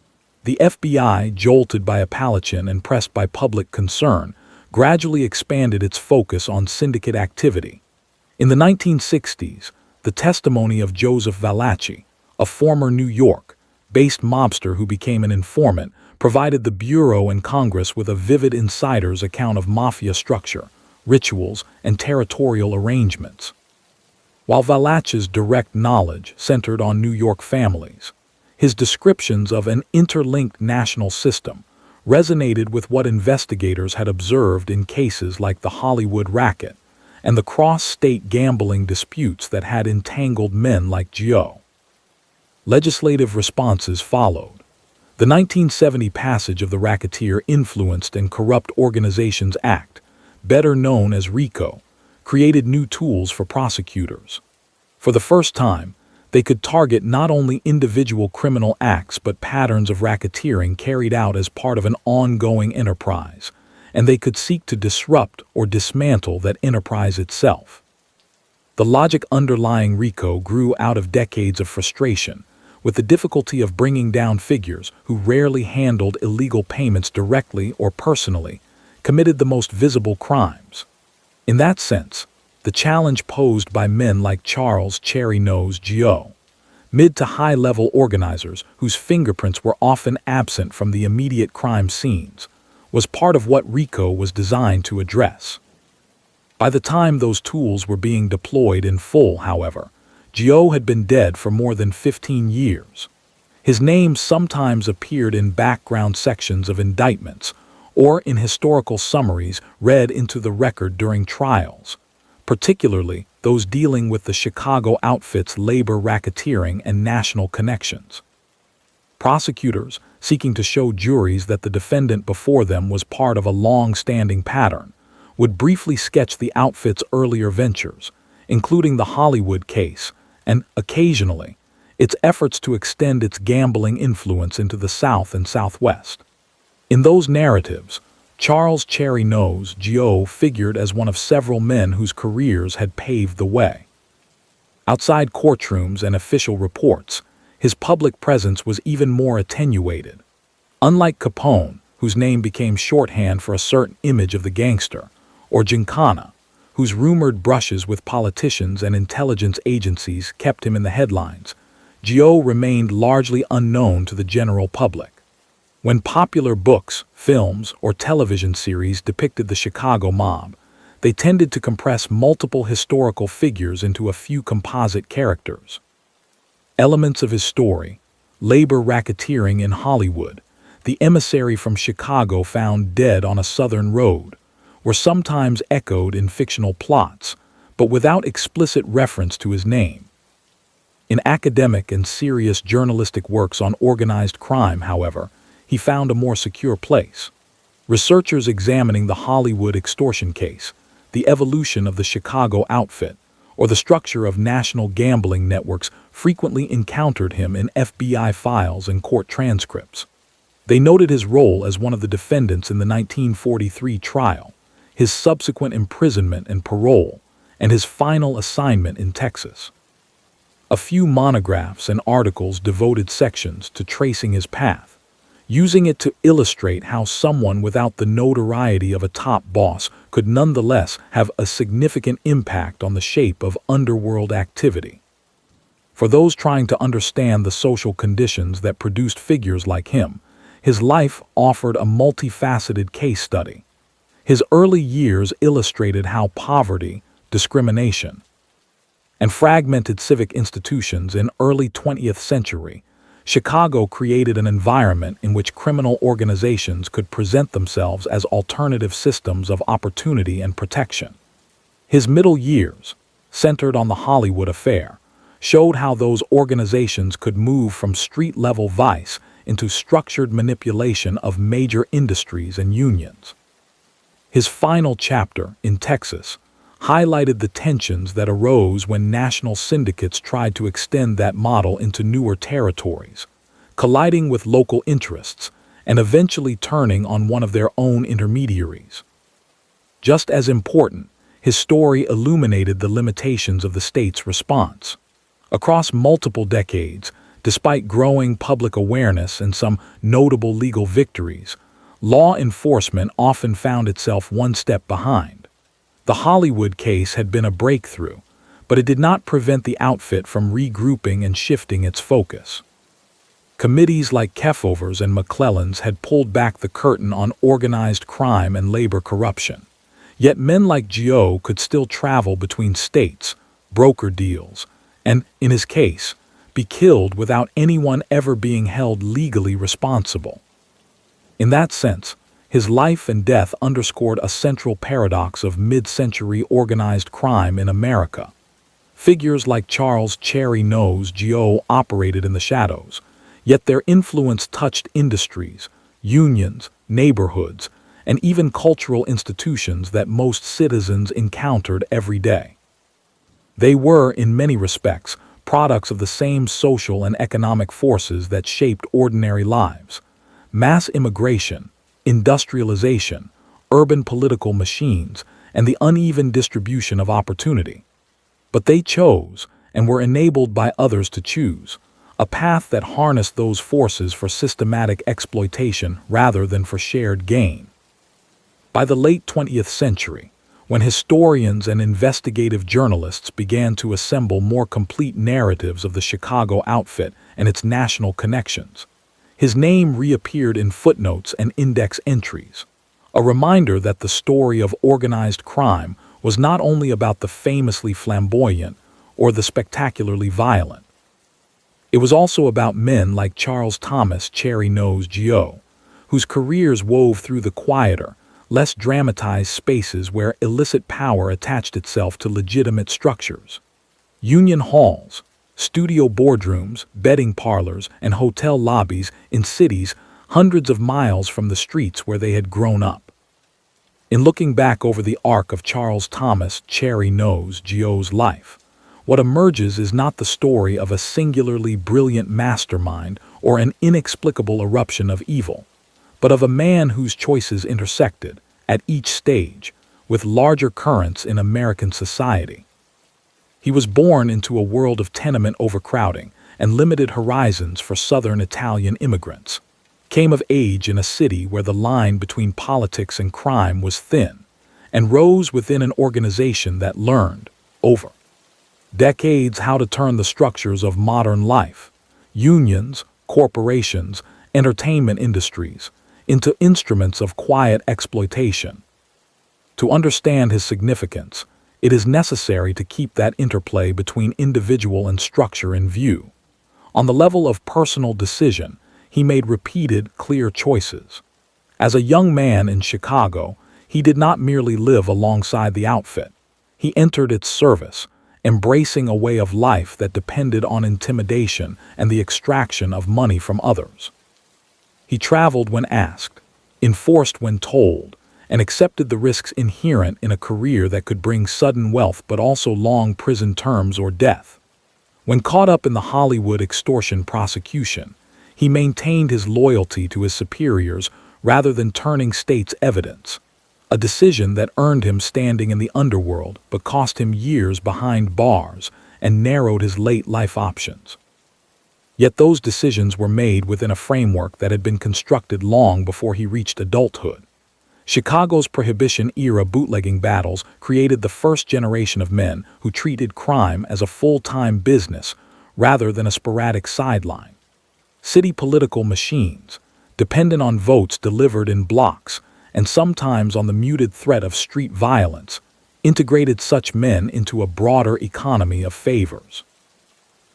The FBI, jolted by Appalachian and pressed by public concern, gradually expanded its focus on syndicate activity. In the 1960s, the testimony of Joseph Valachi, a former New York-based mobster who became an informant, provided the Bureau and Congress with a vivid insider's account of mafia structure, rituals, and territorial arrangements. While Valachi's direct knowledge centered on New York families, his descriptions of an interlinked national system resonated with what investigators had observed in cases like the Hollywood racket and the cross-state gambling disputes that had entangled men like Gioe. Legislative responses followed. The 1970 passage of the Racketeer Influenced and Corrupt Organizations Act, better known as RICO, created new tools for prosecutors. For the first time, they could target not only individual criminal acts but patterns of racketeering carried out as part of an ongoing enterprise, and they could seek to disrupt or dismantle that enterprise itself. The logic underlying RICO grew out of decades of frustration, with the difficulty of bringing down figures who rarely handled illegal payments directly or personally, committed the most visible crimes. In that sense, the challenge posed by men like Charles "Cherry Nose" Gioe, mid to high-level organizers whose fingerprints were often absent from the immediate crime scenes, was part of what RICO was designed to address. By the time those tools were being deployed in full, however, Gioe had been dead for more than 15 years. His name sometimes appeared in background sections of indictments or in historical summaries read into the record during trials, particularly those dealing with the Chicago outfit's labor racketeering and national connections. Prosecutors, seeking to show juries that the defendant before them was part of a long-standing pattern, would briefly sketch the outfit's earlier ventures, including the Hollywood case, and, occasionally, its efforts to extend its gambling influence into the South and Southwest. In those narratives, Charles "Cherry Nose" Gioe figured as one of several men whose careers had paved the way. Outside courtrooms and official reports, his public presence was even more attenuated. Unlike Capone, whose name became shorthand for a certain image of the gangster, or Giancana, whose rumored brushes with politicians and intelligence agencies kept him in the headlines, Gioe remained largely unknown to the general public. When popular books, films, or television series depicted the Chicago mob, they tended to compress multiple historical figures into a few composite characters. Elements of his story, labor racketeering in Hollywood, the emissary from Chicago found dead on a southern road, were sometimes echoed in fictional plots, but without explicit reference to his name. In academic and serious journalistic works on organized crime, however, he found a more secure place. Researchers examining the Hollywood extortion case, the evolution of the Chicago outfit, or the structure of national gambling networks frequently encountered him in FBI files and court transcripts. They noted his role as one of the defendants in the 1943 trial, his subsequent imprisonment and parole, and his final assignment in Texas. A few monographs and articles devoted sections to tracing his path, using it to illustrate how someone without the notoriety of a top boss could nonetheless have a significant impact on the shape of underworld activity. For those trying to understand the social conditions that produced figures like him, his life offered a multifaceted case study. His early years illustrated how poverty, discrimination, and fragmented civic institutions in early 20th century Chicago created an environment in which criminal organizations could present themselves as alternative systems of opportunity and protection. His middle years, centered on the Hollywood affair, showed how those organizations could move from street-level vice into structured manipulation of major industries and unions. His final chapter, in Texas, highlighted the tensions that arose when national syndicates tried to extend that model into newer territories, colliding with local interests and eventually turning on one of their own intermediaries. Just as important, his story illuminated the limitations of the state's response. Across multiple decades, despite growing public awareness and some notable legal victories, law enforcement often found itself one step behind. The Hollywood case had been a breakthrough, but it did not prevent the outfit from regrouping and shifting its focus. Committees like Kefauver's and McClellan's had pulled back the curtain on organized crime and labor corruption. Yet men like Gioe could still travel between states, broker deals, and, in his case, be killed without anyone ever being held legally responsible. In that sense, his life and death underscored a central paradox of mid-century organized crime in America. Figures like Charles "Cherry Nose" Gioe operated in the shadows, yet their influence touched industries, unions, neighborhoods, and even cultural institutions that most citizens encountered every day. They were, in many respects, products of the same social and economic forces that shaped ordinary lives: mass immigration, industrialization, urban political machines, and the uneven distribution of opportunity. But they chose, and were enabled by others to choose, a path that harnessed those forces for systematic exploitation rather than for shared gain. By the late 20th century, when historians and investigative journalists began to assemble more complete narratives of the Chicago outfit and its national connections, his name reappeared in footnotes and index entries, a reminder that the story of organized crime was not only about the famously flamboyant or the spectacularly violent. It was also about men like Charles Thomas "Cherry Nose" Gioe, whose careers wove through the quieter, less dramatized spaces where illicit power attached itself to legitimate structures. Union halls, studio boardrooms, betting parlors, and hotel lobbies in cities hundreds of miles from the streets where they had grown up. In looking back over the arc of Charles Thomas Cherry Nose Gioe's life, what emerges is not the story of a singularly brilliant mastermind or an inexplicable eruption of evil, but of a man whose choices intersected, at each stage, with larger currents in American society. He was born into a world of tenement overcrowding and limited horizons for Southern Italian immigrants, came of age in a city where the line between politics and crime was thin, and rose within an organization that learned, over decades, how to turn the structures of modern life, unions, corporations, entertainment industries, into instruments of quiet exploitation. To understand his significance, it is necessary to keep that interplay between individual and structure in view. On the level of personal decision, he made repeated, clear choices. As a young man in Chicago, he did not merely live alongside the outfit. He entered its service, embracing a way of life that depended on intimidation and the extraction of money from others. He traveled when asked, enforced when told, and accepted the risks inherent in a career that could bring sudden wealth but also long prison terms or death. When caught up in the Hollywood extortion prosecution, he maintained his loyalty to his superiors rather than turning state's evidence, a decision that earned him standing in the underworld but cost him years behind bars and narrowed his late life options. Yet those decisions were made within a framework that had been constructed long before he reached adulthood. Chicago's Prohibition-era bootlegging battles created the first generation of men who treated crime as a full-time business rather than a sporadic sideline. City political machines, dependent on votes delivered in blocks and sometimes on the muted threat of street violence, integrated such men into a broader economy of favors.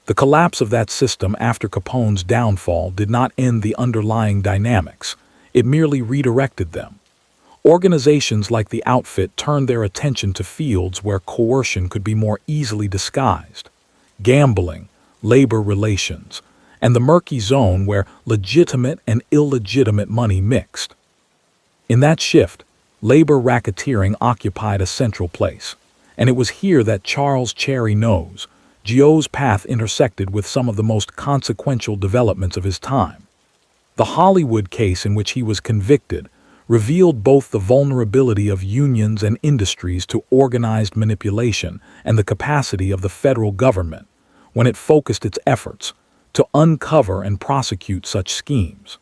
The collapse of that system after Capone's downfall did not end the underlying dynamics, it merely redirected them. Organizations like the outfit turned their attention to fields where coercion could be more easily disguised: gambling, labor relations, and the murky zone where legitimate and illegitimate money mixed. In that shift, labor racketeering occupied a central place, and it was here that Charles Cherry Nose Gioe's path intersected with some of the most consequential developments of his time. The Hollywood case in which he was convicted revealed both the vulnerability of unions and industries to organized manipulation and the capacity of the federal government, when it focused its efforts, to uncover and prosecute such schemes.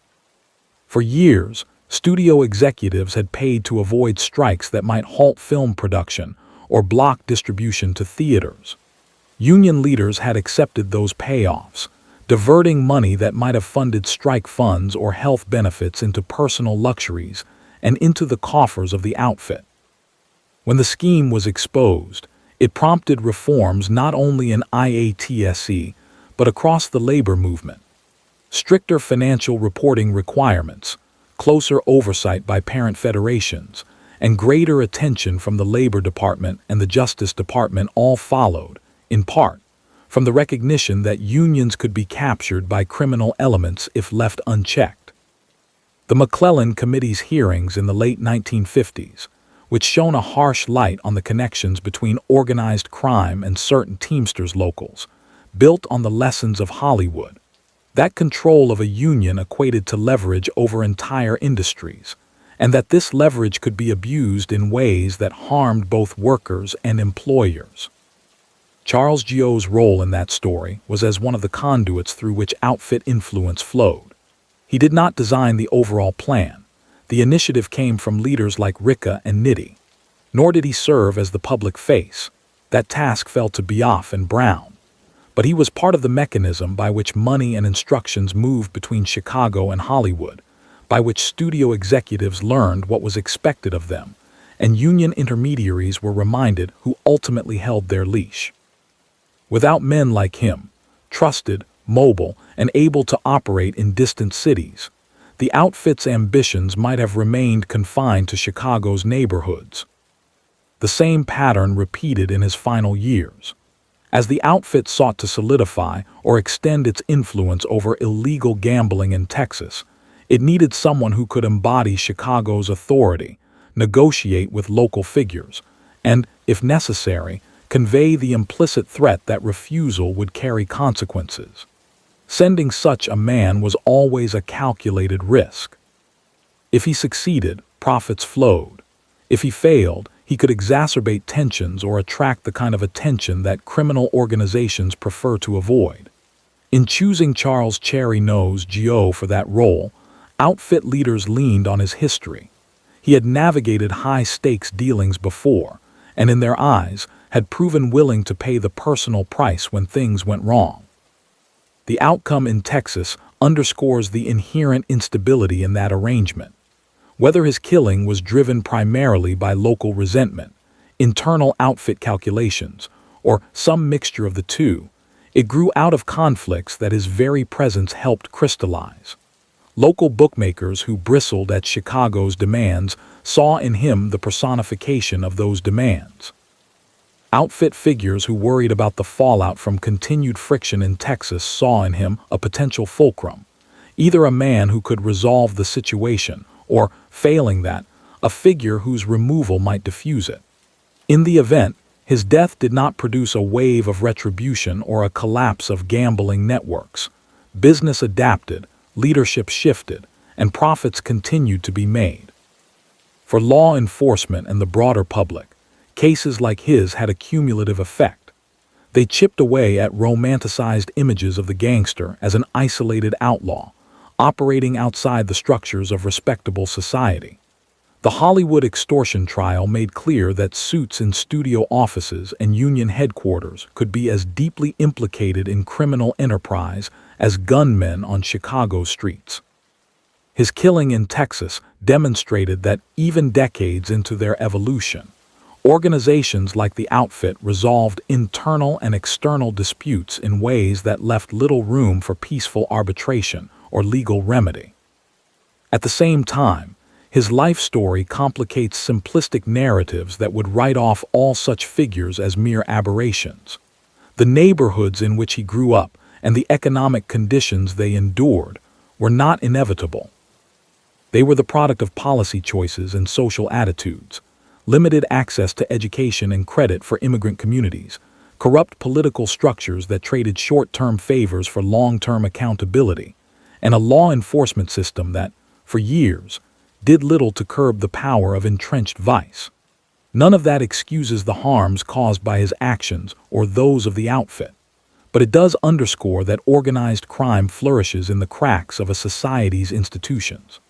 For years, studio executives had paid to avoid strikes that might halt film production or block distribution to theaters. Union leaders had accepted those payoffs, diverting money that might have funded strike funds or health benefits into personal luxuries and into the coffers of the outfit. When the scheme was exposed, it prompted reforms not only in IATSE, but across the labor movement. Stricter financial reporting requirements, closer oversight by parent federations, and greater attention from the Labor Department and the Justice Department all followed, in part, from the recognition that unions could be captured by criminal elements if left unchecked. The McClellan Committee's hearings in the late 1950s, which shone a harsh light on the connections between organized crime and certain Teamsters locals, built on the lessons of Hollywood. That control of a union equated to leverage over entire industries, and that this leverage could be abused in ways that harmed both workers and employers. Charles Gioe's role in that story was as one of the conduits through which outfit influence flowed. He did not design the overall plan. The initiative came from leaders like Ricca and Nitti. Nor did he serve as the public face. That task fell to Bioff and Brown. But he was part of the mechanism by which money and instructions moved between Chicago and Hollywood, by which studio executives learned what was expected of them, and union intermediaries were reminded who ultimately held their leash. Without men like him, trusted, mobile, and able to operate in distant cities, the outfit's ambitions might have remained confined to Chicago's neighborhoods. The same pattern repeated in his final years. As the outfit sought to solidify or extend its influence over illegal gambling in Texas, it needed someone who could embody Chicago's authority, negotiate with local figures, and, if necessary, convey the implicit threat that refusal would carry consequences. Sending such a man was always a calculated risk. If he succeeded, profits flowed. If he failed, he could exacerbate tensions or attract the kind of attention that criminal organizations prefer to avoid. In choosing Charles Gioe for that role, outfit leaders leaned on his history. He had navigated high-stakes dealings before, and in their eyes, had proven willing to pay the personal price when things went wrong. The outcome in Texas underscores the inherent instability in that arrangement. Whether his killing was driven primarily by local resentment, internal outfit calculations, or some mixture of the two, it grew out of conflicts that his very presence helped crystallize. Local bookmakers who bristled at Chicago's demands saw in him the personification of those demands. Outfit figures who worried about the fallout from continued friction in Texas saw in him a potential fulcrum, either a man who could resolve the situation or, failing that, a figure whose removal might diffuse it. In the event, his death did not produce a wave of retribution or a collapse of gambling networks. Business adapted, leadership shifted, and profits continued to be made. For law enforcement and the broader public, cases like his had a cumulative effect. They chipped away at romanticized images of the gangster as an isolated outlaw, operating outside the structures of respectable society. The Hollywood extortion trial made clear that suits in studio offices and union headquarters could be as deeply implicated in criminal enterprise as gunmen on Chicago streets. His killing in Texas demonstrated that even decades into their evolution, organizations like the outfit resolved internal and external disputes in ways that left little room for peaceful arbitration or legal remedy. At the same time, his life story complicates simplistic narratives that would write off all such figures as mere aberrations. The neighborhoods in which he grew up and the economic conditions they endured were not inevitable. They were the product of policy choices and social attitudes, limited access to education and credit for immigrant communities, corrupt political structures that traded short-term favors for long-term accountability, and a law enforcement system that, for years, did little to curb the power of entrenched vice. None of that excuses the harms caused by his actions or those of the outfit, but it does underscore that organized crime flourishes in the cracks of a society's institutions.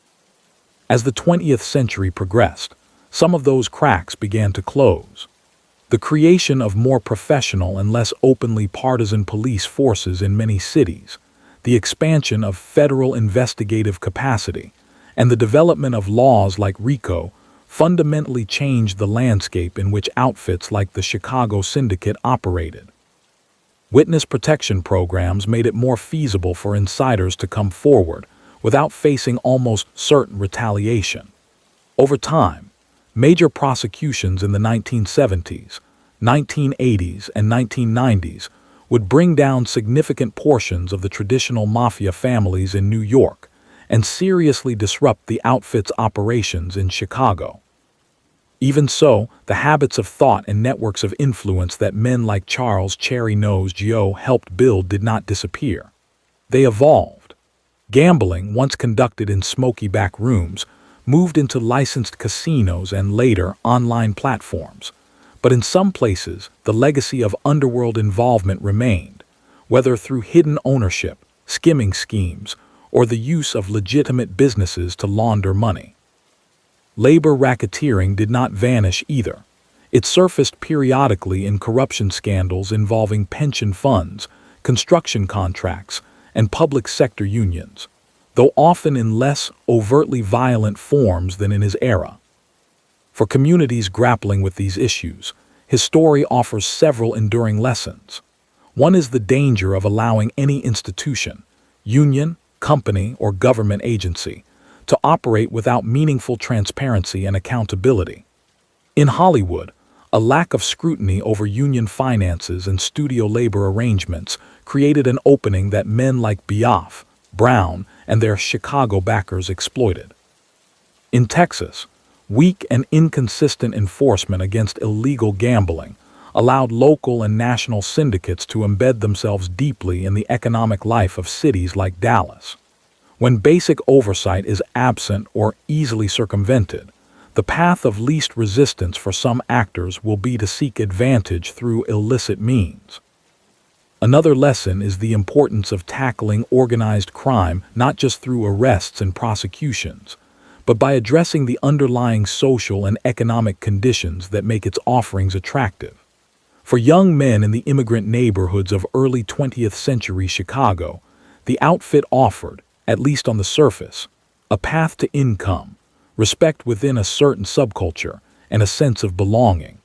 As the 20th century progressed, some of those cracks began to close. The creation of more professional and less openly partisan police forces in many cities, the expansion of federal investigative capacity, and the development of laws like RICO fundamentally changed the landscape in which outfits like the Chicago Syndicate operated. Witness protection programs made it more feasible for insiders to come forward without facing almost certain retaliation. Over time, major prosecutions in the 1970s, 1980s, and 1990s would bring down significant portions of the traditional mafia families in New York and seriously disrupt the outfit's operations in Chicago. Even so, the habits of thought and networks of influence that men like Charles Gioe helped build did not disappear. They evolved. Gambling, once conducted in smoky back rooms, moved into licensed casinos and later online platforms. But in some places, the legacy of underworld involvement remained, whether through hidden ownership, skimming schemes, or the use of legitimate businesses to launder money. Labor racketeering did not vanish either. It surfaced periodically in corruption scandals involving pension funds, construction contracts, and public sector unions, though often in less overtly violent forms than in his era. For communities grappling with these issues, his story offers several enduring lessons. One is the danger of allowing any institution, union, company, or government agency to operate without meaningful transparency and accountability. In Hollywood, a lack of scrutiny over union finances and studio labor arrangements created an opening that men like Biaf, Brown, and their Chicago backers exploited. In Texas, weak and inconsistent enforcement against illegal gambling allowed local and national syndicates to embed themselves deeply in the economic life of cities like Dallas. When basic oversight is absent or easily circumvented, the path of least resistance for some actors will be to seek advantage through illicit means. Another lesson is the importance of tackling organized crime not just through arrests and prosecutions, but by addressing the underlying social and economic conditions that make its offerings attractive. For young men in the immigrant neighborhoods of early 20th century Chicago, the outfit offered, at least on the surface, a path to income, respect within a certain subculture, and a sense of belonging.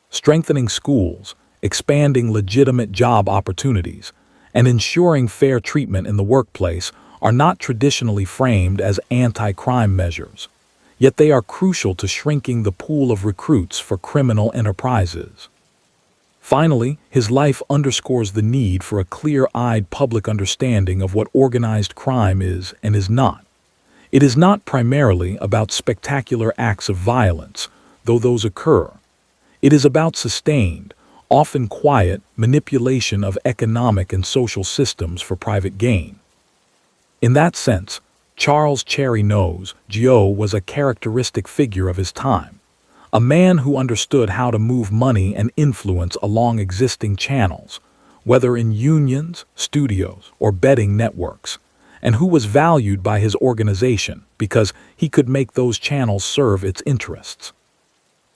Strengthening schools, expanding legitimate job opportunities, and ensuring fair treatment in the workplace are not traditionally framed as anti-crime measures, yet they are crucial to shrinking the pool of recruits for criminal enterprises. Finally, his life underscores the need for a clear-eyed public understanding of what organized crime is and is not. It is not primarily about spectacular acts of violence, though those occur. It is about sustained, often quiet, manipulation of economic and social systems for private gain. In that sense, Charles "Cherry Nose" Gioe was a characteristic figure of his time, a man who understood how to move money and influence along existing channels, whether in unions, studios, or betting networks, and who was valued by his organization because he could make those channels serve its interests.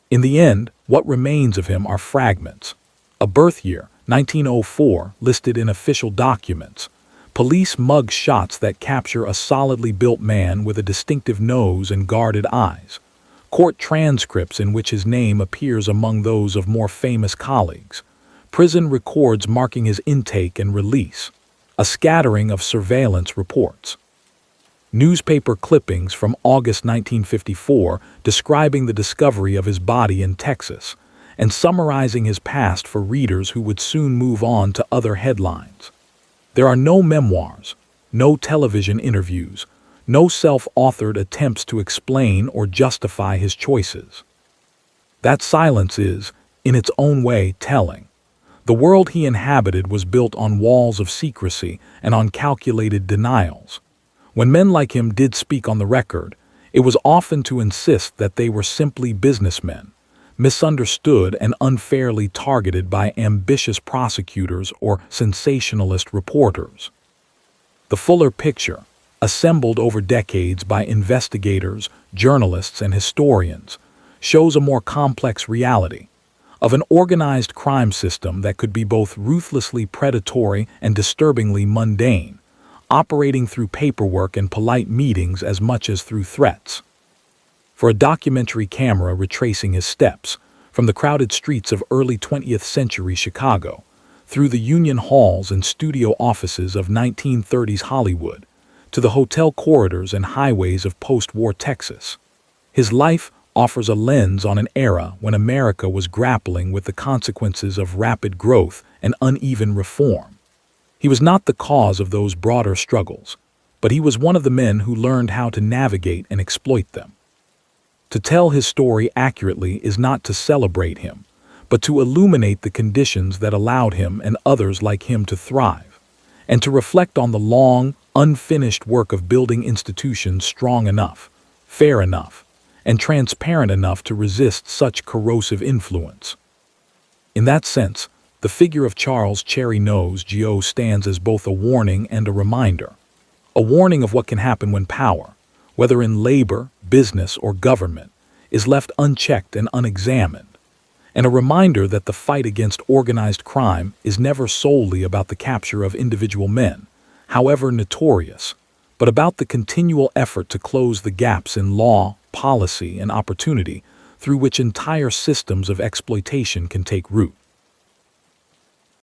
In the end, what remains of him are fragments. A birth year, 1904, listed in official documents, police mug shots that capture a solidly built man with a distinctive nose and guarded eyes, court transcripts in which his name appears among those of more famous colleagues, prison records marking his intake and release, a scattering of surveillance reports, newspaper clippings from August 1954 describing the discovery of his body in Texas and summarizing his past for readers who would soon move on to other headlines. There are no memoirs, no television interviews, no self-authored attempts to explain or justify his choices. That silence is, in its own way, telling. The world he inhabited was built on walls of secrecy and on calculated denials. When men like him did speak on the record, it was often to insist that they were simply businessmen, misunderstood and unfairly targeted by ambitious prosecutors or sensationalist reporters. The fuller picture, assembled over decades by investigators, journalists, and historians, shows a more complex reality of an organized crime system that could be both ruthlessly predatory and disturbingly mundane, operating through paperwork and polite meetings as much as through threats. For a documentary camera retracing his steps, from the crowded streets of early 20th century Chicago, through the union halls and studio offices of 1930s Hollywood, to the hotel corridors and highways of post-war Texas, his life offers a lens on an era when America was grappling with the consequences of rapid growth and uneven reform. He was not the cause of those broader struggles, but he was one of the men who learned how to navigate and exploit them. To tell his story accurately is not to celebrate him, but to illuminate the conditions that allowed him and others like him to thrive, and to reflect on the long, unfinished work of building institutions strong enough, fair enough, and transparent enough to resist such corrosive influence. In that sense, the figure of Charles "Cherry Nose" Gioe stands as both a warning and a reminder of what can happen when power, whether in labor, business, or government, is left unchecked and unexamined, and a reminder that the fight against organized crime is never solely about the capture of individual men, however notorious, but about the continual effort to close the gaps in law, policy, and opportunity through which entire systems of exploitation can take root.